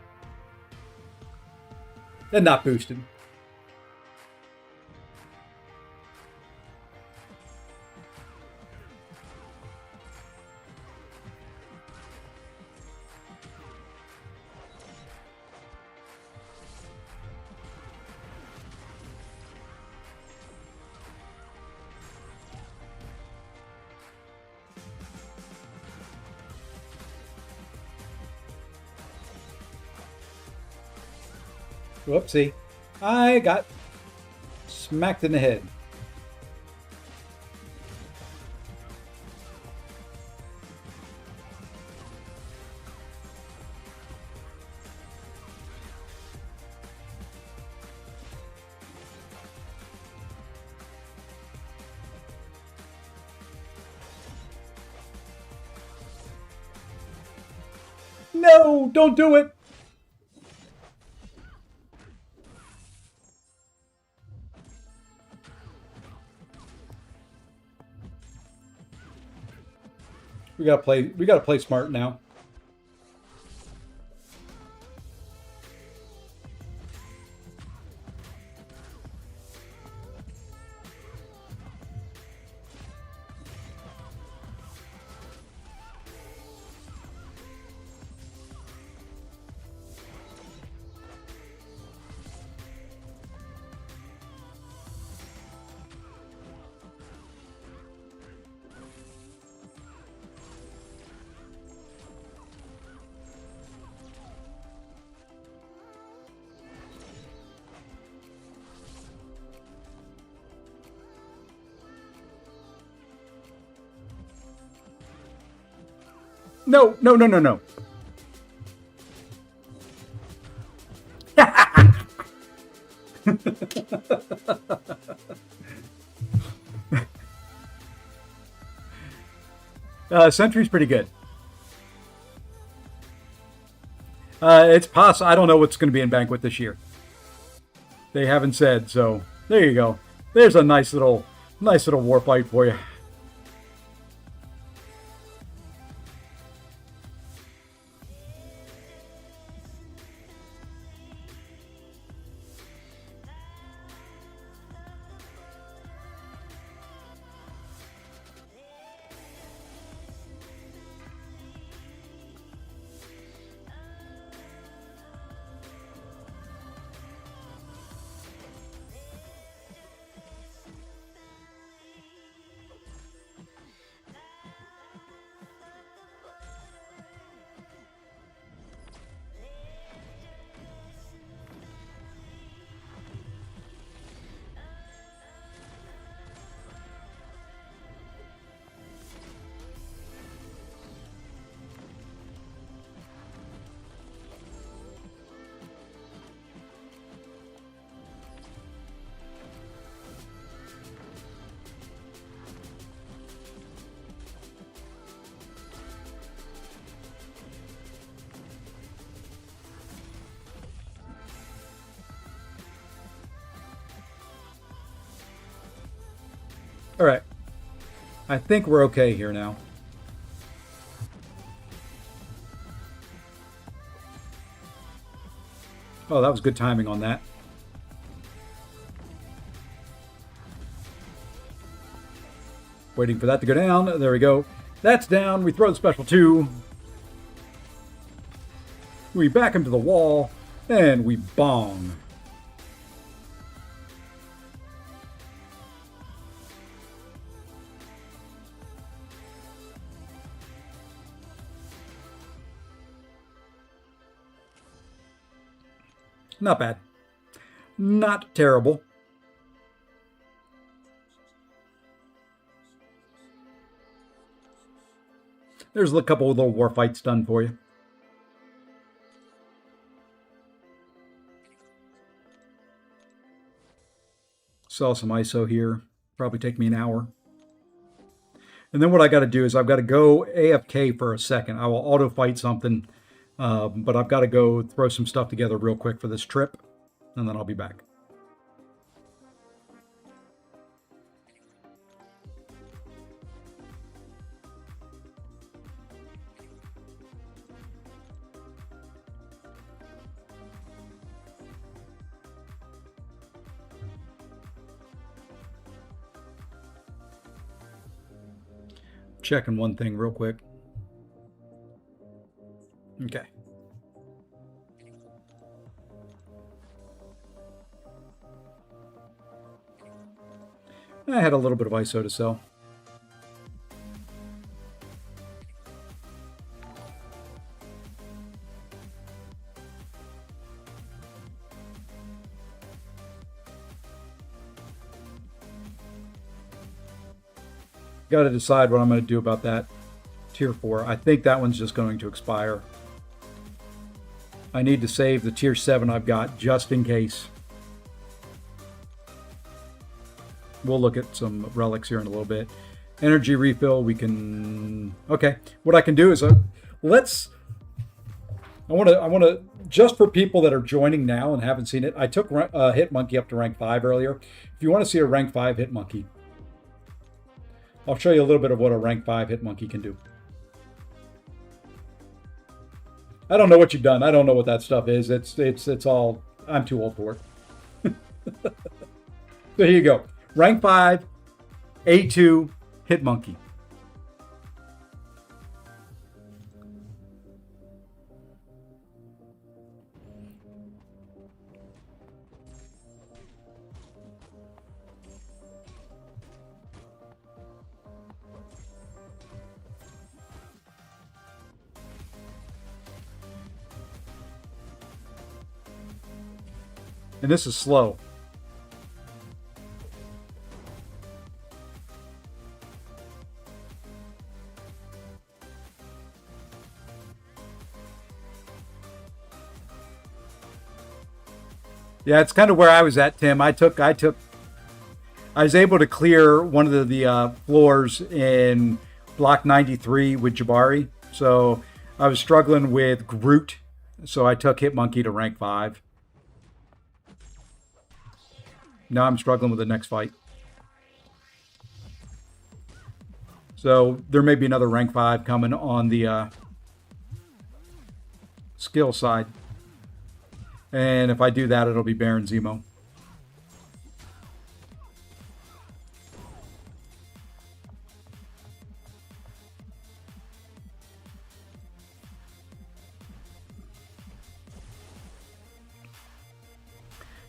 And not boosted. Whoopsie. I got smacked in the head. No, don't do it. We gotta play smart now. No, no, no, no, no. Sentry's pretty good. It's possible. I don't know what's going to be in Banquet this year. They haven't said, so there you go. There's a nice little war fight for you. All right. I think we're okay here now. Oh, that was good timing on that. Waiting for that to go down. There we go. That's down. We throw the special 2. We back him to the wall. And we bong. Not bad. Not terrible. There's a couple of little war fights done for you. Sell some ISO here. Probably take me an hour. And then what I got to do is I've got to go AFK for a second. I will auto fight something. But I've got to go throw some stuff together real quick for this trip, and then I'll be back. Checking one thing real quick. Okay. I had a little bit of ISO to sell. Got to decide what I'm going to do about that tier 4. I think that one's just going to expire. I need to save the tier 7 I've got just in case. We'll look at some relics here in a little bit. Energy refill, we can... Okay, what I can do is I want to just for people that are joining now and haven't seen it, I took Hit Monkey up to rank 5 earlier. If you want to see a rank 5 Hit Monkey, I'll show you a little bit of what a rank 5 Hit Monkey can do. I don't know what you've done. I don't know what that stuff is. It's all... I'm too old for it. So here you go. Rank 5, A2, Hit Monkey. And this is slow. Yeah, it's kind of where I was at, Tim. I was able to clear one of the floors in block 93 with Jabari. So I was struggling with Groot. So I took Hit Monkey to rank 5. Now I'm struggling with the next fight. So there may be another rank 5 coming on the skill side. And if I do that, it'll be Baron Zemo.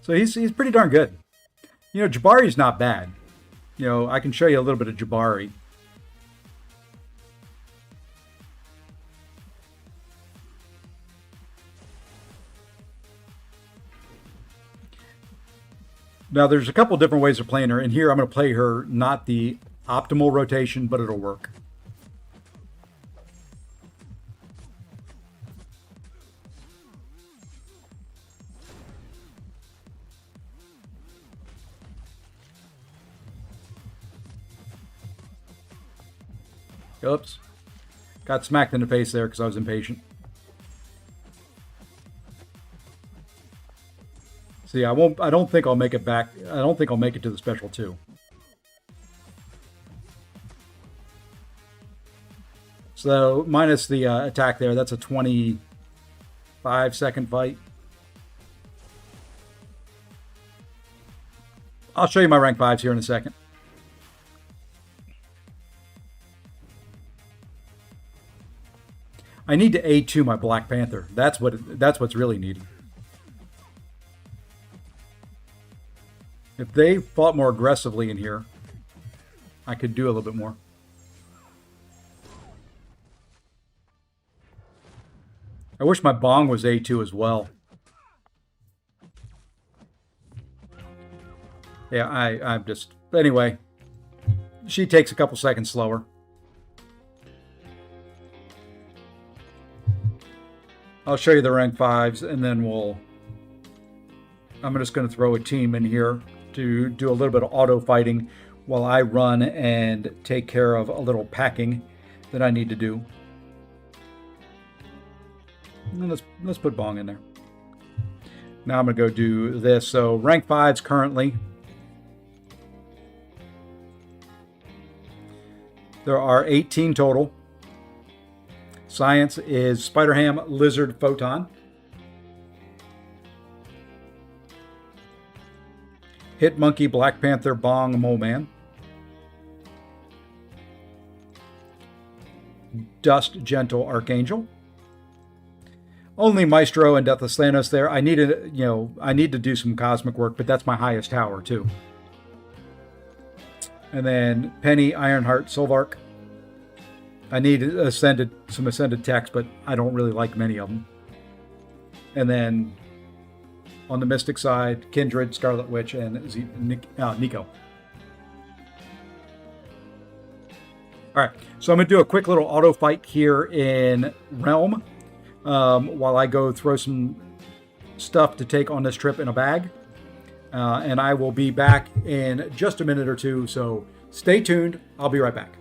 So he's pretty darn good. You know, Jabari's not bad. You know, I can show you a little bit of Jabari. Now, there's a couple different ways of playing her. And here I'm going to play her not the optimal rotation, but it'll work. Oops. Got smacked in the face there because I was impatient. See, I don't think I'll make it back. I don't think I'll make it to the special 2. So minus the attack there, that's a 25-second fight. I'll show you my rank 5s here in a second. I need to A2 my Black Panther. That's what's really needed. If they fought more aggressively in here, I could do a little bit more. I wish my bong was A2 as well. Yeah, I'm just... Anyway, she takes a couple seconds slower. I'll show you the rank 5s, and then I'm just going to throw a team in here to do a little bit of auto fighting while I run and take care of a little packing that I need to do. And let's put Bong in there. Now I'm going to go do this. So rank 5s currently. There are 18 total. Science is Spider-Ham, Lizard, Photon. Hit Monkey, Black Panther, Bong, Mole Man. Dust, Gentle, Archangel. Only Maestro and Deathless Thanos there. I need to do some cosmic work, but that's my highest tower too. And then Penny, Ironheart, Solvark. I need some ascended techs, but I don't really like many of them. And then on the Mystic side, Kindred, Scarlet Witch, and Nico. All right, so I'm going to do a quick little auto fight here in Realm while I go throw some stuff to take on this trip in a bag. And I will be back in just a minute or two, so stay tuned. I'll be right back.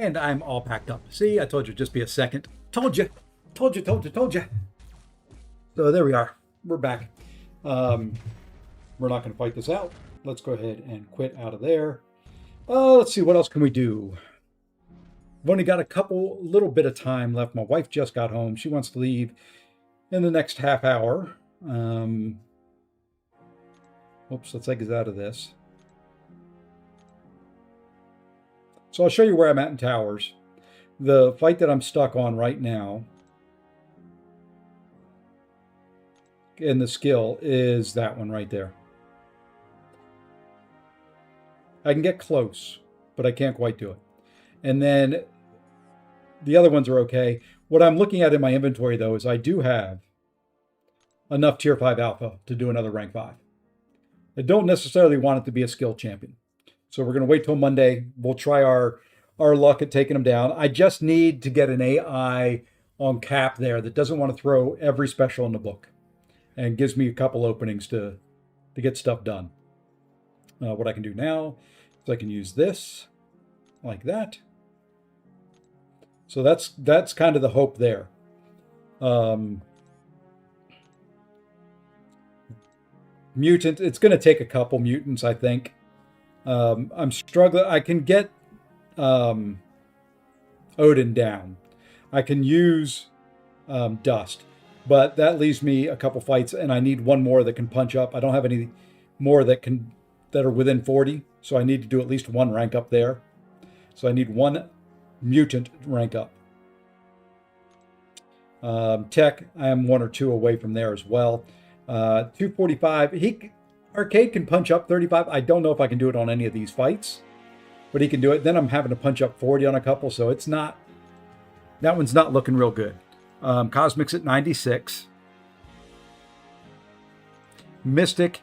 And I'm all packed up. See, I told you, just be a second. Told you, told you, told you, told you. So there we are. We're back. Um, we're not going to fight this out. Let's go ahead and quit out of there. Let's see, what else can we do? I've only got a little bit of time left. My wife just got home. She wants to leave in the next half hour. Oops, let's exit out of this. So I'll show you where I'm at in towers. The fight that I'm stuck on right now in the skill is that one right there. I can get close, but I can't quite do it. And then the other ones are okay. What I'm looking at in my inventory, though, is I do have enough tier 5 alpha to do another rank 5. I don't necessarily want it to be a skill champion. So we're going to wait till Monday. We'll try our luck at taking him down. I just need to get an AI on cap there that doesn't want to throw every special in the book and gives me a couple openings to get stuff done. What I can do now is I can use this like that. So that's kind of the hope there. Mutant, it's going to take a couple mutants, I think. I'm struggling. I can get Odin down. I can use Dust, but that leaves me a couple fights, and I need one more that can punch up. I don't have any more that are within 40, so I need to do at least one rank up there. So I need one mutant rank up. Tech, I am 1 or 2 away from there as well. 245. Arcade can punch up 35. I don't know if I can do it on any of these fights, but he can do it. Then I'm having to punch up 40 on a couple, so it's not. That one's not looking real good. Cosmic's at 96. Mystic's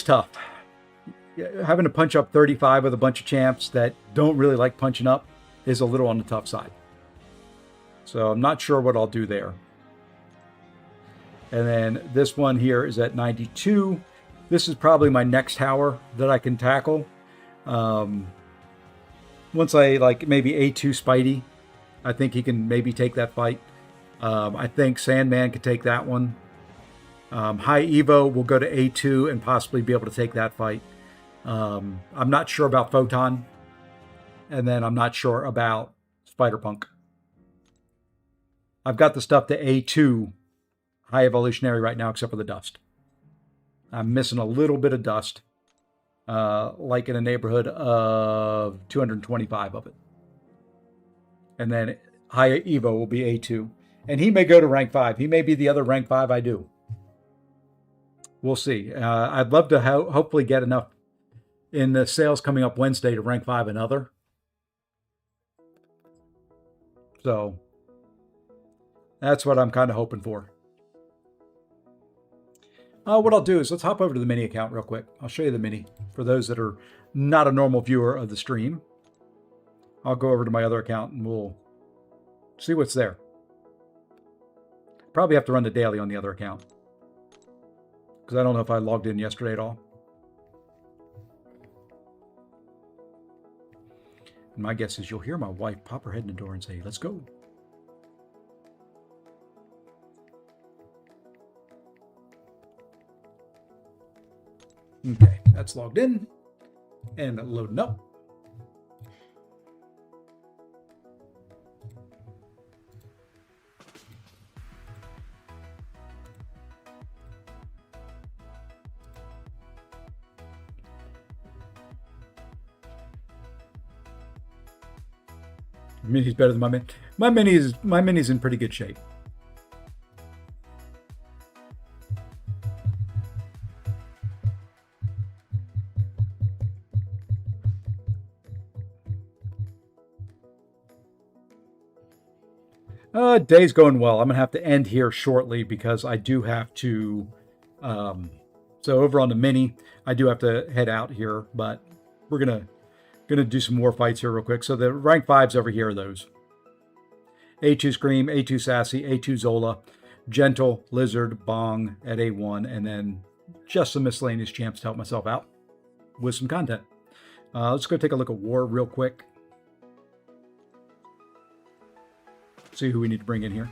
tough. Having to punch up 35 with a bunch of champs that don't really like punching up is a little on the tough side. So I'm not sure what I'll do there. And then this one here is at 92. This is probably my next tower that I can tackle. Once I maybe A2 Spidey, I think he can maybe take that fight. I think Sandman could take that one. High Evo will go to A2 and possibly be able to take that fight. I'm not sure about Photon. And then I'm not sure about Spider-Punk. I've got the stuff to A2 High Evolutionary right now, except for the Dust. I'm missing a little bit of Dust, like in a neighborhood of 225 of it. And then High Evo will be A2. And he may go to rank 5. He may be the other rank 5 I do. We'll see. I'd love to hopefully get enough in the sales coming up Wednesday to rank 5 another. So that's what I'm kind of hoping for. What I'll do is let's hop over to the mini account real quick. I'll show you the mini for those that are not a normal viewer of the stream. I'll go over to my other account and we'll see what's there. Probably have to run the daily on the other account because I don't know if I logged in yesterday at all. And my guess is you'll hear my wife pop her head in the door and say, "Let's go." Okay, that's logged in and loading up. Mini's better than my mini. My mini's in pretty good shape. Day's going well. I'm gonna have to end here shortly because I do have to. So over on the mini, I do have to head out here, but we're gonna do some more fights here real quick. So the rank 5s over here are those: A2 Scream, A2 Sassy, A2 Zola, Gentle, Lizard, Bong at A1, and then just some miscellaneous champs to help myself out with some content. Let's go take a look at War real quick. See who we need to bring in here.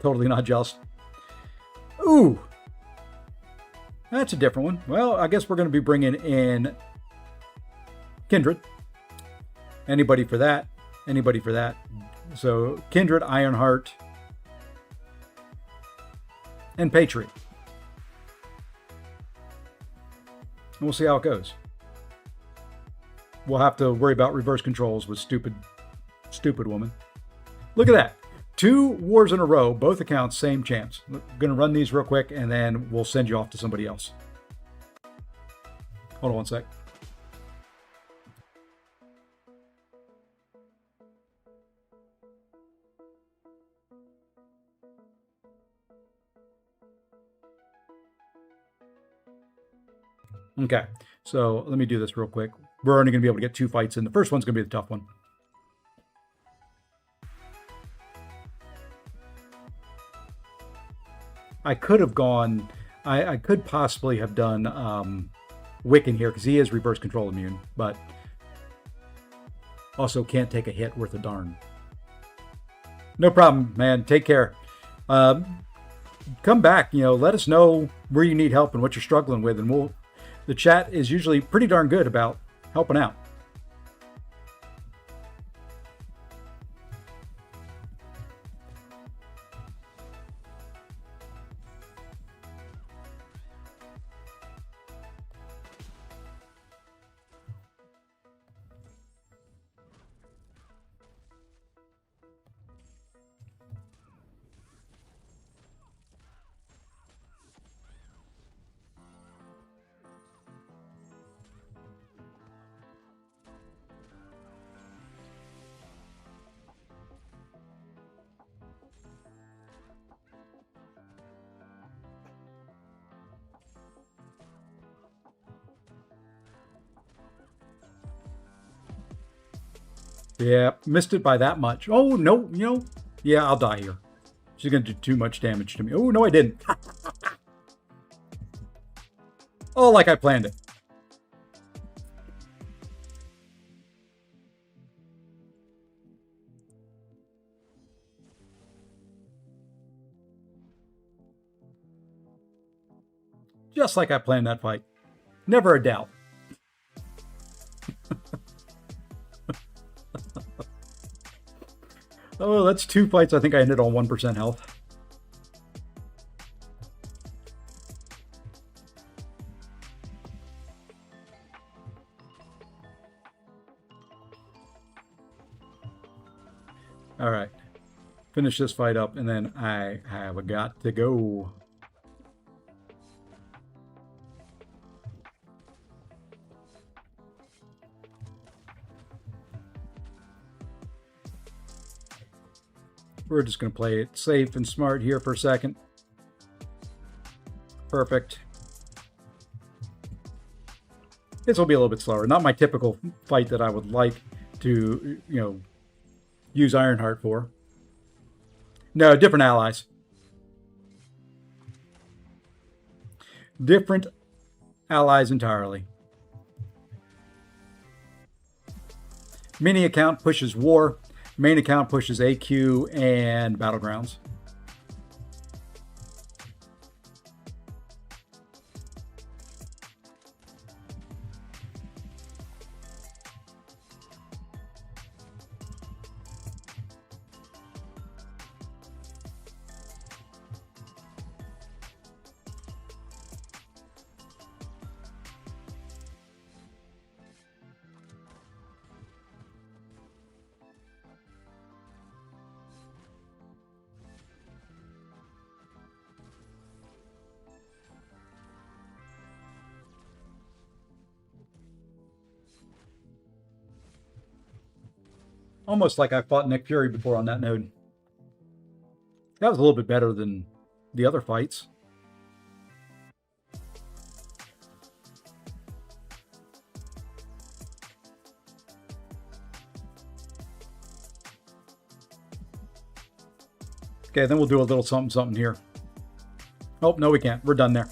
Totally not jealous. Ooh, that's a different one. Well, I guess we're going to be bringing in Kindred. Anybody for that? Anybody for that? So Kindred, Ironheart, and Patriot. And we'll see how it goes. We'll have to worry about reverse controls with stupid woman. Look at that. 2 wars in a row, both accounts, same champs. I'm going to run these real quick, and then we'll send you off to somebody else. Hold on one sec. Okay, so let me do this real quick. We're only going to be able to get 2 fights in. The first one's going to be the tough one. I could have gone... I could possibly have done Wiccan here because he is reverse control immune, but also can't take a hit worth a darn. No problem, man. Take care. Come back. Let us know where you need help and what you're struggling with, and the chat is usually pretty darn good about helping out. Yeah, missed it by that much. Oh, no, yeah, I'll die here. She's going to do too much damage to me. Oh, no, I didn't. Oh, like I planned it. Just like I planned that fight. Never a doubt. Oh, that's 2 fights. I think I ended on 1% health. All right. Finish this fight up, and then I have got to go. We're just going to play it safe and smart here for a second. Perfect. This will be a little bit slower. Not my typical fight that I would like to, use Ironheart for. No, different allies. Different allies entirely. Mini account pushes War. Main account pushes AQ and Battlegrounds. Almost like I fought Nick Fury before on that node. That was a little bit better than the other fights. Okay, then we'll do a little something here. Oh, no, we can't. We're done there.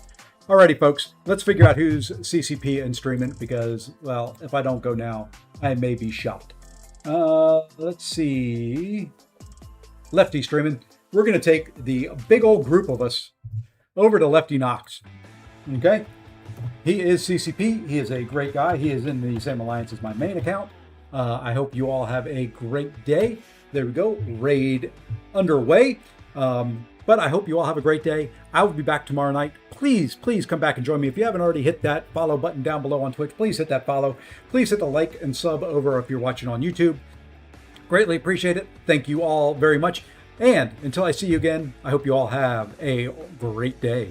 Alrighty, folks. Let's figure out who's CCP and streaming because, well, if I don't go now, I may be shot. Let's see. Lefty streaming. We're going to take the big old group of us over to Lefty Knox. Okay? He is CCP. He is a great guy. He is in the same alliance as my main account. I hope you all have a great day. There we go. Raid underway. But I hope you all have a great day. I will be back tomorrow night. Please come back and join me. If you haven't already hit that follow button down below on Twitch, please hit that follow. Please hit the like and sub over if you're watching on YouTube. Greatly appreciate it. Thank you all very much. And until I see you again, I hope you all have a great day.